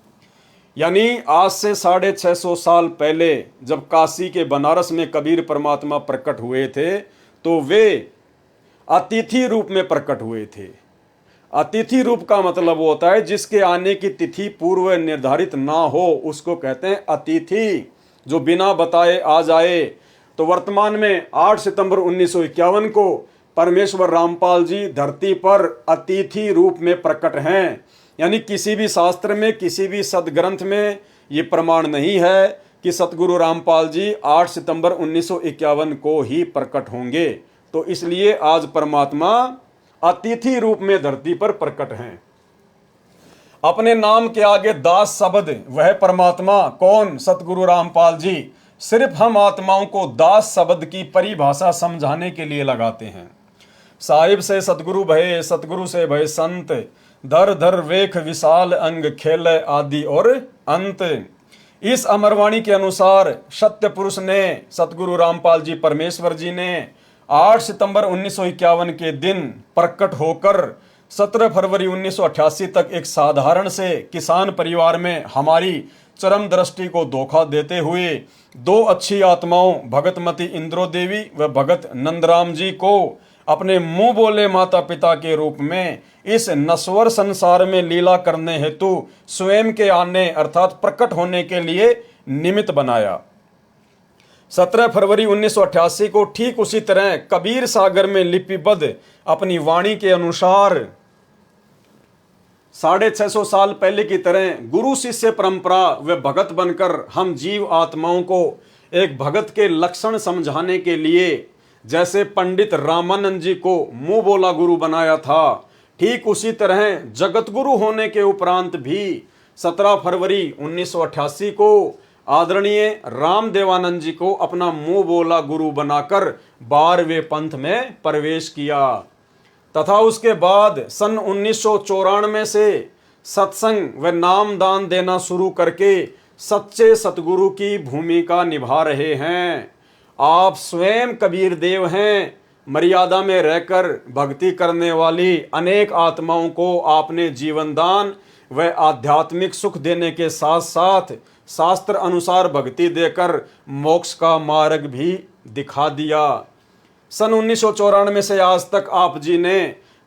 यानी आज से 650 साल पहले जब काशी के बनारस में कबीर परमात्मा प्रकट हुए थे तो वे अतिथि रूप में प्रकट हुए थे। अतिथि रूप का मतलब होता है जिसके आने की तिथि पूर्व निर्धारित ना हो, उसको कहते हैं अतिथि, जो बिना बताए आ जाए। तो वर्तमान में 8 सितंबर 1951 को परमेश्वर रामपाल जी धरती पर अतिथि रूप में प्रकट हैं। यानी किसी भी शास्त्र में, किसी भी सदग्रंथ में ये प्रमाण नहीं है कि सतगुरु रामपाल जी 8 सितंबर 1951 को ही प्रकट होंगे। तो इसलिए आज परमात्मा अतिथि रूप में धरती पर प्रकट हैं। अपने नाम के आगे दास शब्द, वह परमात्मा कौन? सतगुरु रामपाल जी सिर्फ हम आत्माओं को दास शब्द की परिभाषा समझाने के लिए लगाते हैं। साहिब से सतगुरु भये, सतगुरु से भय संत, धर धर वेख विशाल अंग, खेल आदि और अंत। इस अमरवाणी के अनुसार सत्य पुरुष ने, सतगुरु रामपाल जी परमेश्वर जी ने 8 सितंबर 1951 के दिन प्रकट होकर 17 फरवरी 1988 तक एक साधारण से किसान परिवार में हमारी चरम दृष्टि को धोखा देते हुए 2 अच्छी आत्माओं भगतमती इंद्रो देवी व भगत नंदराम जी को अपने मुंह बोले माता पिता के रूप में इस नश्वर संसार में लीला करने हेतु स्वयं के आने अर्थात प्रकट होने के लिए निमित्त बनाया। 17 फरवरी 1988 को ठीक उसी तरह कबीर सागर में लिपिबद्ध अपनी वाणी के अनुसार 650 साल पहले की तरह गुरु शिष्य परंपरा व भगत बनकर हम जीव आत्माओं को एक भगत के लक्षण समझाने के लिए जैसे पंडित रामानंद जी को मुंह बोला गुरु बनाया था, ठीक उसी तरह जगत गुरु होने के उपरांत भी 17 फरवरी 1988 को आदरणीय राम देवानंद जी को अपना मुंह बोला गुरु बनाकर 12वें पंथ में प्रवेश किया तथा उसके बाद सन 1994 से सत्संग व नामदान देना शुरू करके सच्चे सतगुरु की भूमिका निभा रहे हैं। आप स्वयं कबीर देव हैं। मर्यादा में रहकर भक्ति करने वाली अनेक आत्माओं को आपने जीवन दान व आध्यात्मिक सुख देने के साथ साथ शास्त्र अनुसार भक्ति देकर मोक्ष का मार्ग भी दिखा दिया। सन 1994 से आज तक आप जी ने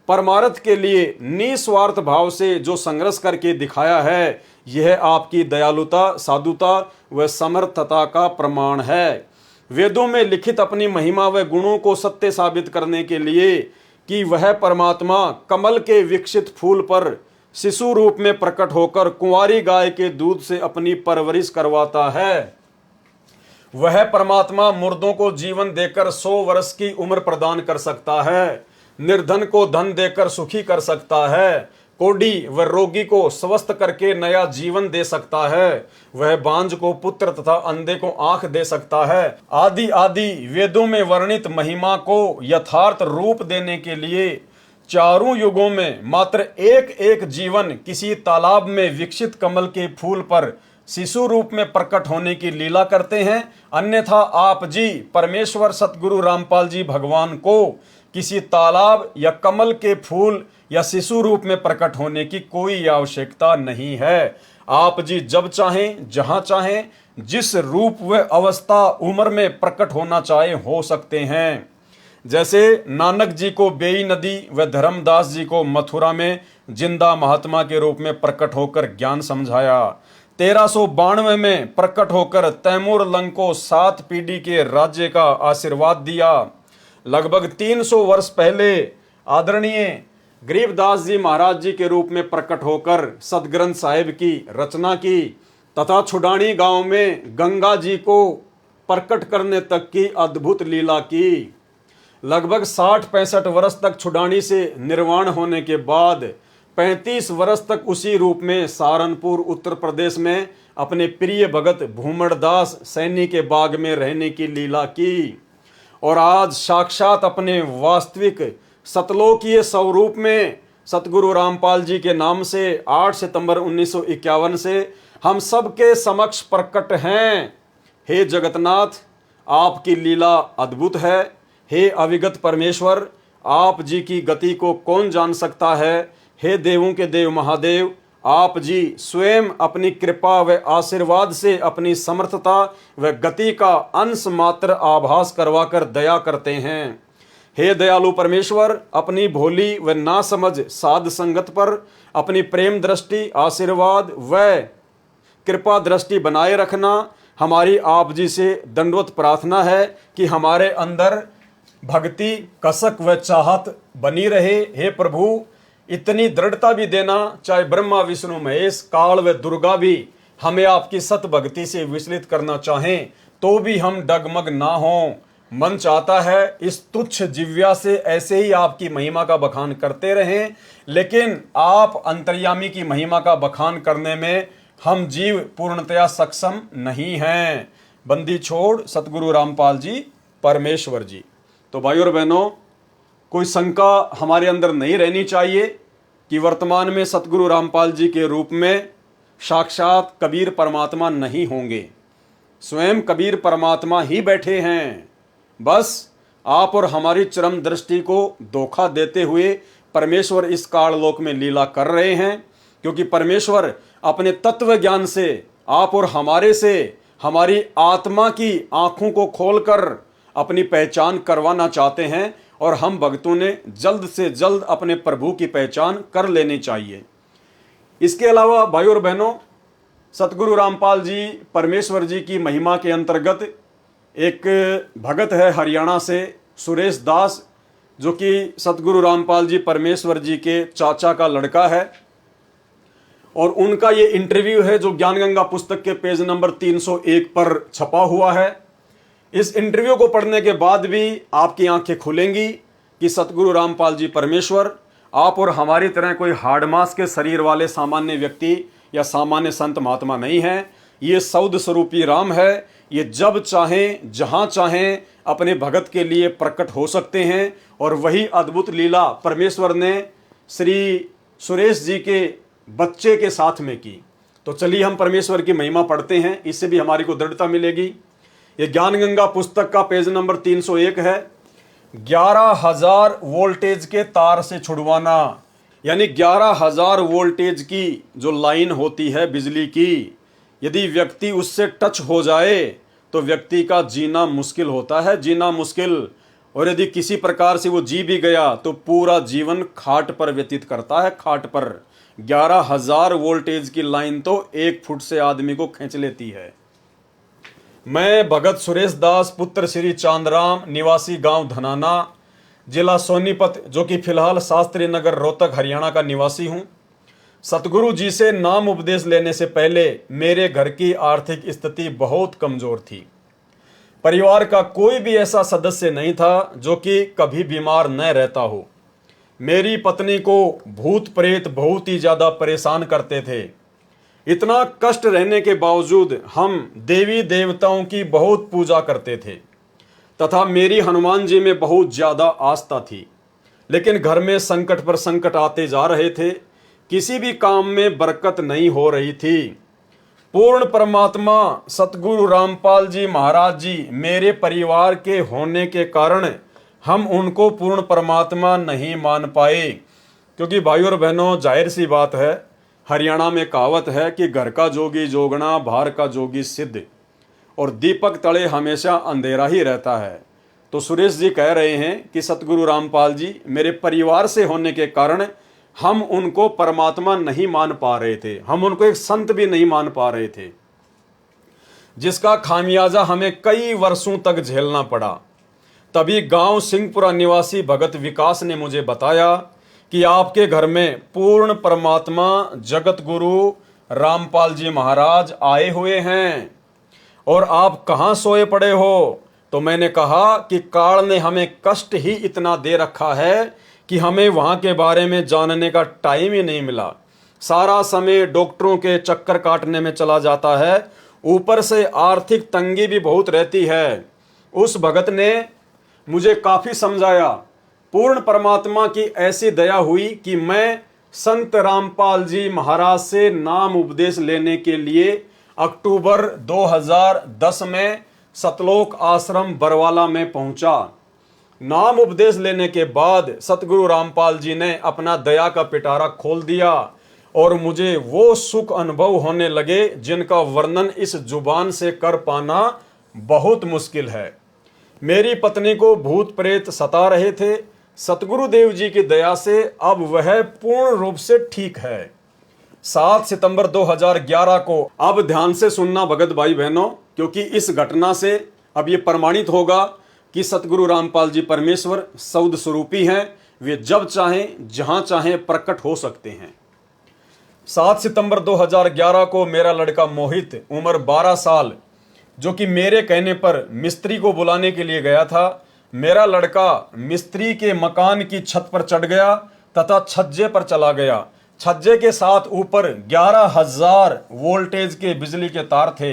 परमार्थ के लिए निस्वार्थ भाव से जो संघर्ष करके दिखाया है, यह आपकी दयालुता, साधुता व समर्थता का प्रमाण है। वेदों में लिखित अपनी महिमा व गुणों को सत्य साबित करने के लिए कि वह परमात्मा कमल के विकसित फूल पर शिशु रूप में प्रकट होकर कुंवारी गाय के दूध से अपनी परवरिश करवाता है। वह परमात्मा मुर्दों को जीवन देकर 100 वर्ष की उम्र प्रदान कर सकता है, निर्धन को धन देकर सुखी कर सकता है, कोढ़ी व रोगी को स्वस्थ करके नया जीवन दे सकता है, वह बांझ को पुत्र तथा अंधे को आंख दे सकता है, आदि आदि वेदों में वर्णित महिमा को यथार्थ रूप देने के लिए चारों युगों में मात्र एक एक जीवन किसी तालाब में विकसित कमल के फूल पर शिशु रूप में प्रकट होने की लीला करते हैं। अन्यथा आप जी परमेश्वर सतगुरु रामपाल जी भगवान को किसी तालाब या कमल के फूल या शिशु रूप में प्रकट होने की कोई आवश्यकता नहीं है। आप जी जब चाहें, जहां चाहें, जिस रूप व अवस्था उम्र में प्रकट होना चाहे हो सकते हैं। जैसे नानक जी को बेई नदी व धर्मदास जी को मथुरा में जिंदा महात्मा के रूप में प्रकट होकर ज्ञान समझाया। 1392 में प्रकट होकर तैमूर लंग को 7 पीढ़ी के राज्य का आशीर्वाद दिया। लगभग 300 वर्ष पहले आदरणीय गरीबदास जी महाराज जी के रूप में प्रकट होकर सदग्रंथ साहिब की रचना की तथा छुडानी गांव में गंगा जी को प्रकट करने तक की अद्भुत लीला की। लगभग 60-65 वर्ष तक छुडानी से निर्वाण होने के बाद 35 वर्ष तक उसी रूप में सहारनपुर उत्तर प्रदेश में अपने प्रिय भगत भूमड़दास सैनी के बाग में रहने की लीला की और आज साक्षात अपने वास्तविक सतलोकीय स्वरूप में सतगुरु रामपाल जी के नाम से 8 सितंबर 1951 से हम सबके समक्ष प्रकट हैं। हे जगन्नाथ, आपकी लीला अद्भुत है। हे अविगत परमेश्वर, आप जी की गति को कौन जान सकता है। हे देवों के देव महादेव, आप जी स्वयं अपनी कृपा व आशीर्वाद से अपनी समर्थता व गति का अंश मात्र आभास करवाकर दया करते हैं। हे दयालु परमेश्वर, अपनी भोली व नासमझ साध संगत पर अपनी प्रेम दृष्टि, आशीर्वाद व कृपा दृष्टि बनाए रखना हमारी आप जी से दंडवत प्रार्थना है कि हमारे अंदर भक्ति, कसक व चाहत बनी रहे। हे प्रभु, इतनी दृढ़ता भी देना, चाहे ब्रह्मा विष्णु महेश काल व दुर्गा भी हमें आपकी सत भक्ति से विचलित करना चाहें तो भी हम डगमग ना हों। मन चाहता है इस तुच्छ जिव्या से ऐसे ही आपकी महिमा का बखान करते रहें, लेकिन आप अंतर्यामी की महिमा का बखान करने में हम जीव पूर्णतया सक्षम नहीं हैं। बंदी छोड़ सतगुरु रामपाल जी परमेश्वर जी। तो भाइयों और बहनों, कोई शंका हमारे अंदर नहीं रहनी चाहिए कि वर्तमान में सतगुरु रामपाल जी के रूप में साक्षात कबीर परमात्मा नहीं होंगे। स्वयं कबीर परमात्मा ही बैठे हैं। बस आप और हमारी चरम दृष्टि को धोखा देते हुए परमेश्वर इस काललोक में लीला कर रहे हैं, क्योंकि परमेश्वर अपने तत्व ज्ञान से आप और हमारे से हमारी आत्मा की आंखों को खोलकर अपनी पहचान करवाना चाहते हैं और हम भक्तों ने जल्द से जल्द अपने प्रभु की पहचान कर लेनी चाहिए। इसके अलावा भाइयों और बहनों, सतगुरु रामपाल जी परमेश्वर जी की महिमा के अंतर्गत एक भगत है हरियाणा से, सुरेश दास, जो कि सतगुरु रामपाल जी परमेश्वर जी के चाचा का लड़का है। और उनका ये इंटरव्यू है जो ज्ञानगंगा पुस्तक के पेज नंबर 301 पर छपा हुआ है। इस इंटरव्यू को पढ़ने के बाद भी आपकी आंखें खुलेंगी कि सतगुरु रामपाल जी परमेश्वर आप और हमारी तरह कोई हार्ड मास के शरीर वाले सामान्य व्यक्ति या सामान्य संत महात्मा नहीं है। ये सौद स्वरूपी राम है। ये जब चाहें जहां चाहें अपने भगत के लिए प्रकट हो सकते हैं। और वही अद्भुत लीला परमेश्वर ने श्री सुरेश जी के बच्चे के साथ में की। तो चलिए हम परमेश्वर की महिमा पढ़ते हैं, इससे भी हमारी को दृढ़ता मिलेगी। ये ज्ञानगंगा पुस्तक का पेज नंबर 301 है। 11,000 वोल्टेज के तार से छुड़वाना, यानी 11,000 वोल्टेज की जो लाइन होती है बिजली की, यदि व्यक्ति उससे टच हो जाए तो व्यक्ति का जीना मुश्किल होता है, जीना मुश्किल। और यदि किसी प्रकार से वो जी भी गया तो पूरा जीवन खाट पर व्यतीत करता है, खाट पर। 11,000 वोल्टेज की लाइन तो 1 फुट से आदमी को खींच लेती है। मैं भगत सुरेश दास, पुत्र श्री चांदराम, निवासी गांव धनाना, जिला सोनीपत, जो कि फिलहाल शास्त्री नगर रोहतक हरियाणा का निवासी हूं। सतगुरु जी से नाम उपदेश लेने से पहले मेरे घर की आर्थिक स्थिति बहुत कमजोर थी। परिवार का कोई भी ऐसा सदस्य नहीं था जो कि कभी बीमार न रहता हो। मेरी पत्नी को भूत प्रेत बहुत ही ज्यादा परेशान करते थे। इतना कष्ट रहने के बावजूद हम देवी देवताओं की बहुत पूजा करते थे तथा मेरी हनुमान जी में बहुत ज्यादा आस्था थी। लेकिन घर में संकट पर संकट आते जा रहे थे, किसी भी काम में बरकत नहीं हो रही थी। पूर्ण परमात्मा सतगुरु रामपाल जी महाराज जी मेरे परिवार के होने के कारण हम उनको पूर्ण परमात्मा नहीं मान पाए। क्योंकि भाइयों और बहनों, जाहिर सी बात है, हरियाणा में कहावत है कि घर का जोगी जोगना, बाहर का जोगी सिद्ध, और दीपक तले हमेशा अंधेरा ही रहता है। तो सुरेश जी कह रहे हैं कि सतगुरु रामपाल जी मेरे परिवार से होने के कारण हम उनको परमात्मा नहीं मान पा रहे थे, हम उनको एक संत भी नहीं मान पा रहे थे, जिसका खामियाजा हमें कई वर्षों तक झेलना पड़ा। तभी गांव सिंहपुरा निवासी भगत विकास ने मुझे बताया कि आपके घर में पूर्ण परमात्मा जगत गुरु रामपाल जी महाराज आए हुए हैं और आप कहाँ सोए पड़े हो। तो मैंने कहा कि काल ने हमें कष्ट ही इतना दे रखा है कि हमें वहाँ के बारे में जानने का टाइम ही नहीं मिला। सारा समय डॉक्टरों के चक्कर काटने में चला जाता है, ऊपर से आर्थिक तंगी भी बहुत रहती है। उस भगत ने मुझे काफ़ी समझाया पूर्ण परमात्मा की ऐसी दया हुई कि मैं संत रामपाल जी महाराज से नाम उपदेश लेने के लिए अक्टूबर 2010 में सतलोक आश्रम बरवाला में पहुंचा। नाम उपदेश लेने के बाद सतगुरु रामपाल जी ने अपना दया का पिटारा खोल दिया और मुझे वो सुख अनुभव होने लगे जिनका वर्णन इस जुबान से कर पाना बहुत मुश्किल है। मेरी पत्नी को भूत प्रेत सता रहे थे। सतगुरु देव जी की दया से अब वह पूर्ण रूप से ठीक है। 7 सितंबर 2011 को, अब ध्यान से सुनना भगत भाई बहनों, क्योंकि इस घटना से अब ये प्रमाणित होगा कि सतगुरु रामपाल जी परमेश्वर सौद स्वरूपी हैं। वे जब चाहें जहां चाहें प्रकट हो सकते हैं। 7 सितंबर 2011 को मेरा लड़का मोहित, उम्र 12 साल, जो कि मेरे कहने पर मिस्त्री को बुलाने के लिए गया था, मेरा लड़का मिस्त्री के मकान की छत पर चढ़ गया तथा छज्जे पर चला गया। छज्जे के साथ ऊपर 11,000 वोल्टेज के बिजली के तार थे।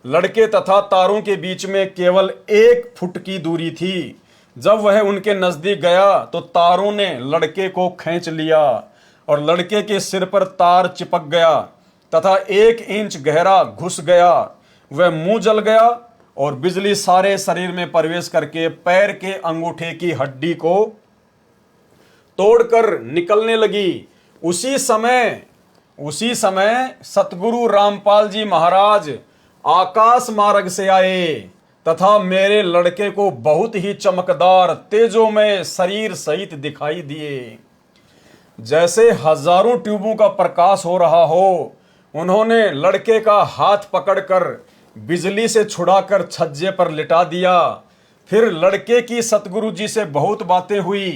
लड़के तथा तारों के बीच में केवल 1 फुट की दूरी थी। जब वह उनके नजदीक गया तो तारों ने लड़के को खींच लिया और लड़के के सिर पर तार चिपक गया तथा 1 इंच गहरा घुस गया। वह मुंह जल गया और बिजली सारे शरीर में प्रवेश करके पैर के अंगूठे की हड्डी को तोड़कर निकलने लगी। उसी समय सतगुरु रामपाल जी महाराज आकाश मार्ग से आए तथा मेरे लड़के को बहुत ही चमकदार तेजोमय शरीर सहित दिखाई दिए, जैसे हजारों ट्यूबों का प्रकाश हो रहा हो। उन्होंने लड़के का हाथ पकड़कर बिजली से छुड़ाकर छज्जे पर लिटा दिया। फिर लड़के की सतगुरु जी से बहुत बातें हुई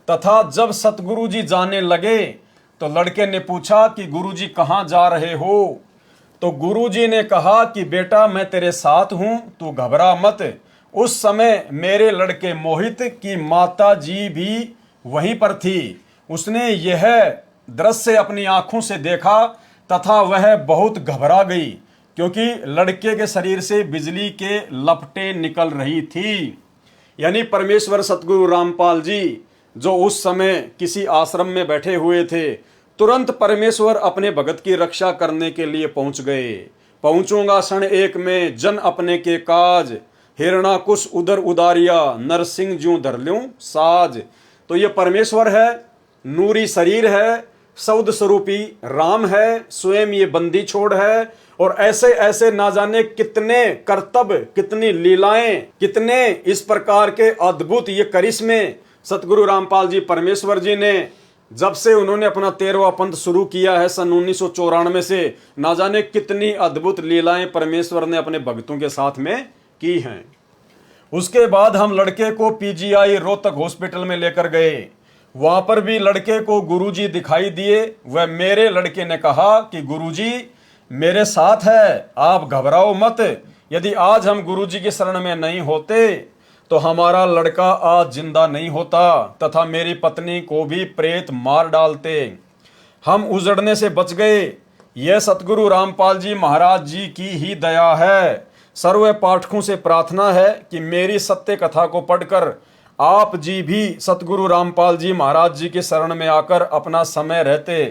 तथा जब सतगुरु जी जाने लगे तो लड़के ने पूछा कि गुरुजी कहाँ जा रहे हो? तो गुरुजी ने कहा कि बेटा मैं तेरे साथ हूं, तू घबरा मत। उस समय मेरे लड़के मोहित की माता जी भी वहीं पर थी। उसने यह दृश्य अपनी आंखों से देखा तथा वह बहुत घबरा गई, क्योंकि लड़के के शरीर से बिजली के लपटें निकल रही थी। यानी परमेश्वर सतगुरु रामपाल जी जो उस समय किसी आश्रम में बैठे हुए थे, तुरंत परमेश्वर अपने भगत की रक्षा करने के लिए पहुंच गए। पहुंचूंगा क्षण एक में जन अपने के काज, हिरणा कुश उधर उदारिया, नरसिंह ज्यों धर लूं साज। तो ये परमेश्वर है, नूरी शरीर है, सौद स्वरूपी राम है, स्वयं ये बंदी छोड़ है। और ऐसे ऐसे ना जाने कितने करतब, कितनी लीलाएं, कितने इस प्रकार के अद्भुत ये करिश्मे सतगुरु रामपाल जी परमेश्वर जी ने जब से उन्होंने अपना 13वां पंथ शुरू किया है सन 1994 से, ना जाने कितनी अद्भुत लीलाएं परमेश्वर ने अपने भक्तों के साथ में की हैं। उसके बाद हम लड़के को पीजीआई रोहतक हॉस्पिटल में लेकर गए। वहां पर भी लड़के को गुरुजी दिखाई दिए। वह मेरे लड़के ने कहा कि गुरुजी मेरे साथ है, आप घबराओ मत। यदि आज हम गुरुजी की शरण में नहीं होते तो हमारा लड़का आज जिंदा नहीं होता तथा मेरी पत्नी को भी प्रेत मार डालते। हम उजड़ने से बच गए। यह सतगुरु रामपाल जी महाराज जी की ही दया है। सर्व पाठकों से प्रार्थना है कि मेरी सत्य कथा को पढ़कर आप जी भी सतगुरु रामपाल जी महाराज जी के शरण में आकर अपना समय रहते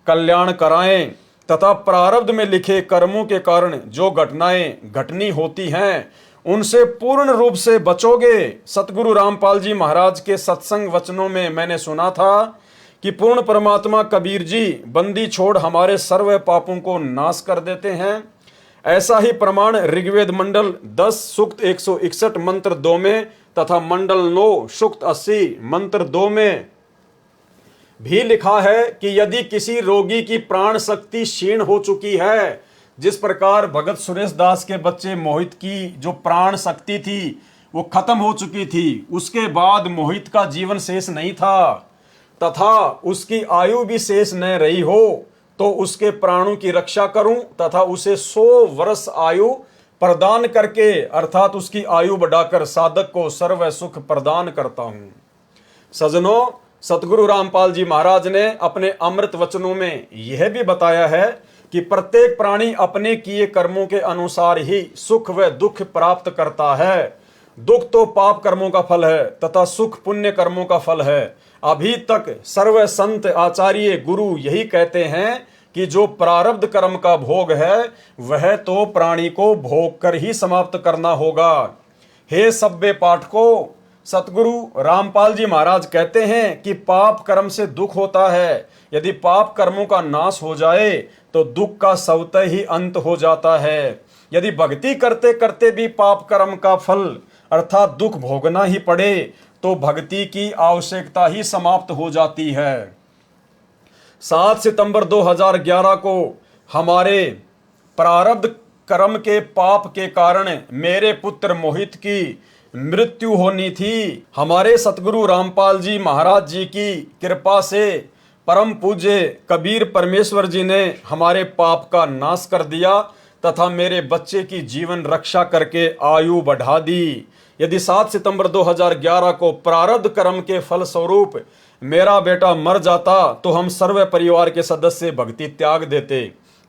कल्याण कराएं तथा प्रारब्ध में लिखे कर्मों के कारण जो घटनाएं घटनी होती हैं उनसे पूर्ण रूप से बचोगे। सतगुरु रामपाल जी महाराज के सत्संग वचनों में मैंने सुना था कि पूर्ण परमात्मा कबीर जी बंदी छोड़ हमारे सर्व पापों को नाश कर देते हैं। ऐसा ही प्रमाण ऋग्वेद मंडल 10 सूक्त 161 मंत्र 2 में तथा मंडल 9 सूक्त 80 मंत्र 2 में भी लिखा है कि यदि किसी रोगी की प्राण शक्ति क्षीण हो चुकी है, जिस प्रकार भगत सुरेश दास के बच्चे मोहित की जो प्राण शक्ति थी वो खत्म हो चुकी थी, उसके बाद मोहित का जीवन शेष नहीं था तथा उसकी आयु भी शेष न रही हो, तो उसके प्राणों की रक्षा करूं तथा उसे 100 वर्ष आयु प्रदान करके अर्थात उसकी आयु बढ़ाकर साधक को सर्व सुख प्रदान करता हूं। सजनों, सतगुरु रामपाल जी महाराज ने अपने अमृत वचनों में यह भी बताया है कि प्रत्येक प्राणी अपने किए कर्मों के अनुसार ही सुख व दुख प्राप्त करता है। दुख तो पाप कर्मों का फल है तथा सुख पुण्य कर्मों का फल है। अभी तक सर्व संत आचार्य गुरु यही कहते हैं कि जो प्रारब्ध कर्म का भोग है वह तो प्राणी को भोग कर ही समाप्त करना होगा। हे सभ्य पाठकों, सतगुरु रामपाल जी महाराज कहते हैं कि पाप कर्म से दुख होता है। यदि पाप कर्मों का नाश हो जाए तो दुख का स्वतः ही अंत हो जाता है। यदि भक्ति करते करते भी पाप कर्म का फल अर्थात दुख भोगना ही पड़े तो भक्ति की आवश्यकता ही समाप्त हो जाती है। 7 सितंबर 2011 को हमारे प्रारब्ध कर्म के पाप के कारण मेरे पुत्र मोहित की मृत्यु होनी थी। हमारे सतगुरु रामपाल जी महाराज जी की कृपा से परम पूज्य कबीर परमेश्वर जी ने हमारे पाप का नाश कर दिया तथा मेरे बच्चे की जीवन रक्षा करके आयु बढ़ा दी। यदि 7 सितंबर 2011 को प्रारब्ध कर्म के फल स्वरूप मेरा बेटा मर जाता तो हम सर्व परिवार के सदस्य भक्ति त्याग देते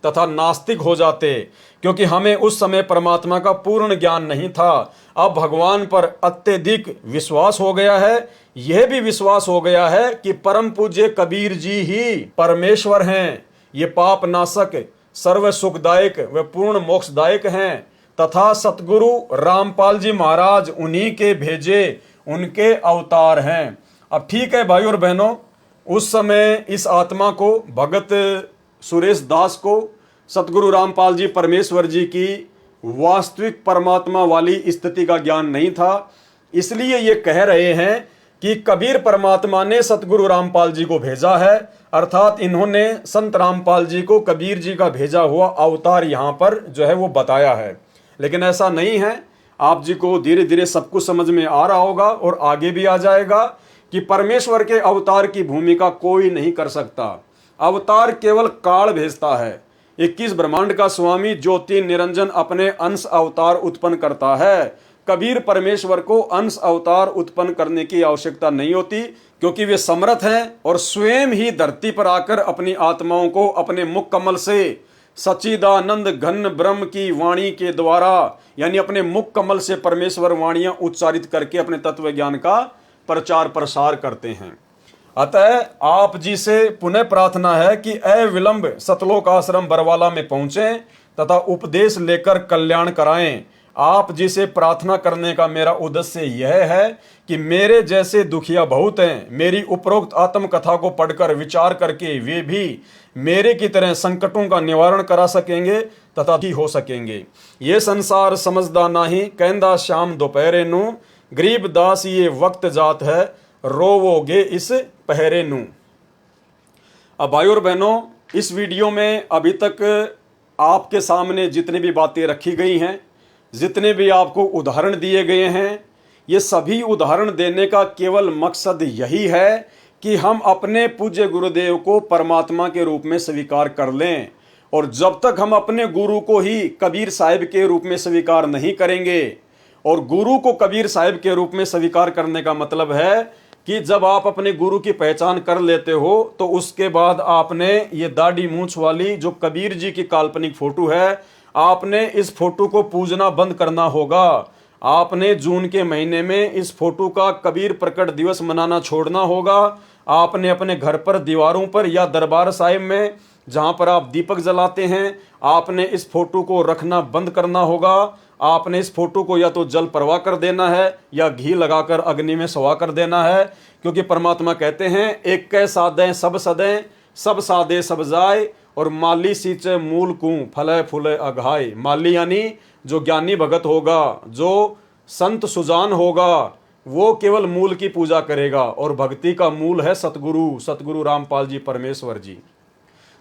तथा नास्तिक हो जाते, क्योंकि हमें उस समय परमात्मा का पूर्ण ज्ञान नहीं था। अब भगवान पर अत्यधिक विश्वास हो गया है। यह भी विश्वास हो गया है कि परम पूज्य कबीर जी ही परमेश्वर हैं। ये पाप नाशक, सर्व सुखदायक व पूर्ण मोक्षदायक हैं तथा सतगुरु रामपाल जी महाराज उन्हीं के भेजे उनके अवतार हैं। अब ठीक है भाई और बहनों, उस समय इस आत्मा को भगत सुरेश दास को सतगुरु रामपाल जी परमेश्वर जी की वास्तविक परमात्मा वाली स्थिति का ज्ञान नहीं था। इसलिए ये कह रहे हैं कि कबीर परमात्मा ने सतगुरु रामपाल जी को भेजा है, अर्थात इन्होंने संत रामपाल जी को कबीर जी का भेजा हुआ अवतार यहाँ पर जो है वो बताया है। लेकिन ऐसा नहीं है। आप जी को धीरे धीरे सब कुछ समझ में आ रहा होगा और आगे भी आ जाएगा कि परमेश्वर के अवतार की भूमिका कोई नहीं कर सकता। अवतार केवल काल भेजता है। 21 ब्रह्मांड का स्वामी ज्योति निरंजन अपने अंश अवतार उत्पन्न करता है। कबीर परमेश्वर को अंश अवतार उत्पन्न करने की आवश्यकता नहीं होती, क्योंकि वे समर्थ हैं और स्वयं ही धरती पर आकर अपनी आत्माओं को अपने मुख कमल से सच्चिदानंद घन ब्रह्म की वाणी के द्वारा यानी अपने मुख कमल से परमेश्वर वाणियां उच्चारित करके अपने तत्व ज्ञान का प्रचार प्रसार करते हैं। अतः आप जी से पुनः प्रार्थना है कि अविलंब सतलोक आश्रम बरवाला में पहुंचें तथा उपदेश लेकर कल्याण कराएं। आप जी से प्रार्थना करने का मेरा उद्देश्य यह है कि मेरे जैसे दुखिया बहुत हैं, मेरी उपरोक्त आत्मकथा को पढ़कर विचार करके वे भी मेरे की तरह संकटों का निवारण करा सकेंगे तथा ही हो सकेंगे। ये संसार समझदा नाही, कहंदा शाम दोपहरे नू, गरीब दास ये वक्त जात है, रोवोगे इस पहरे नू। अब भाई और बहनों, इस वीडियो में अभी तक आपके सामने जितनी भी बातें रखी गई हैं, जितने भी आपको उदाहरण दिए गए हैं, ये सभी उदाहरण देने का केवल मकसद यही है कि हम अपने पूज्य गुरुदेव को परमात्मा के रूप में स्वीकार कर लें। और जब तक हम अपने गुरु को ही कबीर साहिब के रूप में स्वीकार नहीं करेंगे, और गुरु को कबीर साहिब के रूप में स्वीकार करने का मतलब है कि जब आप अपने गुरु की पहचान कर लेते हो तो उसके बाद आपने ये दाढ़ी मूंछ वाली जो कबीर जी की काल्पनिक फोटो है, आपने इस फोटो को पूजना बंद करना होगा। आपने जून के महीने में इस फोटो का कबीर प्रकट दिवस मनाना छोड़ना होगा। आपने अपने घर पर दीवारों पर या दरबार साहिब में जहां पर आप दीपक जलाते हैं, आपने इस फोटो को रखना बंद करना होगा। आपने इस फोटो को या तो जल प्रवाह कर देना है या घी लगाकर अग्नि में सवा कर देना है, क्योंकि परमात्मा कहते हैं एक कै सादें सब सदें, सब सादे सब जाए, और माली सींचे मूल कूं फले फूले अघाए। माली यानी जो ज्ञानी भगत होगा, जो संत सुजान होगा, वो केवल मूल की पूजा करेगा, और भक्ति का मूल है सतगुरु रामपाल जी परमेश्वर जी।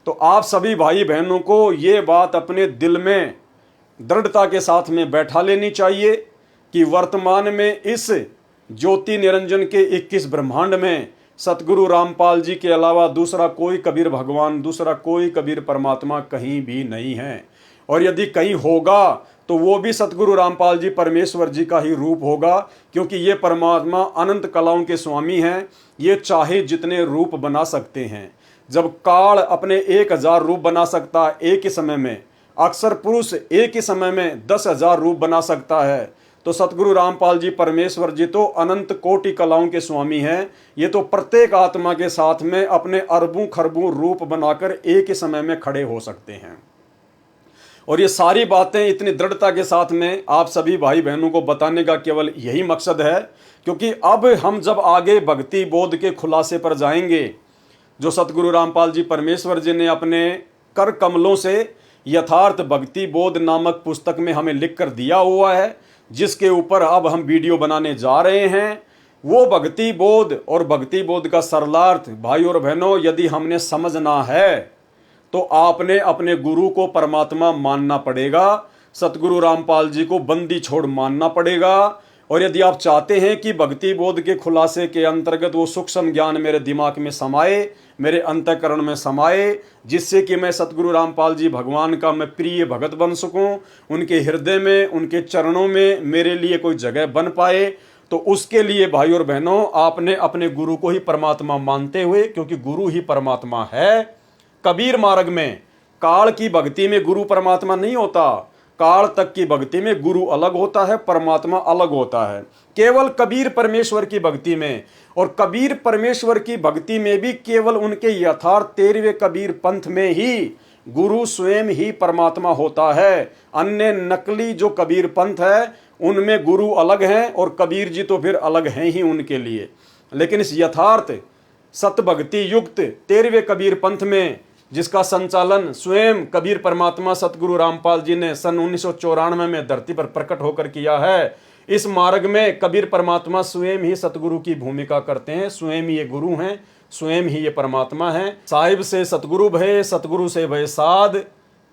तो आप सभी भाई बहनों को ये बात अपने दिल में दृढ़ता के साथ में बैठा लेनी चाहिए कि वर्तमान में इस ज्योति निरंजन के 21 ब्रह्मांड में सतगुरु रामपाल जी के अलावा दूसरा कोई कबीर भगवान, दूसरा कोई कबीर परमात्मा कहीं भी नहीं है। और यदि कहीं होगा तो वो भी सतगुरु रामपाल जी परमेश्वर जी का ही रूप होगा, क्योंकि ये परमात्मा अनंत कलाओं के स्वामी हैं। ये चाहे जितने रूप बना सकते हैं। जब काल अपने 1000 रूप बना सकता है एक ही समय में, अक्सर पुरुष एक ही समय में 10,000 रूप बना सकता है, तो सतगुरु रामपाल जी परमेश्वर जी तो अनंत कोटि कलाओं के स्वामी हैं। ये तो प्रत्येक आत्मा के साथ में अपने अरबों खरबों रूप बनाकर एक ही समय में खड़े हो सकते हैं। और ये सारी बातें इतनी दृढ़ता के साथ में आप सभी भाई बहनों को बताने का केवल यही मकसद है, क्योंकि अब हम जब आगे भक्ति बोध के खुलासे पर जाएंगे, जो सतगुरु रामपाल जी परमेश्वर जी ने अपने कर कमलों से यथार्थ भक्ति बोध नामक पुस्तक में हमें लिख कर दिया हुआ है, जिसके ऊपर अब हम वीडियो बनाने जा रहे हैं, वो भक्ति बोध और भक्ति बोध का सरलार्थ भाई और बहनों यदि हमने समझना है तो आपने अपने गुरु को परमात्मा मानना पड़ेगा, सतगुरु रामपाल जी को बंदी छोड़ मानना पड़ेगा। और यदि आप चाहते हैं कि भक्ति बोध के खुलासे के अंतर्गत वो सूक्ष्म ज्ञान मेरे दिमाग में समाए, मेरे अंतःकरण में समाए, जिससे कि मैं सतगुरु रामपाल जी भगवान का मैं प्रिय भगत बन सकूं, उनके हृदय में उनके चरणों में मेरे लिए कोई जगह बन पाए, तो उसके लिए भाई और बहनों आपने अपने गुरु को ही परमात्मा मानते हुए, क्योंकि गुरु ही परमात्मा है। कबीर मार्ग में काल की भक्ति में गुरु परमात्मा नहीं होता, काल तक की भक्ति में गुरु अलग होता है, परमात्मा अलग होता है। केवल कबीर परमेश्वर की भक्ति में, और कबीर परमेश्वर की भक्ति में भी केवल उनके यथार्थ 13वें कबीर पंथ में ही गुरु स्वयं ही परमात्मा होता है। अन्य नकली जो कबीर पंथ है उनमें गुरु अलग हैं और कबीर जी तो फिर अलग हैं ही उनके लिए। लेकिन इस यथार्थ सत भक्ति युक्त 13वें कबीर पंथ में, जिसका संचालन स्वयं कबीर परमात्मा सतगुरु रामपाल जी ने सन 1994 में धरती पर प्रकट होकर किया है, इस मार्ग में कबीर परमात्मा स्वयं ही सतगुरु की भूमिका करते हैं, स्वयं ही ये गुरु हैं, स्वयं ही ये परमात्मा हैं। साहिब से सतगुरु भय, सतगुरु से भय साध,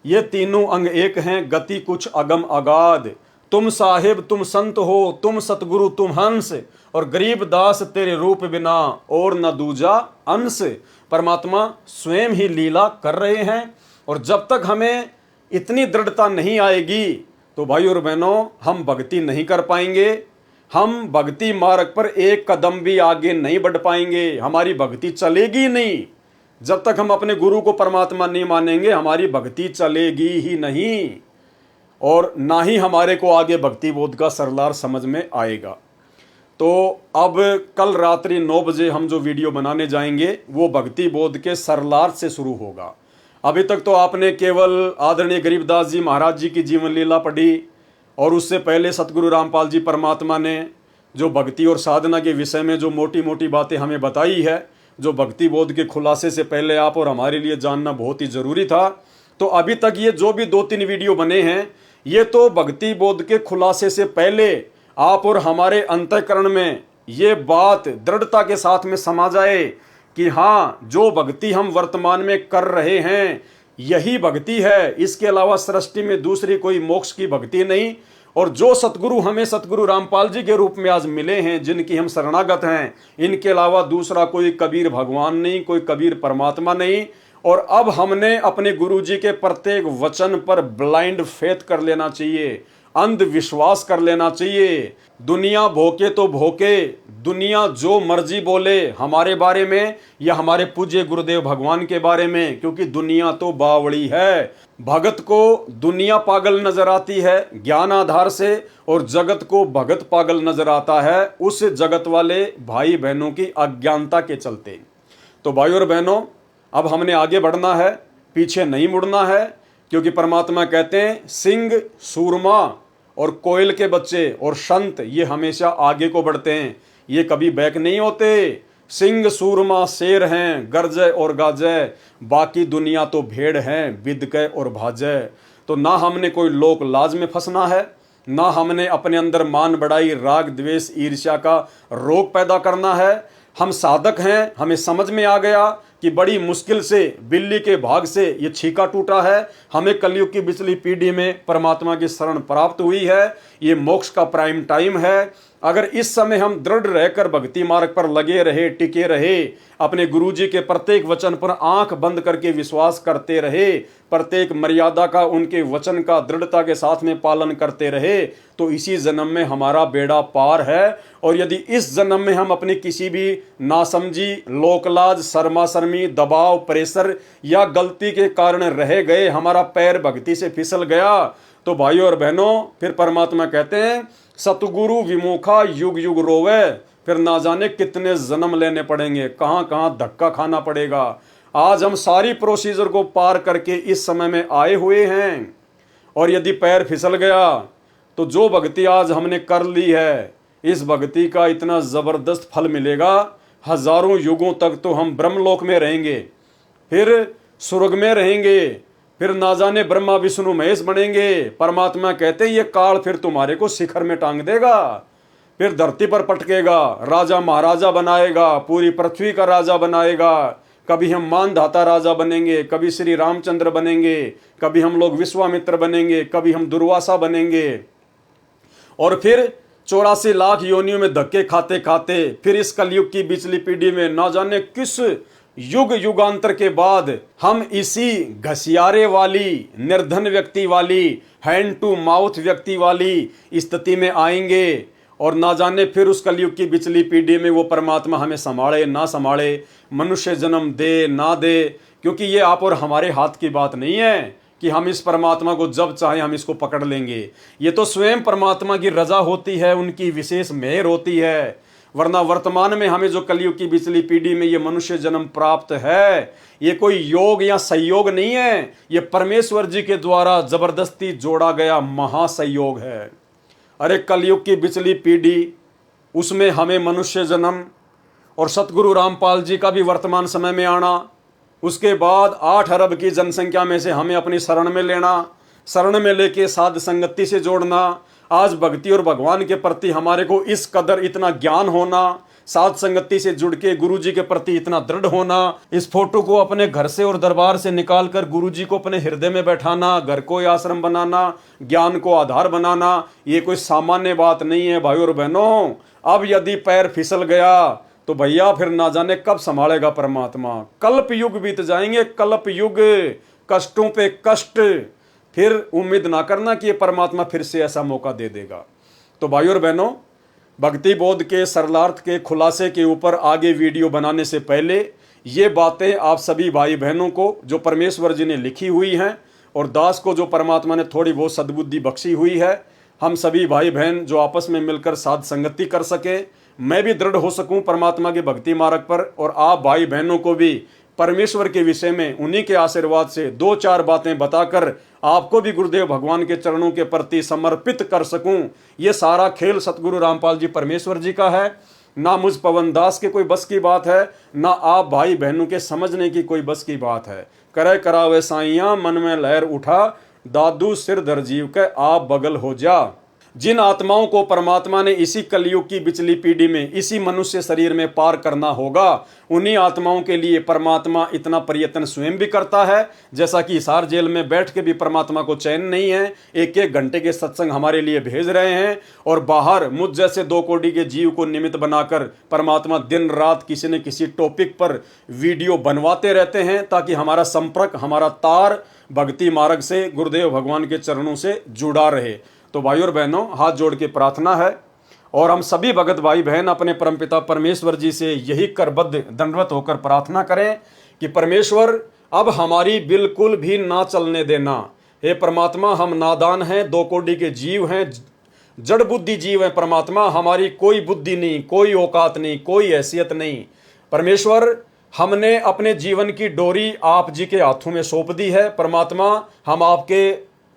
ये तीनों अंग एक हैं, गति कुछ अगम अगाध। तुम साहिब तुम संत हो, तुम सतगुरु तुम हंस, और गरीब दास तेरे रूप बिना और न दूजा अंश। परमात्मा स्वयं ही लीला कर रहे हैं, और जब तक हमें इतनी दृढ़ता नहीं आएगी तो भाई और बहनों हम भक्ति नहीं कर पाएंगे, हम भक्ति मार्ग पर एक कदम भी आगे नहीं बढ़ पाएंगे, हमारी भक्ति चलेगी नहीं। जब तक हम अपने गुरु को परमात्मा नहीं मानेंगे हमारी भक्ति चलेगी ही नहीं, और ना ही हमारे को आगे भक्ति बोध का सरलार समझ में आएगा। तो अब कल रात्रि 9 बजे हम जो वीडियो बनाने जाएंगे वो भक्ति बोध के सरलार्थ से शुरू होगा। अभी तक तो आपने केवल आदरणीय गरीबदास जी महाराज जी की जीवन लीला पढ़ी, और उससे पहले सतगुरु रामपाल जी परमात्मा ने जो भक्ति और साधना के विषय में जो मोटी मोटी बातें हमें बताई है, जो भक्ति बोध के खुलासे से पहले आप और हमारे लिए जानना बहुत ही ज़रूरी था। तो अभी तक ये जो भी 2-3 वीडियो बने हैं, ये तो भक्ति बोध के खुलासे से पहले आप और हमारे अंतःकरण में ये बात दृढ़ता के साथ में समा जाए कि हाँ, जो भक्ति हम वर्तमान में कर रहे हैं यही भक्ति है, इसके अलावा सृष्टि में दूसरी कोई मोक्ष की भक्ति नहीं। और जो सतगुरु हमें सतगुरु रामपाल जी के रूप में आज मिले हैं, जिनकी हम शरणागत हैं, इनके अलावा दूसरा कोई कबीर भगवान नहीं, कोई कबीर परमात्मा नहीं। और अब हमने अपने गुरु जी के प्रत्येक वचन पर ब्लाइंड फेथ कर लेना चाहिए, अंधविश्वास कर लेना चाहिए। दुनिया भोके तो भोके, दुनिया जो मर्जी बोले हमारे बारे में या हमारे पूज्य गुरुदेव भगवान के बारे में, क्योंकि दुनिया तो बावड़ी है। भगत को दुनिया पागल नजर आती है ज्ञान आधार से, और जगत को भगत पागल नजर आता है उस जगत वाले भाई बहनों की अज्ञानता के चलते। तो भाई और बहनों, अब हमने आगे बढ़ना है, पीछे नहीं मुड़ना है, क्योंकि परमात्मा कहते हैं सिंह सूरमा और कोयल के बच्चे और संत ये हमेशा आगे को बढ़ते हैं, ये कभी बैक नहीं होते। सिंह सूरमा शेर हैं गरजय और गाजय, बाकी दुनिया तो भेड़ हैं बिदकय और भाजय। तो ना हमने कोई लोक लाज में फंसना है, ना हमने अपने अंदर मान बढ़ाई राग द्वेष ईर्ष्या का रोग पैदा करना है। हम साधक हैं, हमें समझ में आ गया कि बड़ी मुश्किल से बिल्ली के भाग से ये छीका टूटा है, हमें कलयुग की पिछली पीढ़ी में परमात्मा की शरण प्राप्त हुई है, ये मोक्ष का प्राइम टाइम है। अगर इस समय हम दृढ़ रहकर भक्ति मार्ग पर लगे रहे, टिके रहे, अपने गुरुजी के प्रत्येक वचन पर आंख बंद करके विश्वास करते रहे, प्रत्येक मर्यादा का उनके वचन का दृढ़ता के साथ में पालन करते रहे, तो इसी जन्म में हमारा बेड़ा पार है। और यदि इस जन्म में हम अपनी किसी भी नासमझी, लोकलाज, शर्मा शर्मी, दबाव, प्रेशर या गलती के कारण रह गए, हमारा पैर भक्ति से फिसल गया, तो भाइयों और बहनों, फिर परमात्मा कहते हैं सतगुरु विमुखा युग युग रोवे, फिर ना जाने कितने जन्म लेने पड़ेंगे, कहाँ कहाँ धक्का खाना पड़ेगा। आज हम सारी प्रोसीजर को पार करके इस समय में आए हुए हैं, और यदि पैर फिसल गया तो जो भक्ति आज हमने कर ली है, इस भक्ति का इतना जबरदस्त फल मिलेगा, हजारों युगों तक तो हम ब्रह्मलोक में रहेंगे, फिर स्वर्ग में रहेंगे, फिर ना जाने ब्रह्मा विष्णु महेश बनेंगे। परमात्मा कहते हैं ये काल फिर तुम्हारे को शिखर में टांग देगा, फिर धरती पर पटकेगा, राजा महाराजा बनाएगा, पूरी पृथ्वी का राजा बनाएगा। कभी हम मानधाता राजा बनेंगे, कभी श्री रामचंद्र बनेंगे, कभी हम लोग विश्वामित्र बनेंगे, कभी हम दुर्वासा बनेंगे, और फिर 84 लाख योनियों में धक्के खाते खाते फिर इस कलयुग की बिचली पीढ़ी में ना जाने किस युग युगांतर के बाद हम इसी घसियारे वाली, निर्धन व्यक्ति वाली, हैंड टू माउथ व्यक्ति वाली स्थिति में आएंगे, और ना जाने फिर उस कलयुग की बिचली पीढ़ी में वो परमात्मा हमें संभाले ना संभाले, मनुष्य जन्म दे ना दे, क्योंकि ये आप और हमारे हाथ की बात नहीं है कि हम इस परमात्मा को जब चाहे हम इसको पकड़ लेंगे। ये तो स्वयं परमात्मा की रजा होती है, उनकी विशेष मेहर होती है। वरना वर्तमान में हमें जो कलयुग की बिचली पीढ़ी में ये मनुष्य जन्म प्राप्त है, ये कोई योग या संयोग नहीं है, ये परमेश्वर जी के द्वारा जबरदस्ती जोड़ा गया महासंयोग है। अरे कलयुग की बिचली पीढ़ी, उसमें हमें मनुष्य जन्म और सतगुरु रामपाल जी का भी वर्तमान समय में आना, उसके बाद 8 अरब की जनसंख्या में से हमें अपनी शरण में लेना, शरण में लेके साध संगति से जोड़ना। आज भक्ति और भगवान के प्रति हमारे को इस कदर इतना ज्ञान होना, साध संगति से जुड़ के गुरु जी के प्रति इतना दृढ़ होना, इस फोटो को अपने घर से और दरबार से निकाल कर गुरु जी को अपने हृदय में बैठाना, घर को आश्रम बनाना, ज्ञान को आधार बनाना, ये कोई सामान्य बात नहीं है भाइयों और बहनों। अब यदि पैर फिसल गया तो भैया फिर ना जाने कब संभालेगा परमात्मा। कल्प युग बीत जाएंगे, कल्प युग, कष्टों पे कष्ट, फिर उम्मीद ना करना कि ये परमात्मा फिर से ऐसा मौका दे देगा। तो भाइयों और बहनों, भक्ति बोध के सरलार्थ के खुलासे के ऊपर आगे वीडियो बनाने से पहले ये बातें आप सभी भाई बहनों को जो परमेश्वर जी ने लिखी हुई हैं, और दास को जो परमात्मा ने थोड़ी बहुत सद्बुद्धि बख्शी हुई है, हम सभी भाई बहन जो आपस में मिलकर साध संगति कर सके, मैं भी दृढ़ हो सकूं परमात्मा के भक्ति मार्ग पर, और आप भाई बहनों को भी परमेश्वर के विषय में उन्हीं के आशीर्वाद से 2-4 बातें बताकर आपको भी गुरुदेव भगवान के चरणों के प्रति समर्पित कर सकूं। ये सारा खेल सतगुरु रामपाल जी परमेश्वर जी का है, ना मुझ पवन दास के कोई बस की बात है, ना आप भाई बहनों के समझने की कोई बस की बात है। करे करावे साइया मन में लहर उठा, दादू सिर धर जीव के आप बगल हो जा। जिन आत्माओं को परमात्मा ने इसी कलयुग की बिचली पीढ़ी में इसी मनुष्य शरीर में पार करना होगा, उन्हीं आत्माओं के लिए परमात्मा इतना प्रयत्न स्वयं भी करता है। जैसा कि हिसार जेल में बैठ के भी परमात्मा को चैन नहीं है, 1-1 घंटे के सत्संग हमारे लिए भेज रहे हैं, और बाहर मुझ जैसे 2 कोटि के जीव को निमित्त बनाकर परमात्मा दिन रात किसी न किसी टॉपिक पर वीडियो बनवाते रहते हैं, ताकि हमारा संपर्क, हमारा तार भक्ति मार्ग से गुरुदेव भगवान के चरणों से जुड़ा रहे। तो भाइयों और बहनों, हाथ जोड़ के प्रार्थना है, और हम सभी भगत भाई बहन अपने परमपिता परमेश्वर जी से यही करबद्ध दंडवत होकर प्रार्थना करें कि परमेश्वर अब हमारी बिल्कुल भी ना चलने देना। हे परमात्मा, हम नादान हैं, 2 कोटि के जीव हैं, जड़ बुद्धि जीव हैं परमात्मा, हमारी कोई बुद्धि नहीं, कोई औकात नहीं, कोई हैसियत नहीं। परमेश्वर, हमने अपने जीवन की डोरी आप जी के हाथों में सौंप दी है। परमात्मा, हम आपके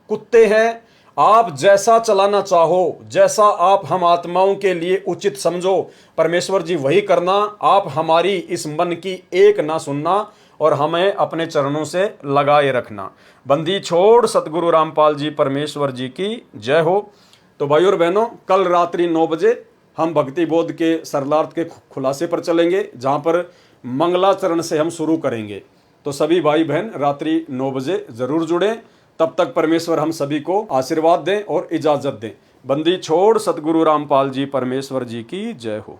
कुत्ते हैं, आप जैसा चलाना चाहो, जैसा आप हम आत्माओं के लिए उचित समझो परमेश्वर जी वही करना। आप हमारी इस मन की एक ना सुनना और हमें अपने चरणों से लगाए रखना। बंदी छोड़ सतगुरु रामपाल जी परमेश्वर जी की जय हो। तो भाइयों और बहनों, कल रात्रि 9 बजे हम भक्ति बोध के सरलार्थ के खुलासे पर चलेंगे, जहाँ पर मंगलाचरण से हम शुरू करेंगे। तो सभी भाई बहन रात्रि 9 बजे जरूर जुड़ें। तब तक परमेश्वर हम सभी को आशीर्वाद दें और इजाजत दें। बंदी छोड़ सतगुरु रामपाल जी परमेश्वर जी की जय हो।